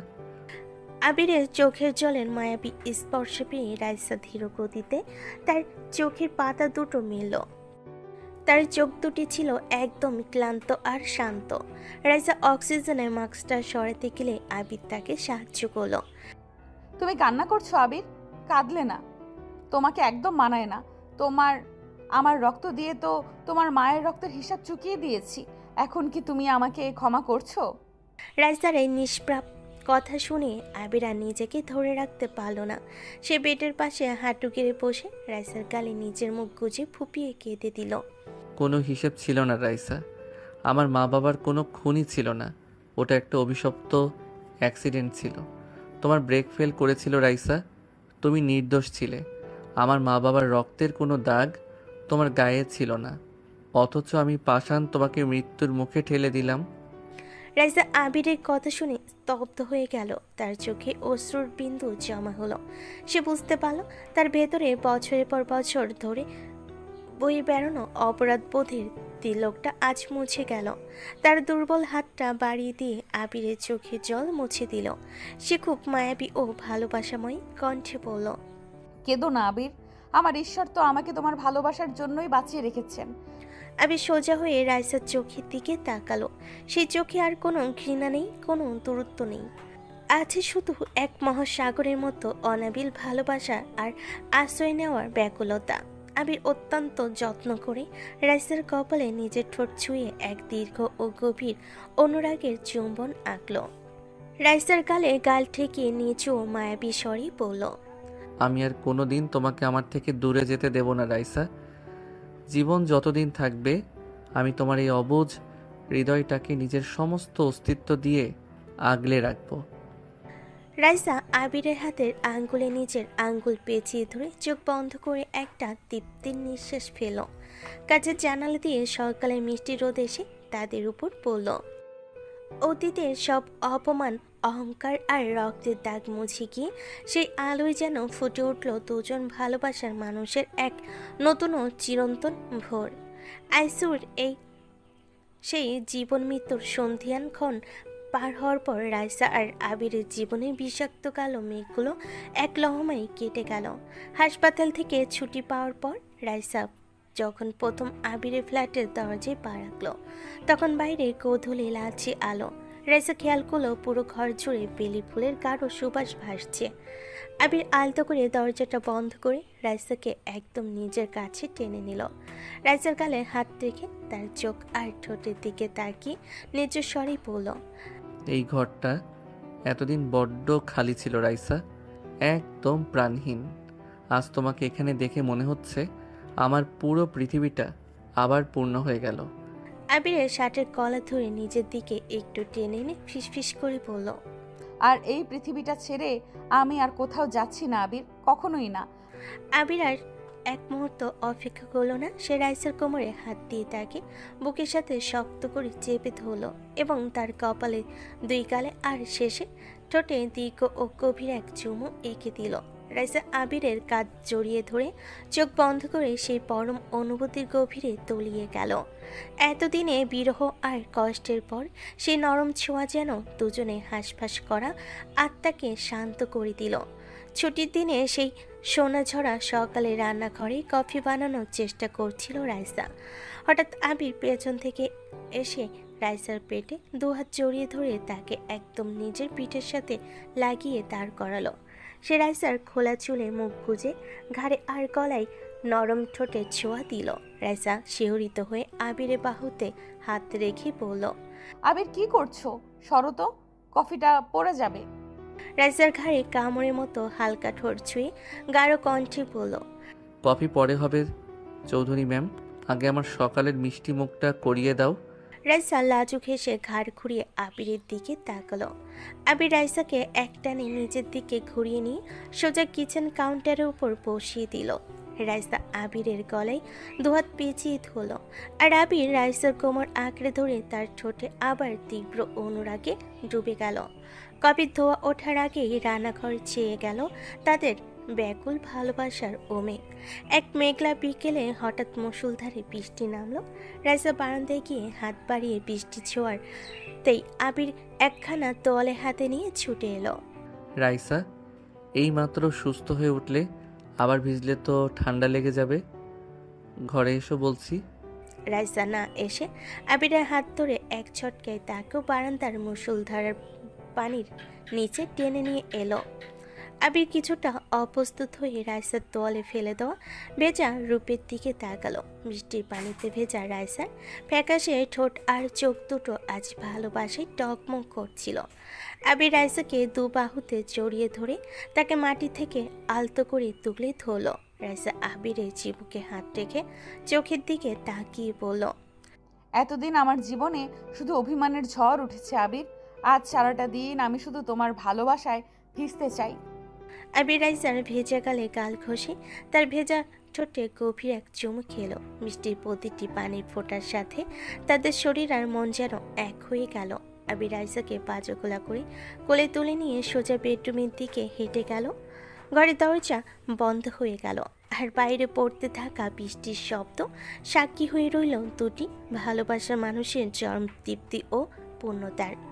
আবিরের চোখের জলের মায়াবী স্পর্শ পেয়ে রাইসা ধীর গতিতে তার চোখের পাতা দুটো মেলল। তার চোখ দুটি ছিল একদম ক্লান্ত আর শান্ত। রাইসা অক্সিজেনের মাস্কটা সরাতে গেলে আবির তাকে সাহায্য করলো। তুমি কান্না করছো আবির? কাঁদলে না, তোমাকে একদম মানায় না। আমার রক্ত দিয়ে তো তোমার মায়ের রক্তের হিসাব চুকিয়ে দিয়েছি। এখন কি তুমি আমাকে ক্ষমা করছো? রাইসার এই নিষ্প্রাপ কথা শুনে আবির আর নিজেকে ধরে রাখতে পারল না। সে বেডের পাশে হাঁটু গেড়ে বসে রাইসার গালে নিজের মুখ গুজে ফুপিয়ে কেঁদে দিল। কোনো হিসেব ছিল না রাইসা, আমার মা বাবার কোনো খুনই ছিল না। ওটা একটা অভিশপ্ত অ্যাক্সিডেন্ট ছিল। তোমার ব্রেক ফেল করেছিল রাইসা, তুমি নির্দোষ ছিলে। আমার মা বাবার রক্তের কোনো দাগ তোমার গায়ে ছিল না, অথচ আমি পাষাণ তোমাকে মৃত্যুর মুখে ঠেলে দিলাম। রাইসা আবিরের কথা শুনে স্তব্ধ হয়ে গেল। তার চোখে অশ্রুর বিন্দু জমা হলো। সে বুঝতে পারল তার ভেতরে বছরের পর বছর ধরে বয়ে বেড়ানো অপরাধ বোধের তিলকটা আজ মুছে গেল। তার দুর্বল হাতটা বাড়িয়ে দিয়ে আবিরের চোখে জল মুছে দিল। সে খুব মায়াবী ও ভালোবাসাময় কণ্ঠে বলল, কেঁদো না আবির, আমার ঈশ্বর তো আমাকে তোমার ভালোবাসার জন্যই বাঁচিয়ে রেখেছেন। আবির সোজা হয়ে রাইসার চোখের দিকে তাকালো। সেই চোখে আর কোনো ঘৃণা নেই, কোনো দূরত্ব নেই, আছে শুধু এক মহাসাগরের মতো অনাবিল ভালোবাসা আর আশ্রয় নেওয়ার ব্যাকুলতা। আবির অত্যন্ত যত্ন করে রাইসার কপালে নিজের ঠোঁট ছুঁয়ে এক দীর্ঘ ও গভীর অনুরাগের চুম্বন আঁকল। রাইসার গালে গাল ঠেকিয়ে নিচু মায়াবী স্বরে বলল, আমি আর কোনো দিন তোমাকে আমার থেকে দূরে যেতে দেব না রাইসা। জীবন যতদিন থাকবে আমি তোমার এই অবুঝ হৃদয়টাকে নিজের সমস্ত অস্তিত্ব দিয়ে আগলে রাখবো। রাইসা আবিরের হাতের আঙ্গুলে নিজের আঙ্গুল পেঁচিয়ে ধরে চোখ বন্ধ করে একটা তৃপ্তির নিঃশ্বাস ফেল। কাছের জানালা দিয়ে সকালের মিষ্টি রোদ এসে তাদের উপর পড়ল। অতীতের সব অপমান, অহংকার আর রক্তের দাগ মুছে গিয়ে সেই আলোয় যেন ফুটে উঠল দুজন ভালোবাসার মানুষের এক নতুন ও চিরন্তন ভোর। আইসুর সেই জীবন মৃত্যুর সন্ধিয়ানক্ষণ পার হওয়ার পর রাইসা আর আবিরের জীবনের বিষাক্ত কালো মেঘগুলো এক লহমায় কেটে গেল। হাসপাতাল থেকে ছুটি পাওয়ার পর রাইসা যখন প্রথম আবিরের ফ্ল্যাটের দরজায় পা রাখল, তখন বাইরে গোধূলি লালচে আলো। রাইসা খেয়াল করলো পুরো ঘর জুড়ে বেলি ফুলের গাঢ় সুবাস ভাসছে। আবির আলতো করে দরজাটা বন্ধ করে রাইসাকে একদম নিজের কাছে টেনে নিল। রাইসার গালে হাত রেখে তার চোখ আর ঠোঁটের দিকে তাকিয়ে নিজের স্বরে বলল, এই ঘরটা এতদিন বড্ড খালি ছিল রাইসা, একদম প্রাণহীন। আজ তোমাকে এখানে দেখে মনে হচ্ছে আমার পুরো পৃথিবীটা আবার পূর্ণ হয়ে গেল। আবিরের শার্টের কলা ধরে নিজের দিকে একটু টেনে এনে ফিসফিস করে বলল, আর এই পৃথিবীটা ছেড়ে আমি আর কোথাও যাচ্ছি না আবির, কখনোই না। আবির আর এক মুহূর্ত অপেক্ষা করলো না। সে রাইসার কোমরে হাত দিয়ে তাকে বুকের সাথে শক্ত করে চেপে ধরল এবং তার কপালে দুই গালে আর শেষে ঠোঁটে দীর্ঘ ও গভীর এক চুমু এঁকে দিল। রাইসা আবিরের কাঁধ জড়িয়ে ধরে চোখ বন্ধ করে সেই পরম অনুভূতির গভীরে তলিয়ে গেল। এতদিনে বিরহ আর কষ্টের পর সেই নরম ছোঁয়া যেন দুজনে হাঁসফাঁস করা আত্মাকে শান্ত করে দিল। ছুটির দিনে সেই সোনাঝরা সকালে রান্নাঘরে কফি বানানোর চেষ্টা করছিল রাইসা। হঠাৎ আবির পেছন থেকে এসে রাইসার পেটে দুহাত জড়িয়ে ধরে তাকে একদম নিজের পিঠের সাথে লাগিয়ে দাঁড় করালো। সে রাইসার খোলা চুলে মুখ গুজে ঘাড়ে আর গলায় নরম ঠোঁটে ছোঁয়া দিল। রাইসা শিহরিত হয়ে আবিরের বাহুতে হাত রেখে বলল, আবির কি করছো? সরো তো, কফিটা পড়ে যাবে। রাইসার ঘাড়ে কামড়ের মতো হালকা ঠোঁট ছুঁয়ে গাঢ় কণ্ঠে বলল, কফি পরে হবে চৌধুরী ম্যাম, আগে আমার সকালের মিষ্টি মুখটা করিয়ে দাও। রাইসা লাজুক হেসে ঘাড় ঘুরিয়ে আবিরের দিকে তাকালো। আবির রাইসাকে একটানে নিজের দিকে ঘুরিয়ে নিয়ে সোজা কিচেন কাউন্টারের উপর বসিয়ে দিল। রাইসা আবিরের গলায় দুহাত পেঁচিয়ে ধরল আর আবির রাইসার কোমর আঁকড়ে ধরে তার ঠোঁটে আবার তীব্র অনুরাগে ডুবে গেল। কফির ধোয়া ওঠার আগেই রান্নাঘর চেয়ে গেল তাদের ব্যাকুল ভালোবাসার ওমেঘ। এক মেঘলা বিকেলে হঠাৎ মুষলধারে বৃষ্টি নামলো। রাইসা বারান্দায় গিয়ে হাত বাড়িয়ে বৃষ্টি ছোঁয়ার তেই আবির একখানা তোয়ালে হাতে নিয়ে ছুটে এলো। রাইসা, এই মাত্র সুস্থ হয়ে উঠলে, আবার ভিজলে তো ঠান্ডা লেগে যাবে, ঘরে এসো বলছি। রাইসা না এসে আবিরের হাত ধরে এক ছটকায় তাকেও বারান্দার মুষলধারার পানির নিচে টেনে নিয়ে এলো। আবির কিছুটা অপ্রস্তুত হয়ে রাইসার তোয়ালে ফেলে দেওয়া ভেজা রূপের দিকে তাকালো। বৃষ্টির পানিতে ভেজা রাইসার ফ্যাকাশে ঠোঁট আর চোখ দুটো আজ ভালোবাসায় টকমক করছিল। আবির রাইসাকে দু বাহুতে জড়িয়ে ধরে তাকে মাটি থেকে আলতো করে তুলে ধরল। রাইসা আবিরের চিবুকে হাত রেখে চোখের দিকে তাকিয়ে বলল, এতদিন আমার জীবনে শুধু অভিমানের ঝড় উঠেছে আবির, আজ সারাটা দিন আমি শুধু তোমার ভালোবাসায় ভিজতে চাই। আবির রাইসার ভেজা গালে গাল ঘষে তার ভেজা ঠোঁটে গভীর এক চুমু খেলো। বৃষ্টির প্রতিটি পানির ফোঁটার সাথে তাদের শরীর আর মন যেন এক হয়ে গেল। আবির রাইসাকে বাজগোলা করে কোলে তুলে নিয়ে সোজা বেডরুমের দিকে হেঁটে গেল। ঘরের দরজা বন্ধ হয়ে গেল। আর বাইরে পড়তে থাকা বৃষ্টির শব্দ সাক্ষী হয়ে রইল দুটি ভালোবাসার মানুষের চরম তৃপ্তি ও পূর্ণতার।